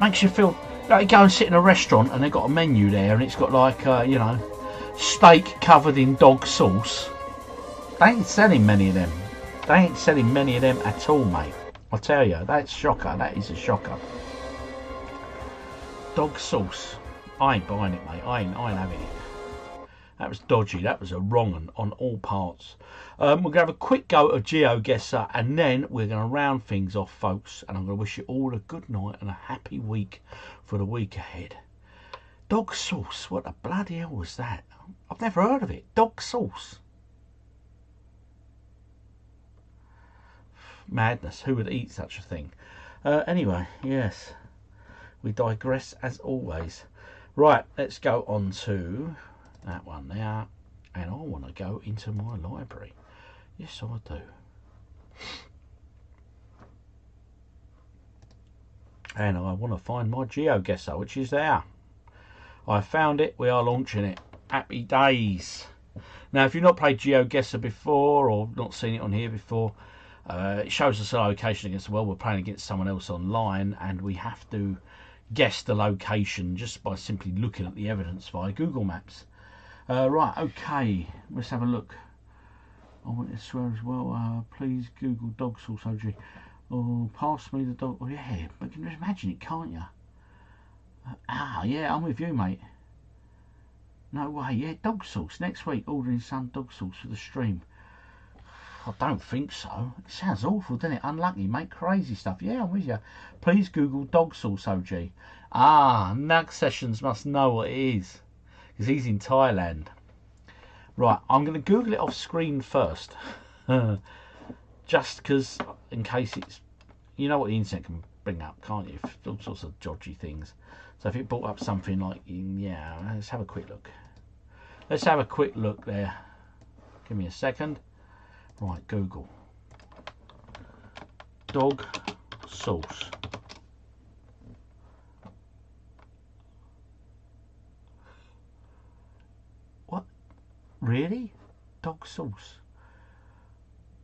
Makes you feel like you go and sit in a restaurant and they've got a menu there and it's got like, you know, steak covered in dog sauce. They ain't selling many of them. They ain't selling many of them at all, mate. I tell you, that's a shocker. That is a shocker. Dog sauce. I ain't buying it, mate. I ain't having it. That was dodgy. That was a wrong one on all parts. We're going to have a quick go of GeoGuessr and then we're going to round things off, folks. And I'm going to wish you all a good night and a happy week for the week ahead. Dog sauce. What the bloody hell was that? I've never heard of it. Dog sauce. Madness. Who would eat such a thing? Anyway, yes. We digress as always. Right, let's go on to that one there. And I want to go into my library. Yes, I do. And I want to find my GeoGuessr, which is there. I found it. We are launching it. Happy days. Now, if you've not played GeoGuessr before or not seen it on here before, it shows us a location against the world. We're playing against someone else online and we have to guess the location just by simply looking at the evidence via Google Maps. Right, okay, let's have a look. I want to swear as well. Please Google dog sauce OG. Oh, pass me the dog. Oh, yeah, but you can just imagine it, can't you? Yeah, I'm with you, mate. No way, yeah, dog sauce. Next week, ordering some dog sauce for the stream. I don't think so. It sounds awful, doesn't it? Unlucky, mate. Crazy stuff. Yeah, I'm with you. Please Google dog sauce, OG. Ah, Nug Sessions must know what it is, because he's in Thailand. Right, I'm going to Google it off screen first. Just because, in case it's... You know what the internet can bring up, can't you? All sorts of dodgy things. So if it brought up something like... Yeah, let's have a quick look. Let's have a quick look there. Give me a second. Right, Google. Dog sauce. What? Really? Dog sauce?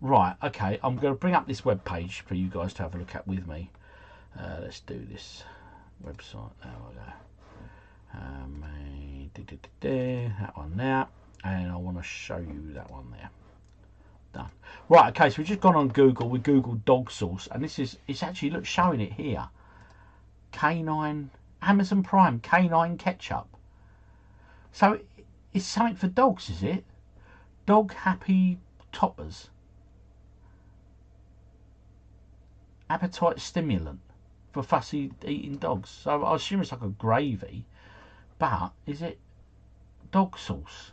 Right, okay. I'm going to bring up this web page for you guys to have a look at with me. Let's do this website. There we go. That one there. And I want to show you that one there. Done. Right, okay, so we've just gone on Google. We Googled dog sauce, and this is, it's actually showing it here. Canine, Amazon Prime, canine ketchup. So it's something for dogs, is it? Dog happy toppers. Appetite stimulant for fussy eating dogs. So I assume it's like a gravy, but is it dog sauce?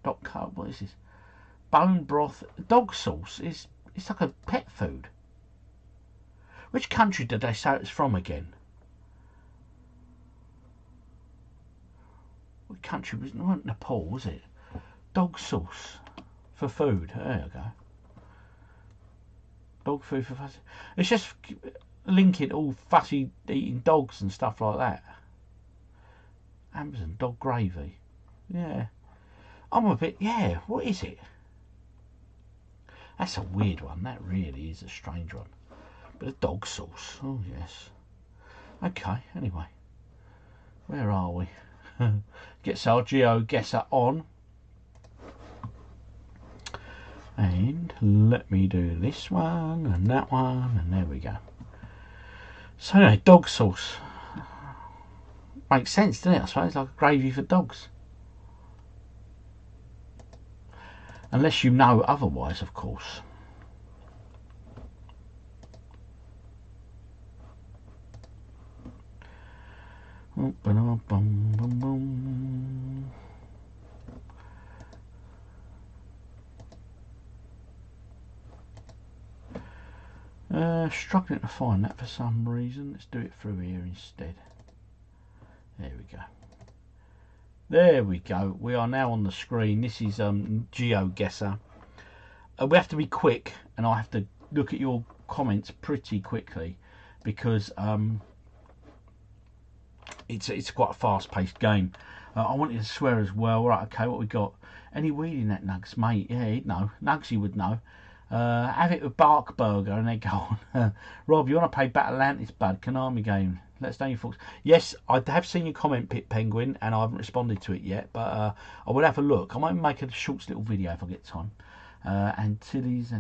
What is this? Bone broth, dog sauce it's like a pet food. Which country did they say it's from again? What country was it? Not Nepal, was it? Dog sauce for food. There you go. Dog food for fussy. It's just linking all fussy eating dogs and stuff like that. Amazon dog gravy. Yeah. I'm a bit, yeah, what is it? That's a weird one. That really is a strange one. But a dog sauce. Oh, yes. Okay, anyway. Where are we? Gets our GeoGuessr on. And let me do this one and that one. And there we go. So anyway, dog sauce. Makes sense, doesn't it? I suppose, like a gravy for dogs. Unless you know otherwise, of course. Struggling to find that for some reason. Let's do it through here instead. There we go. There we go. We are now on the screen. This is GeoGuessr. We have to be quick, and I have to look at your comments pretty quickly because it's quite a fast-paced game. I want you to swear as well. Right, okay, what we got? Any weed in that, Nugs, mate? Yeah, he'd know. Nugsy would know. Have it with Bark Burger, and they go on. Rob, you want to play Battle Atlantis, bud? Konami game. Let us know your thoughts. Yes, I have seen your comment, Pit Penguin, and I haven't responded to it yet, but I will have a look. I might make a short little video if I get time. Antilles.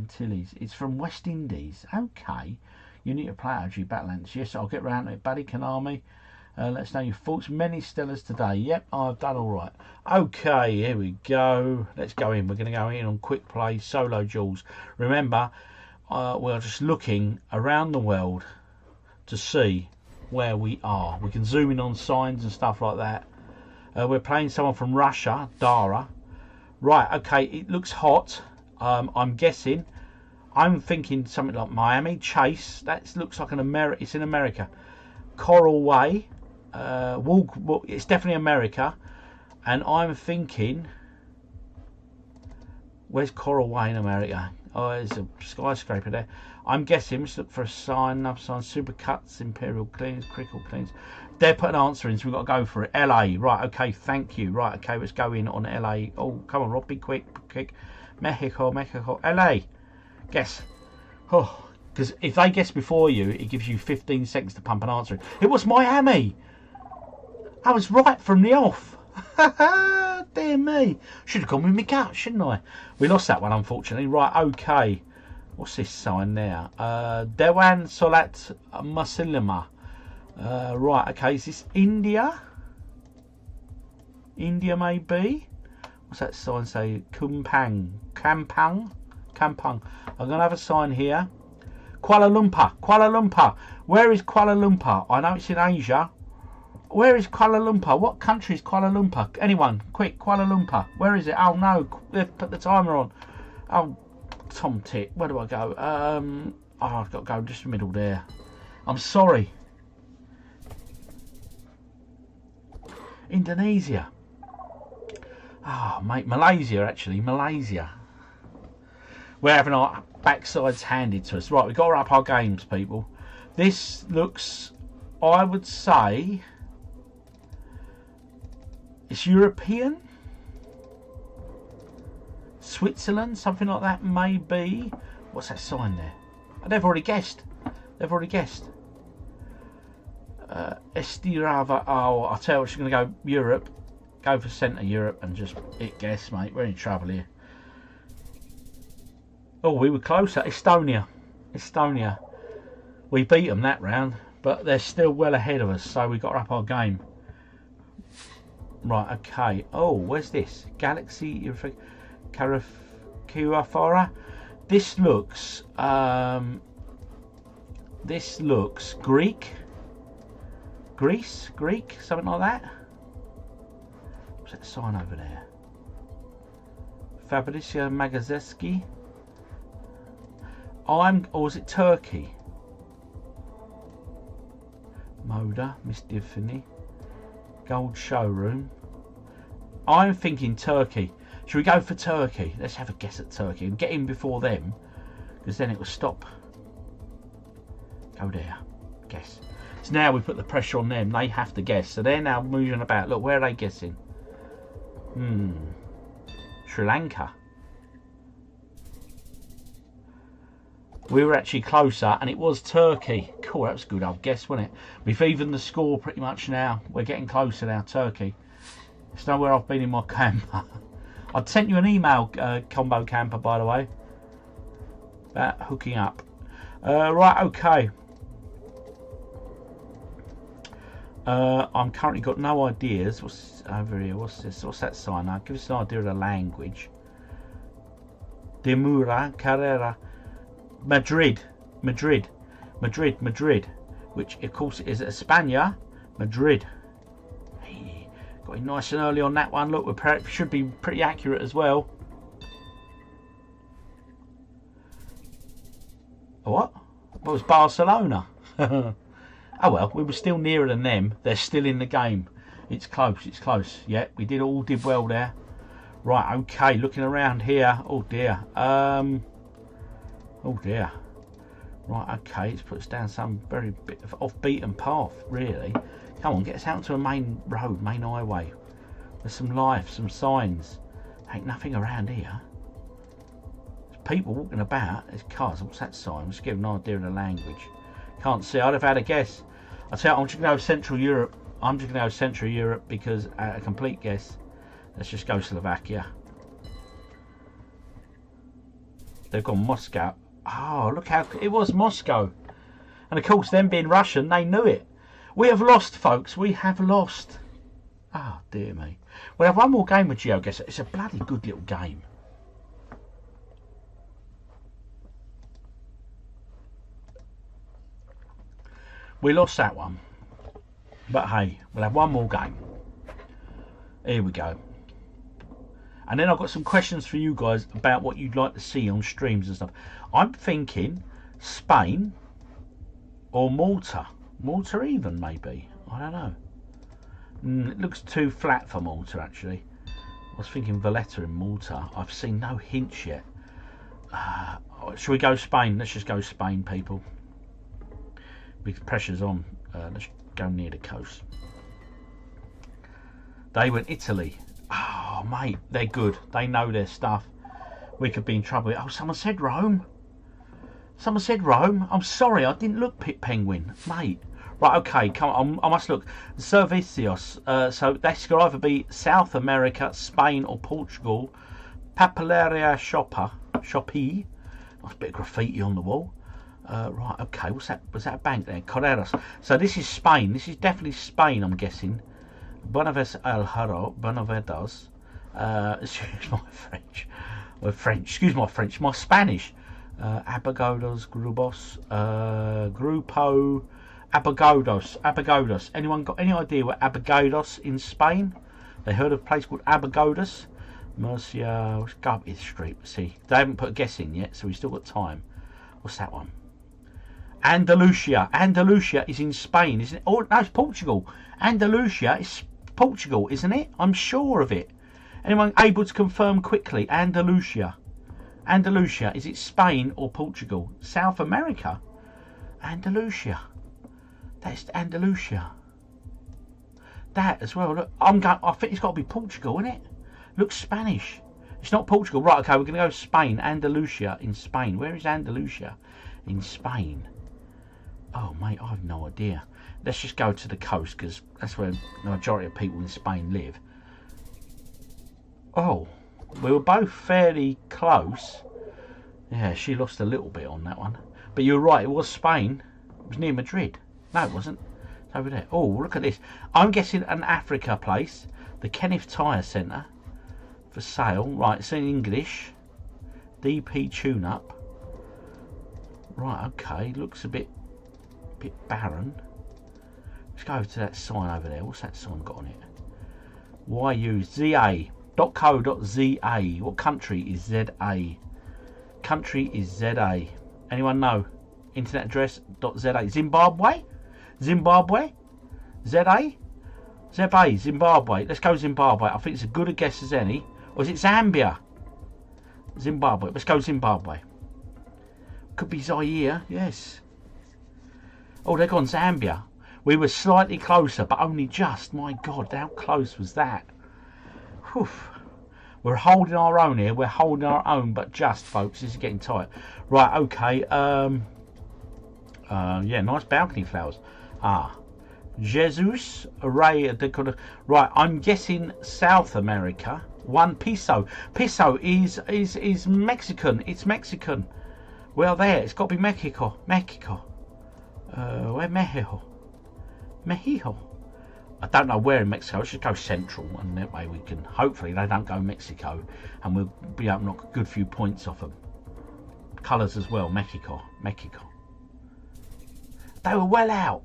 It's from West Indies. Okay. You need to play OG Battle Atlantis. Yes, I'll get round to it, buddy. Konami. Let us know your thoughts. Many Stellars today. Yep, I've done all right. Okay, here we go. Let's go in. We're going to go in on quick play, solo duels. Remember, we're just looking around the world to see where we are. We can zoom in on signs and stuff like that. We're playing someone from Russia, Dara. Right, okay, it looks hot. I'm guessing. I'm thinking something like Miami, Chase. That looks like it's in America. Coral Way. It's definitely America. And I'm thinking, where's Coral Way in America? Oh, there's a skyscraper there. I'm guessing, let's look for a sign, another sign, Supercuts, Imperial Cleans, Crickle Cleans. They're putting an answer in, so we've got to go for it. LA, right, okay, thank you. Right, okay, let's go in on LA. Oh, come on, Rob, be quick. Mexico, LA. Guess. Oh, because if they guess before you, it gives you 15 seconds to pump an answer in. It was Miami. I was right from the off. Dear me. Should have gone with my gut, shouldn't I? We lost that one, unfortunately. Right, okay. What's this sign there? Dewan Solat Masilima. Right, okay. Is this India? India, maybe? What's that sign say? Kampang. Kampong. I'm going to have a sign here. Kuala Lumpur. Kuala Lumpur. Where is Kuala Lumpur? I know it's in Asia. Where is Kuala Lumpur? What country is Kuala Lumpur? Anyone? Quick, Kuala Lumpur. Where is it? Oh no, they've put the timer on. Oh, Tom Tit. Where do I go? Oh, I've got to go just in the middle there. I'm sorry. Indonesia. Oh, mate, Malaysia, actually. Malaysia. We're having our backsides handed to us. Right, we've got to up our games, people. This looks, I would say, it's European. Switzerland, something like that, maybe. What's that sign there? Oh, they've already guessed. They've already guessed. Estirava. Oh, I'll tell you what, she's going to go Europe. Go for centre Europe and just hit guess, mate. We're in trouble here. Oh, we were closer. Estonia. Estonia. We beat them that round, but they're still well ahead of us, so we've got to up our game. Right, okay. Oh, where's this? Galaxy Kiwafara. This looks Greek. Greece? Greek? Something like that? What's that sign over there? Fabricia Magazeski. Or is it Turkey? Moda, Miss Tiffany. Gold Showroom. I'm thinking Turkey. Should we go for Turkey? Let's have a guess at Turkey and get in before them, because then it will stop. Go there. Guess. So now we put the pressure on them. They have to guess. So they're now moving about. Look, where are they guessing? Sri Lanka. We were actually closer, and it was Turkey. Cool, that was a good old guess, wasn't it? We've evened the score pretty much now. We're getting closer now, Turkey. It's nowhere I've been in my camper. I'd sent you an email, Combo Camper, by the way, about hooking up. Right, okay. I'm currently got no ideas. What's over here? What's this? What's that sign? Now, give us an idea of the language. Demura Carrera. Madrid, which of course is España, Madrid. Hey, got in nice and early on that one. Look, we should be pretty accurate as well. What? Well, it was Barcelona. Oh well, we were still nearer than them. They're still in the game. It's close, it's close. Yeah, we did well there. Right, okay, looking around here. Oh dear. Oh dear. Right, okay, it's put us down some very bit of off-beaten path, really. Come on, get us out to a main road, main highway. There's some life, some signs. Ain't nothing around here. There's people walking about. There's cars. What's that sign? Let's give an idea of the language. Can't see. I'd have had a guess. I'll tell you, I'm just going to go Central Europe. I'm just going to go Central Europe because a complete guess. Let's just go Slovakia. They've gone Moscow. Oh, look how it was Moscow. And of course, them being Russian, they knew it. We have lost, folks. We have lost. Oh, dear me. We'll have one more game with GeoGuessr. It's a bloody good little game. We lost that one. But hey, we'll have one more game. Here we go. And then I've got some questions for you guys about what you'd like to see on streams and stuff. I'm thinking Spain or Malta. Malta even, maybe. I don't know. It looks too flat for Malta, actually. I was thinking Valletta in Malta. I've seen no hints yet. Should we go Spain? Let's just go Spain, people. Because pressure's on. Let's go near the coast. They went Italy. Oh, mate, they're good. They know their stuff. We could be in trouble. Oh, someone said Rome. Someone said Rome. I'm sorry, I didn't look Penguin, mate. Right, okay, come on. I must look. Servicios. So this could either be South America, Spain, or Portugal. Papeleria Shoppy. Nice bit of graffiti on the wall. Right, okay. What's that? Was that a bank there? Correros. So this is Spain. This is definitely Spain, I'm guessing. Bonaves El Haro, Bonavedas. Excuse my French. Well, French. Excuse my French. My Spanish. Abagodos, Grupos, Grupo, Abagodos. Anyone got any idea what Abagodos in Spain? They heard of a place called Abagodos? Murcia, let's go up his street. See, they haven't put a guess in yet, so we've still got time. What's that one? Andalusia. Andalusia is in Spain, isn't it? Oh, no, it's Portugal. Andalusia is Portugal, isn't it? I'm sure of it. Anyone able to confirm quickly? Andalusia. Andalusia, is it Spain or Portugal? South America? Andalusia. That's Andalusia. That as well. Look, I think it's got to be Portugal, isn't it? Looks Spanish. It's not Portugal. Right, okay, we're going to go Spain. Andalusia in Spain. Where is Andalusia in Spain? Oh, mate, I have no idea. Let's just go to the coast, because that's where the majority of people in Spain live. Oh, we were both fairly close. Yeah, she lost a little bit on that one. But you're right, it was Spain. It was near Madrid. No, it wasn't. It's over there. Oh, look at this. I'm guessing an Africa place. The Kenneth Tyre Centre. For sale. Right, it's in English. DP tune-up. Right, okay. Looks a bit barren. Let's go to that sign over there. What's that sign got on it? YUZA.co.za. What country is ZA? Country is ZA. Anyone know? Internet address .za. Zimbabwe? Zimbabwe? ZA? ZA, Zimbabwe. Let's go Zimbabwe. I think it's as good a guess as any. Or is it Zambia? Zimbabwe. Let's go Zimbabwe. Could be Zaire. Yes. Oh, they've gone Zambia. We were slightly closer, but only just. My God, how close was that? Whew. We're holding our own here. We're holding our own, but just, folks. This is getting tight. Right, okay. Yeah, nice balcony flowers. Jesus array. Right, I'm guessing South America. 1 peso. Peso is Mexican. It's Mexican. Well, there. It's got to be Mexico. Mexico. Where Mexico? Mexico. I don't know where in Mexico. Let's just go central, and that way we can. Hopefully, they don't go Mexico, and we'll be able to knock a good few points off them. Colours as well. Mexico. Mexico. They were well out.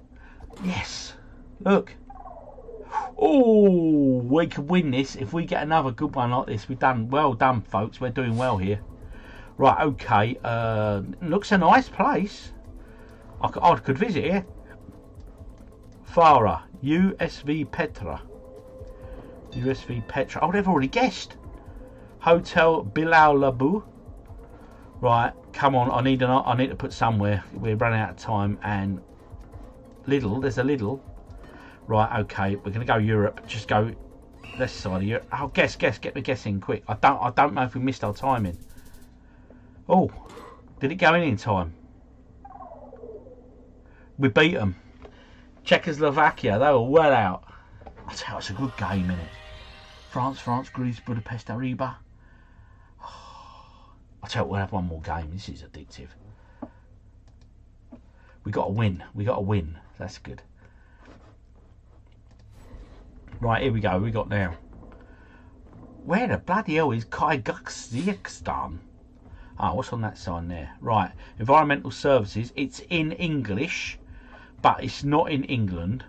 Yes. Look. Oh, we could win this if we get another good one like this. We've done well done, folks. We're doing well here. Right. Okay. Looks a nice place. I could visit here. Farah. USV Petra. USV Petra. Oh, they've already guessed. Hotel Bilal Labu. Right. Come on. I need to put somewhere. We're running out of time. And Lidl. There's a Lidl. Right, okay, we're going to go Europe. Just go left side of Europe. Oh, guess, get me guessing quick. I don't know if we missed our timing. Oh, did it go in time? We beat them. Czechoslovakia, they were well out. I tell you, it's a good game, isn't it? France, Greece, Budapest, Ariba. I tell you, we'll have one more game. This is addictive. We got to win. That's good. Right, here we go. We got now. Where the bloody hell is Kyrgyzstan? Ah, what's on that sign there? Right, environmental services. It's in English, but it's not in England.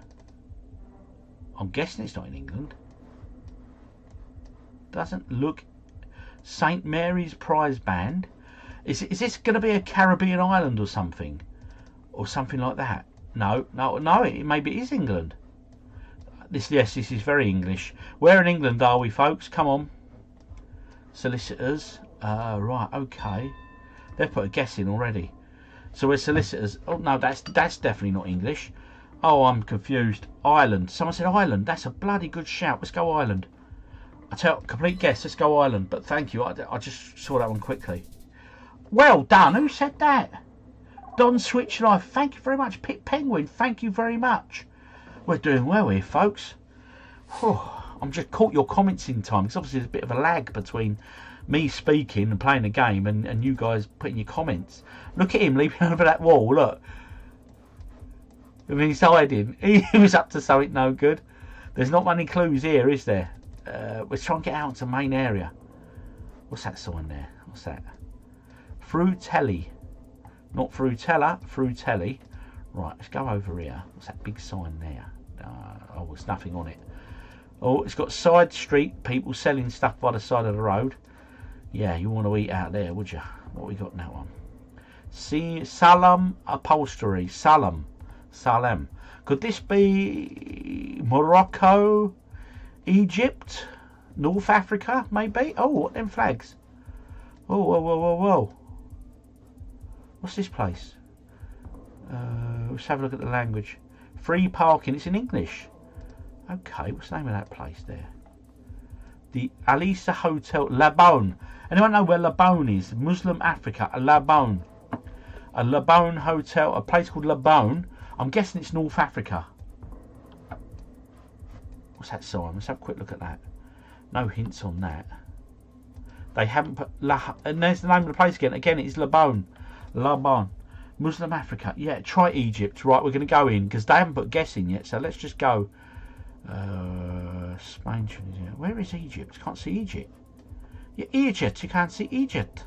I'm guessing it's not in England. Doesn't look. St. Mary's Prize Band. Is this going to be a Caribbean island or something? Or something like that? No. Maybe it is England. Yes, this is very English. Where in England are we, folks? Come on. Solicitors. Right, okay. They've put a guess in already. So we're solicitors. Oh, no, that's definitely not English. Oh, I'm confused. Ireland. Someone said Ireland. That's a bloody good shout. Let's go Ireland. I tell complete guess. Let's go Ireland. But thank you. I just saw that one quickly. Well done. Who said that? Don Switch Life. Thank you very much. Pit Penguin. Thank you very much. We're doing well here, folks. Whew. I'm just caught your comments in time because obviously there's a bit of a lag between me speaking and playing the game and you guys putting your comments. Look at him leaping over that wall. Look. I mean, he's hiding. He was up to something no good. There's not many clues here, is there? We're trying to get out to the main area. What's that sign there? What's that? Fruitelli. Not Frutella, Fruitelli. Right, let's go over here. What's that big sign there? Oh, there's nothing on it. Oh, it's got side street, people selling stuff by the side of the road. Yeah, you want to eat out there, would you? What we got in that one? See, Salem Upholstery. Salem. Could this be Morocco, Egypt, North Africa, maybe? Oh, what them flags? Oh, whoa. What's this place? Let's have a look at the language. Free parking. It's in English. Okay, what's the name of that place there? The Alisa Hotel, Labone. Anyone know where Labone is? Muslim Africa, Labone. A Labone Hotel, a place called Labone. I'm guessing it's North Africa. What's that sign? Let's have a quick look at that. No hints on that. They haven't put and there's the name of the place again. Again, it's Labone. Labone. Muslim Africa. Yeah, try Egypt. Right, we're going to go in because they haven't put guessing yet. So let's just go. Spain, Tunisia. Where is Egypt? Can't see Egypt. Yeah, Egypt. You can't see Egypt.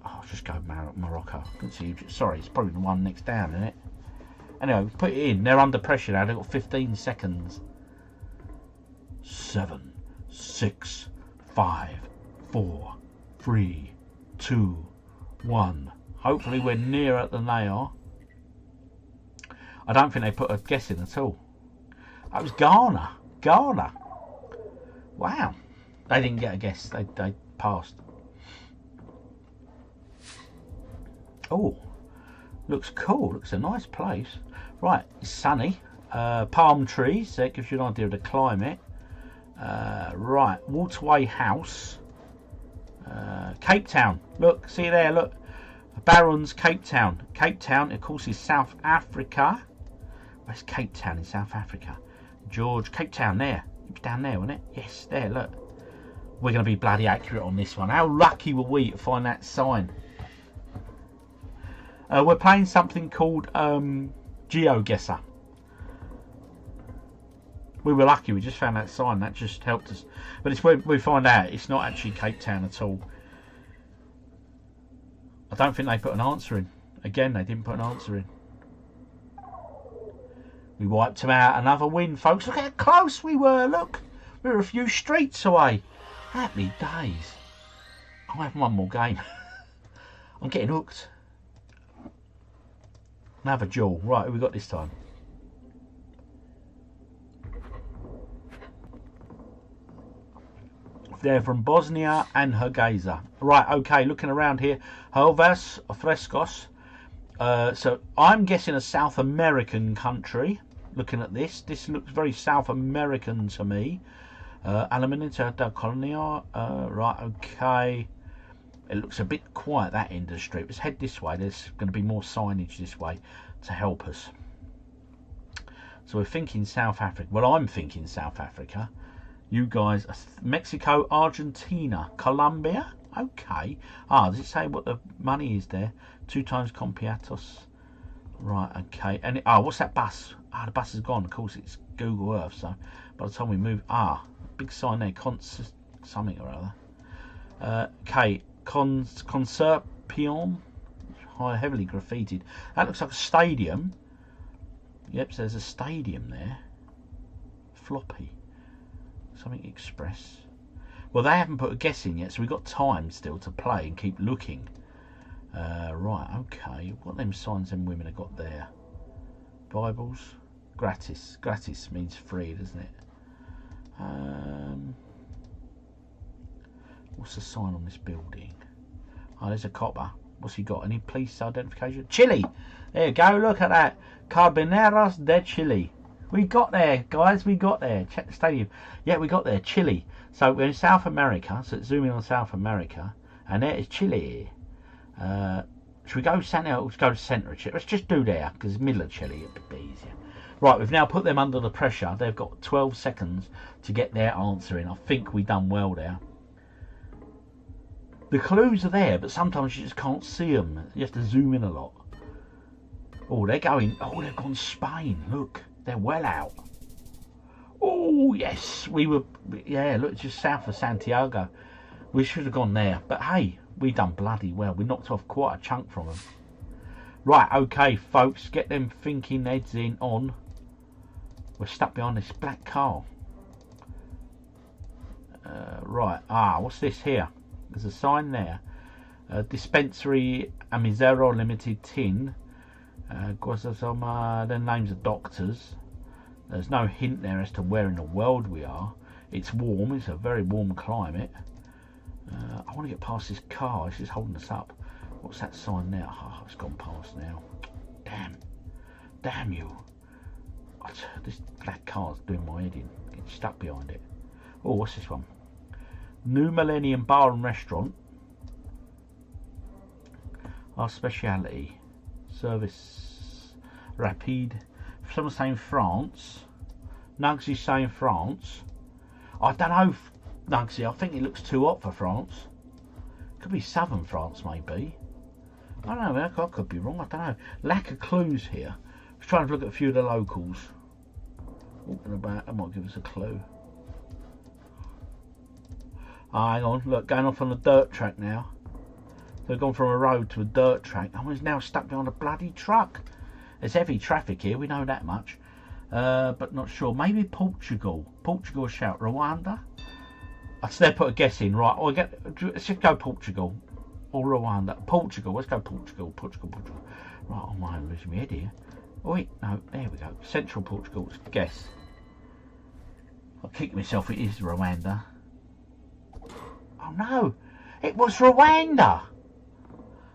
Oh, I'll just go Morocco. Can't see Egypt. Sorry, it's probably the one next down, isn't it? Anyway, put it in. They're under pressure now. They've got 15 seconds. 7, 6, 5, 4, 3, 2, 1. Hopefully we're nearer than they are. I don't think they put a guess in at all. That was Ghana. Wow. They didn't get a guess. They passed. Oh, looks cool. Looks a nice place. Right, it's sunny. Palm trees. That gives you an idea of the climate. Right, Waterway House. Cape Town. Look, see there, look. Barons, Cape Town. Cape Town, of course, is South Africa. Where's Cape Town in South Africa? George, Cape Town there. It's down there, wasn't it? Yes, there, look. We're going to be bloody accurate on this one. How lucky were we to find that sign? We're playing something called GeoGuessr. We were lucky, we just found that sign. That just helped us. But it's when we find out it's not actually Cape Town at all. I don't think they put an answer in. Again, they didn't put an answer in. We wiped them out. Another win, folks. Look how close we were. Look, we were a few streets away. Happy days. I'll have one more game. I'm getting hooked. Another jewel. Right, who we got this time? They're from Bosnia and Herzegovina. Right, okay, looking around here. Hovas Frescos. So I'm guessing a South American country. Looking at this. This looks very South American to me. Alaminita da Colonia. Right, okay. It looks a bit quiet, that end of the street. Let's head this way. There's going to be more signage this way to help us. So we're thinking South Africa. Well, I'm thinking South Africa. You guys, Mexico, Argentina, Colombia. Okay. Ah, does it say what the money is there? 2 times Compiatos. Right, okay. And what's that bus? The bus is gone. Of course, it's Google Earth. So by the time we move, big sign there. Something or other. Okay. Conserpion. Heavily graffitied. That looks like a stadium. Yep, so there's a stadium there. Floppy. Something Express. Well, they haven't put a guess in yet, so we've got time still to play and keep looking. Right, okay. What them signs them women have got there? Bibles. Gratis. Gratis means free, doesn't it? What's the sign on this building? Oh, there's a copper. What's he got? Any police identification? Chile! There you go, look at that. Carboneros de Chile. We got there, guys. We got there. Check the stadium. Yeah, we got there. Chile. So we're in South America. So let's zoom in on South America. And there is Chile. Should we go center? Let's go to centre of Chile. Let's just do there because it's middle of Chile. It'd be easier. Right, we've now put them under the pressure. They've got 12 seconds to get their answer in. I think we've done well there. The clues are there, but sometimes you just can't see them. You have to zoom in a lot. Oh, they're going. Oh, they've gone Spain. Look. They're well out. Oh, yes. We were, yeah, look, just south of Santiago. We should have gone there, but hey, we done bloody well. We knocked off quite a chunk from them. Right, okay, folks, get them thinking heads in on. We're stuck behind this black car. Right, what's this here? There's a sign there. Dispensary Amizero Limited Tin. The names of doctors. There's no hint there as to where in the world we are. It's warm, it's a very warm climate. I want to get past this car, it's just holding us up. What's that sign there? Oh, it's gone past now. Damn you. This black car's doing my head in. Getting stuck behind it. Oh, what's this one? New Millennium Bar and Restaurant. Our speciality. Service rapide. Someone's saying France. Nugsy's saying France. I don't know, Nugsy. I think it looks too hot for France. Could be southern France, maybe. I don't know. I could be wrong. I don't know. Lack of clues here. I was trying to look at a few of the locals. Walking about, that might give us a clue. Hang on. Look, going off on a dirt track now. They've gone from a road to a dirt track. Oh, he's now stuck behind a bloody truck. There's heavy traffic here. We know that much. But not sure. Maybe Portugal. Portugal shout. Rwanda? I'd still put a guess in. Right. Let's just go Portugal. Or Rwanda. Portugal. Let's go Portugal. Portugal. Right. Oh, I'm losing my head here. Oh, wait. No. There we go. Central Portugal. Let's guess. I'll kick myself. It is Rwanda. Oh, no. It was Rwanda.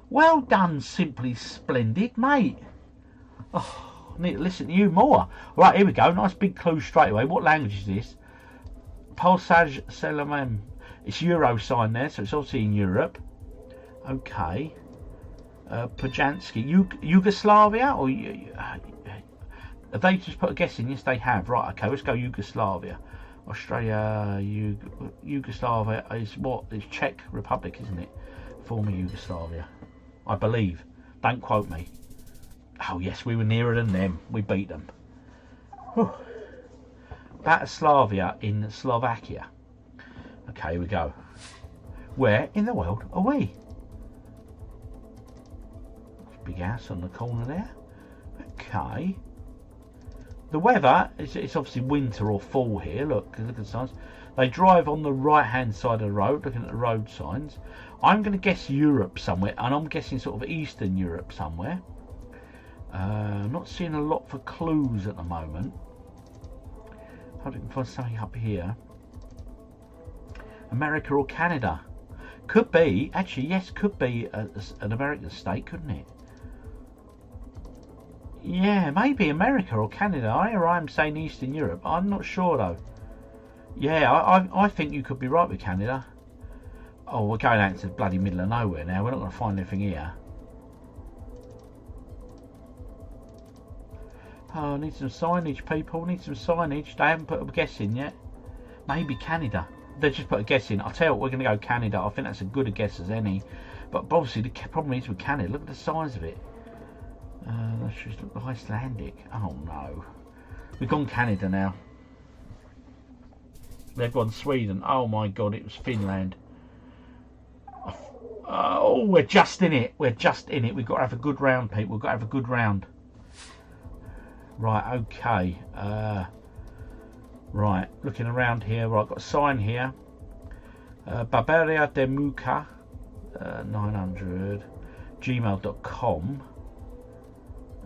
Well done, Simply Splendid, mate. Oh, I need to listen to you more. Right, here we go. Nice big clue straight away. What language is this? Passage Selamem. It's Euro sign there, so it's obviously in Europe. Okay. Pajansky. Yugoslavia? Or have they just put a guess in? Yes, they have. Right, okay, let's go Yugoslavia. Australia, Yugoslavia is what? It's Czech Republic, isn't it? Former Yugoslavia. I believe. Don't quote me. Oh yes, we were nearer than them. We beat them. Whew. Batoslavia in Slovakia. Okay, here we go. Where in the world are we? Big house on the corner there. Okay. The weather is it's obviously winter or fall here. Look at the signs. They drive on the right hand side of the road, looking at the road signs. I'm going to guess Europe somewhere, and I'm guessing sort of Eastern Europe somewhere. I'm not seeing a lot for clues at the moment. Hope we can find something up here. America or Canada? Could be, actually, yes, could be an American state, couldn't it? Yeah, maybe America or Canada. I'm saying Eastern Europe. I'm not sure though. Yeah, I think you could be right with Canada. Oh, we're going out to the bloody middle of nowhere now. We're not going to find anything here. Oh, I need some signage, people. Need some signage. They haven't put a guess in yet. Maybe Canada. They just put a guess in. I'll tell you what, we're going to go Canada. I think that's as good a guess as any. But obviously the problem is with Canada, look at the size of it. That should look Icelandic. Oh no. We've gone Canada now. They've gone Sweden. Oh my god, it was Finland. Oh, we're just in it. We're just in it. We've got to have a good round, people. We've got to have a good round. Right, okay. Right, looking around here. Right, I've got a sign here. Barberia de Muca 900 gmail.com.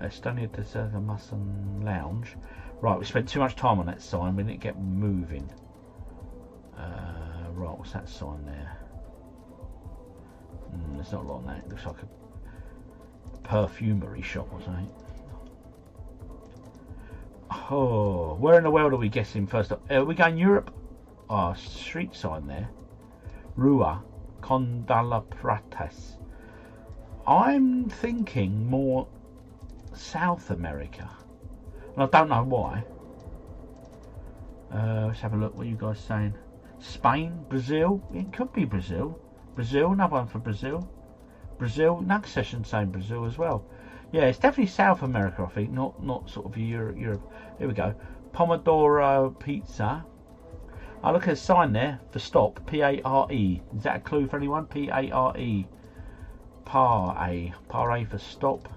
Estonia Deserta Musson Lounge. Right, we spent too much time on that sign. We didn't get moving. Right, what's that sign there? There's not a lot on that. It looks like a perfumery shop or something. Oh, where in the world are we guessing first up? Are we going Europe? Oh, street sign there. Rua Condalapratas. I'm thinking more South America. And I don't know why. Let's have a look. What are you guys saying? Spain? Brazil? It could be Brazil. Brazil, another one for Brazil. Brazil, Nug Session saying Brazil as well. Yeah, it's definitely South America, I think, not sort of Europe. Here we go. Pomodoro Pizza. I look at a sign there for stop. P-A-R-E. Is that a clue for anyone? P-A-R-E. Pare for stop.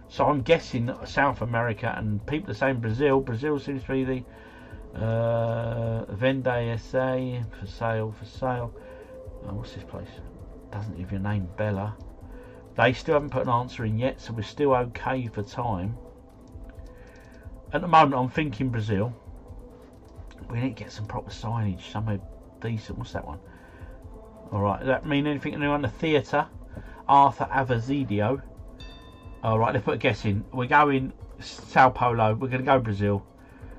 So I'm guessing South America, and people are saying Brazil. Brazil seems to be the Vende SA, for sale. Oh, what's this place? Doesn't give you a name. Bella. They still haven't put an answer in yet, so we're still okay for time. At the moment, I'm thinking Brazil. We need to get some proper signage, somewhere decent. What's that one? Alright, does that mean anything to anyone? The theatre? Arthur Avazidio. Alright, let's put a guess in. We're going Sao Paulo. We're going to go Brazil.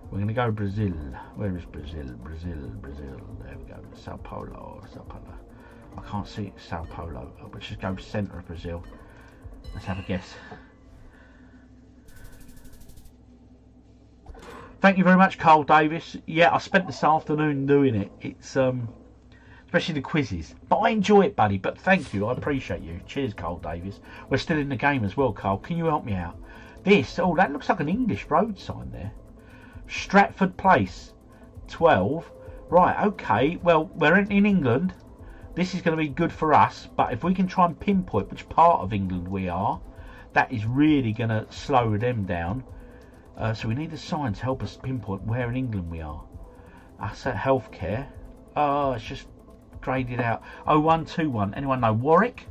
We're going to go Brazil. Where is Brazil? Brazil. There we go. Sao Paulo. I can't see it. Sao Paulo. Let's just go centre of Brazil. Let's have a guess. Thank you very much, Carl Davis. Yeah, I spent this afternoon doing it. It's especially the quizzes. But I enjoy it, buddy. But thank you. I appreciate you. Cheers, Carl Davis. We're still in the game as well, Carl. Can you help me out? This, oh, that looks like an English road sign there. Stratford Place, 12. Right, okay. Well, we're in England. This is going to be good for us. But if we can try and pinpoint which part of England we are, that is really going to slow them down. So we need a sign to help us pinpoint where in England we are. That's at healthcare. Oh, it's just graded out. 0121. Anyone know Warwick?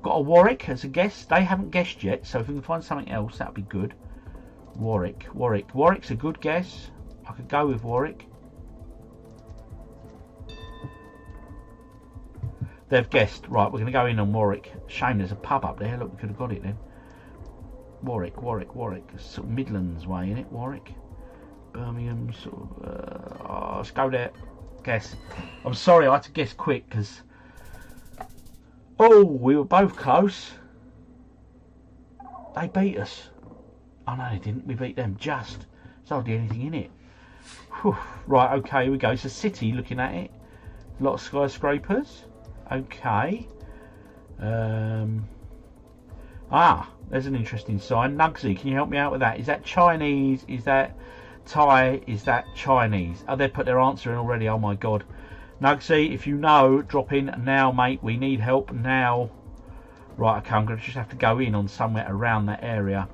Got a Warwick as a guess. They haven't guessed yet, so if we can find something else, that'd be good. Warwick. Warwick's a good guess. I could go with Warwick. They've guessed. Right, we're going to go in on Warwick. Shame there's a pub up there. Look, we could have got it then. Warwick. Sort of Midlands way, innit? Warwick. Birmingham, sort of. Let's go there. Guess. I'm sorry, I had to guess quick because. Oh, we were both close. They beat us. Oh no, they didn't. We beat them just. There's hardly anything in it. Whew. Right, okay, here we go. It's a city looking at it. A lot of skyscrapers. Okay. There's an interesting sign. Nugsy, can you help me out with that? Is that Chinese? Is that Thai? Is that Chinese? Oh, they put their answer in already. Oh my god. Nugsy, if you know, drop in now, mate. We need help now. Right, okay, I'm going to just have to go in on somewhere around that area.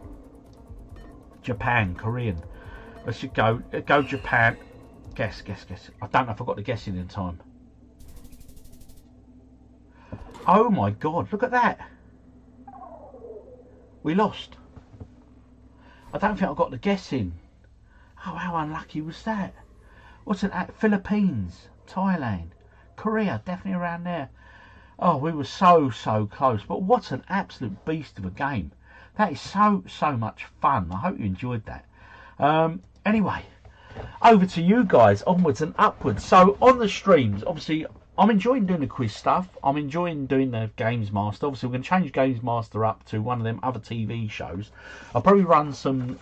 Japan, Korean. Let's just go Japan. Guess. I don't know if I got the guessing in time. Oh my god, look at that. We lost. I don't think I got the guessing. Oh, how unlucky was that? What's it at? Philippines, Thailand, Korea, definitely around there. Oh, we were so close. But what an absolute beast of a game. That is so much fun. I hope you enjoyed that. Anyway, over to you guys, onwards and upwards. So on the streams, obviously, I'm enjoying doing the quiz stuff. I'm enjoying doing the GamesMaster. Obviously, we're going to change GamesMaster up to one of them other TV shows. I'll probably run some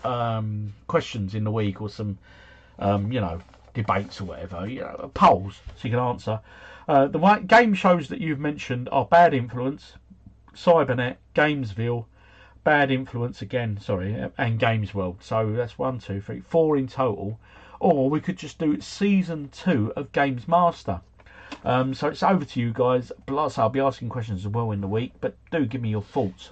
questions in the week or some, debates or whatever, polls, so you can answer. The game shows that you've mentioned are Bad Influence, Cybernet, Gamesville, Bad Influence again, and Games World. So that's 1, 2, 3, 4 in total. Or we could just do season 2 of GamesMaster. So it's over to you guys. Plus, I'll be asking questions as well in the week, but do give me your thoughts.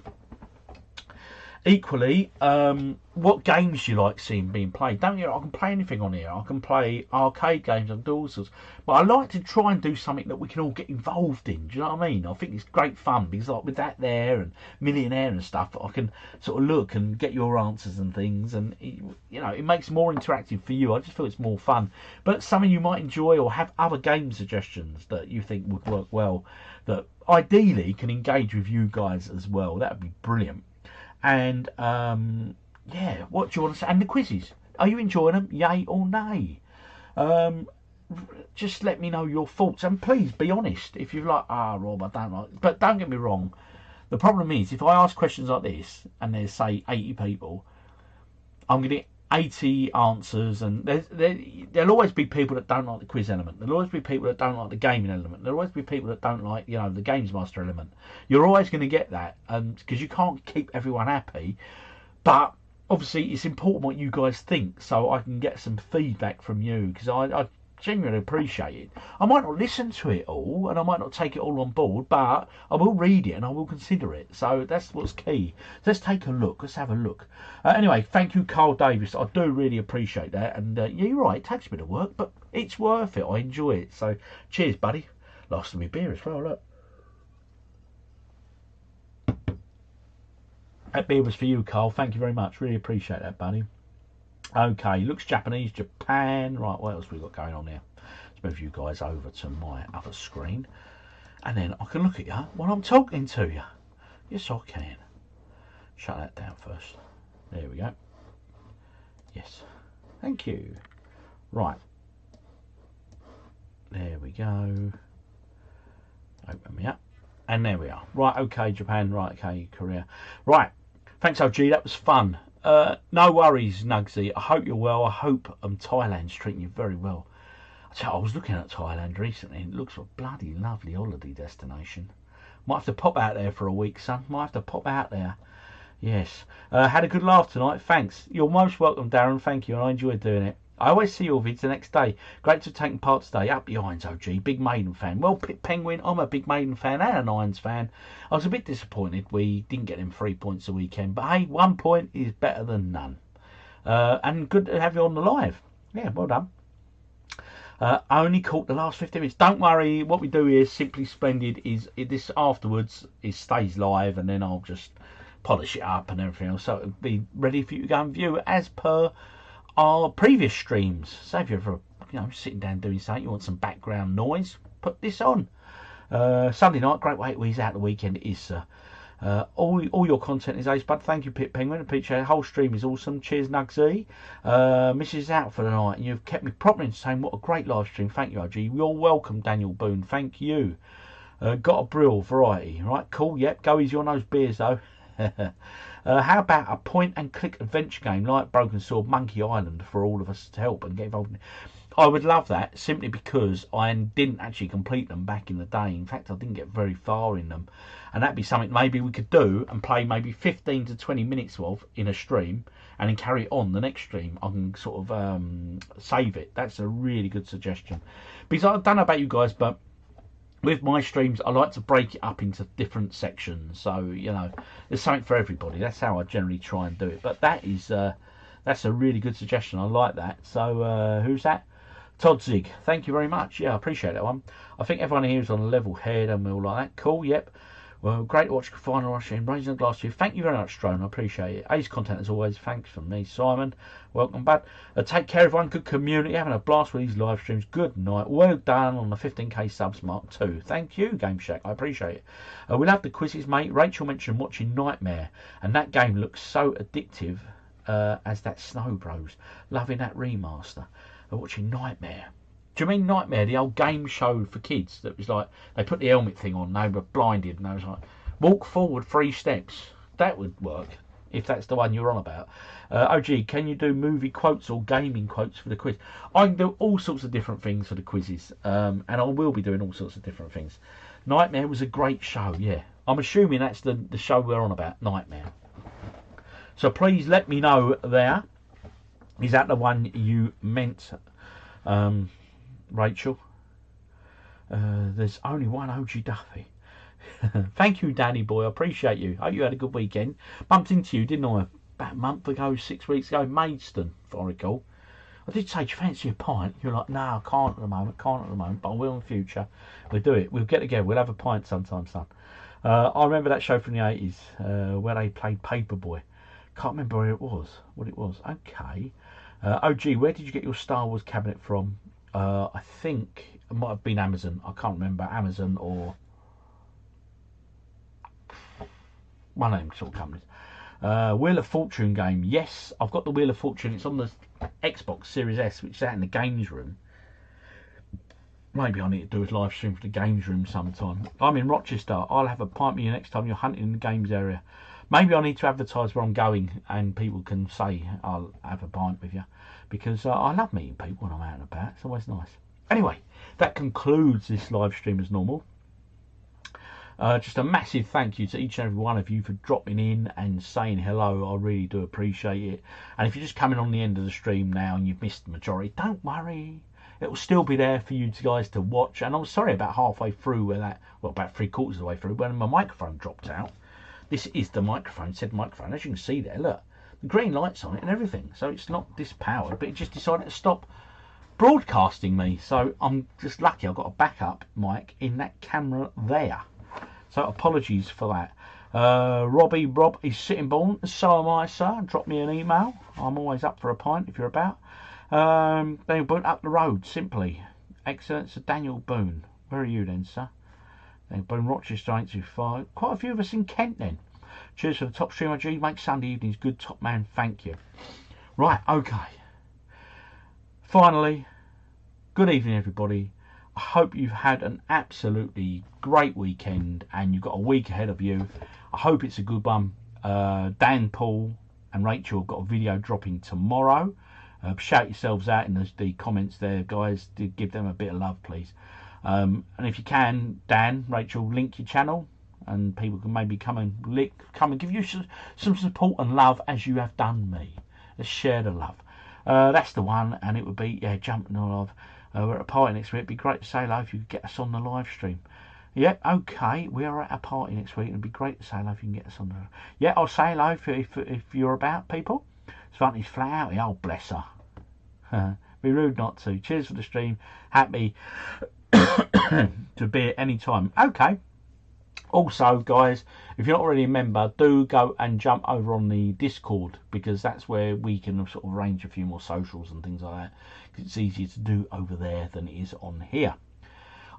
Equally, what games do you like seeing being played? Don't you? I can play anything on here. I can play arcade games and all sorts. But I like to try and do something that we can all get involved in. Do you know what I mean? I think it's great fun because, like with that there and Millionaire and stuff, I can sort of look and get your answers and things, and it makes it more interactive for you. I just feel it's more fun. But something you might enjoy or have other game suggestions that you think would work well, that ideally can engage with you guys as well. That would be brilliant. And what do you want to say? And the quizzes, are you enjoying them? Yay or nay? Just let me know your thoughts, and please be honest. If you're like, Rob, I don't like, but don't get me wrong. The problem is, if I ask questions like this and there's say 80 people, I'm going to get 80 answers, and there'll always be people that don't like the quiz element. There'll always be people that don't like the gaming element. There'll always be people that don't like, the GamesMaster element. You're always going to get that, because you can't keep everyone happy. But obviously, it's important what you guys think, so I can get some feedback from you. Because genuinely appreciate it. I might not listen to it all, and I might not take it all on board, but I will read it and I will consider it. So that's what's key. So let's take a look. Let's have a look. Anyway, thank you, Carl Davis. I do really appreciate that. And yeah, you're right. It takes a bit of work, but it's worth it. I enjoy it. So cheers, buddy. Last of my beer as well. Look. That beer was for you, Carl. Thank you very much. Really appreciate that, buddy. Okay, looks Japanese, Japan. Right, what else we got going on here? Let's move you guys over to my other screen. And then I can look at you while I'm talking to you. Yes, I can. Shut that down first. There we go. Yes. Thank you. Right. There we go. Open me up. And there we are. Right, okay, Japan. Right, okay, Korea. Right. Thanks, OG. That was fun. No worries, Nugsy. I hope you're well. I hope Thailand's treating you very well. I was looking at Thailand recently and it looks a bloody lovely holiday destination. Might have to pop out there for a week, son. Might have to pop out there. Yes. Had a good laugh tonight. Thanks. You're most welcome, Darren. Thank you. And I enjoyed doing it. I always see your vids the next day. Great to have taken part today. Up the irons, OG. Big Maiden fan. Well, Penguin, I'm a big Maiden fan and an Irons fan. I was a bit disappointed we didn't get them 3 points a weekend. But hey, 1 point is better than none. And good to have you on the live. Yeah, well done. I only caught the last 15 minutes. Don't worry. What we do here is Simply Splendid. Is this afterwards? It stays live and then I'll just polish it up and everything else. So it'll be ready for you to go and view as per our previous streams. So if you're ever, sitting down doing something, you want some background noise, put this on. Sunday night, great way to ease out the weekend it is, sir. All your content is ace, bud. Thank you, Pit Penguin. Appreciate it. The whole stream is awesome. Cheers, Nugsy. Mrs. is out for the night, and you've kept me properly entertained. What a great live stream. Thank you, OG. You're welcome, Daniel Boone. Thank you. Got a brill variety. Right, cool. Yep, go easy on those beers, though. How about a point-and-click adventure game like Broken Sword Monkey Island for all of us to help and get involved in? I would love that, simply because I didn't actually complete them back in the day. In fact, I didn't get very far in them. And that'd be something maybe we could do and play maybe 15 to 20 minutes of in a stream and then carry it on the next stream. I can sort of save it. That's a really good suggestion. Because I don't know about you guys, but with my streams, I like to break it up into different sections. So, there's something for everybody. That's how I generally try and do it. But that's a really good suggestion. I like that. So, who's that? Todd Zig. Thank you very much. Yeah, I appreciate that one. I think everyone here is on a level head and we're all like that. Cool, yep. Well, great to watch Final Rush in Raising the Glass to you. Thank you very much, Strone. I appreciate it. Ace content as always. Thanks from me, Simon. Welcome back. Take care, everyone. Good community. Having a blast with these live streams. Good night. Well done on the 15k subs mark too. Thank you, Game Shack. I appreciate it. We love the quizzes, mate. Rachel mentioned watching Nightmare, and that game looks so addictive as that Snow Bros. Loving that remaster. Watching Nightmare. Do you mean Nightmare, the old game show for kids that was like, they put the helmet thing on, they were blinded, and they was like, walk forward 3 steps. That would work, if that's the one you're on about. OG, can you do movie quotes or gaming quotes for the quiz? I can do all sorts of different things for the quizzes, and I will be doing all sorts of different things. Nightmare was a great show, yeah. I'm assuming that's the show we're on about, Nightmare. So please let me know there. Is that the one you meant, Rachel? There's only one OGDuffy. Thank you, Danny boy. I appreciate you. Hope you had a good weekend. Bumped into you, didn't I? About a month ago, 6 weeks ago, Maidstone, if I recall. I did say, do you fancy a pint? You're like, no, I can't at the moment, but I will in the future. We'll do it. We'll get together. We'll have a pint sometime, son. I remember that show from the 80s where they played Paperboy. Can't remember what it was. Okay. OG, where did you get your Star Wars cabinet from? I think it might have been Amazon. I can't remember. Amazon or one of them sort of companies. Wheel of Fortune game. Yes, I've got the Wheel of Fortune. It's on the Xbox Series S, which is out in the games room. Maybe I need to do a live stream for the games room sometime. I'm in Rochester. I'll have a pint with you next time you're hunting in the games area. Maybe I need to advertise where I'm going and people can say I'll have a pint with you, because I love meeting people when I'm out and about. It's always nice. Anyway, that concludes this live stream as normal. Just a massive thank you to each and every one of you for dropping in and saying hello. I really do appreciate it. And if you're just coming on the end of the stream now and you've missed the majority, don't worry. it will still be there for you guys to watch. And I'm sorry about halfway through where that, well, about 3/4 of the way through when my microphone dropped out. This is the microphone, said microphone. As you can see there, look, the green light's on it and everything. So it's not dispowered, but it just decided to stop broadcasting me. So I'm just lucky I've got a backup mic in that camera there. So apologies for that. Rob is sitting born. So am I, sir. Drop me an email. I'm always up for a pint if you're about. Daniel Boone up the road, simply. Excellent. So Daniel Boone. Where are you then, sir? Daniel Boone, Rochester 825. Quite a few of us in Kent then. Cheers for the top stream, OG. Make Sunday evenings good, top man. Thank you. Right, okay. Finally, good evening, everybody. I hope you've had an absolutely great weekend and you've got a week ahead of you. I hope it's a good one. Dan, Paul and Rachel have got a video dropping tomorrow. Shout yourselves out in the comments there, guys. Give them a bit of love, please. And if you can, Dan, Rachel, link your channel and people can maybe come and give you some support and love as you have done me. Let's share the love. That's the one, and it would be, yeah, jumping all of. We're at a party next week. It'd be great to say hello if you could get us on the live stream. Yeah, okay, we are at a party next week. It'd be great to say hello if you can get us on the... Yeah, I'll say hello if you're about, people. Svanty's flat out here. Oh, bless her. Be rude not to. Cheers for the stream. Happy to be at any time. Okay. Also, guys, if you're not already a member, do go and jump over on the Discord, because that's where we can sort of arrange a few more socials and things like that. It's easier to do over there than it is on here.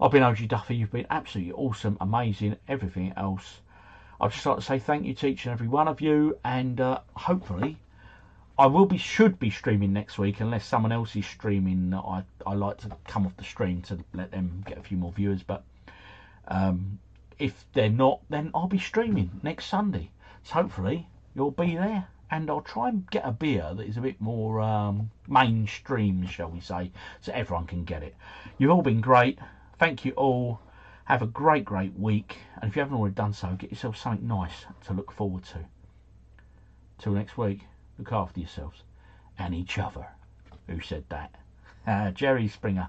I've been OGDuffy. You've been absolutely awesome, amazing, everything else. I'd just like to say thank you to each and every one of you, and hopefully I should be streaming next week, unless someone else is streaming. I like to come off the stream to let them get a few more viewers, but if they're not, then I'll be streaming next Sunday. So hopefully you'll be there, and I'll try and get a beer that is a bit more mainstream, shall we say, so everyone can get it. You've all been great. Thank you all. Have a great, great week. And if you haven't already done so, get yourself something nice to look forward to. Till next week, look after yourselves and each other. Who said that? Jerry Springer.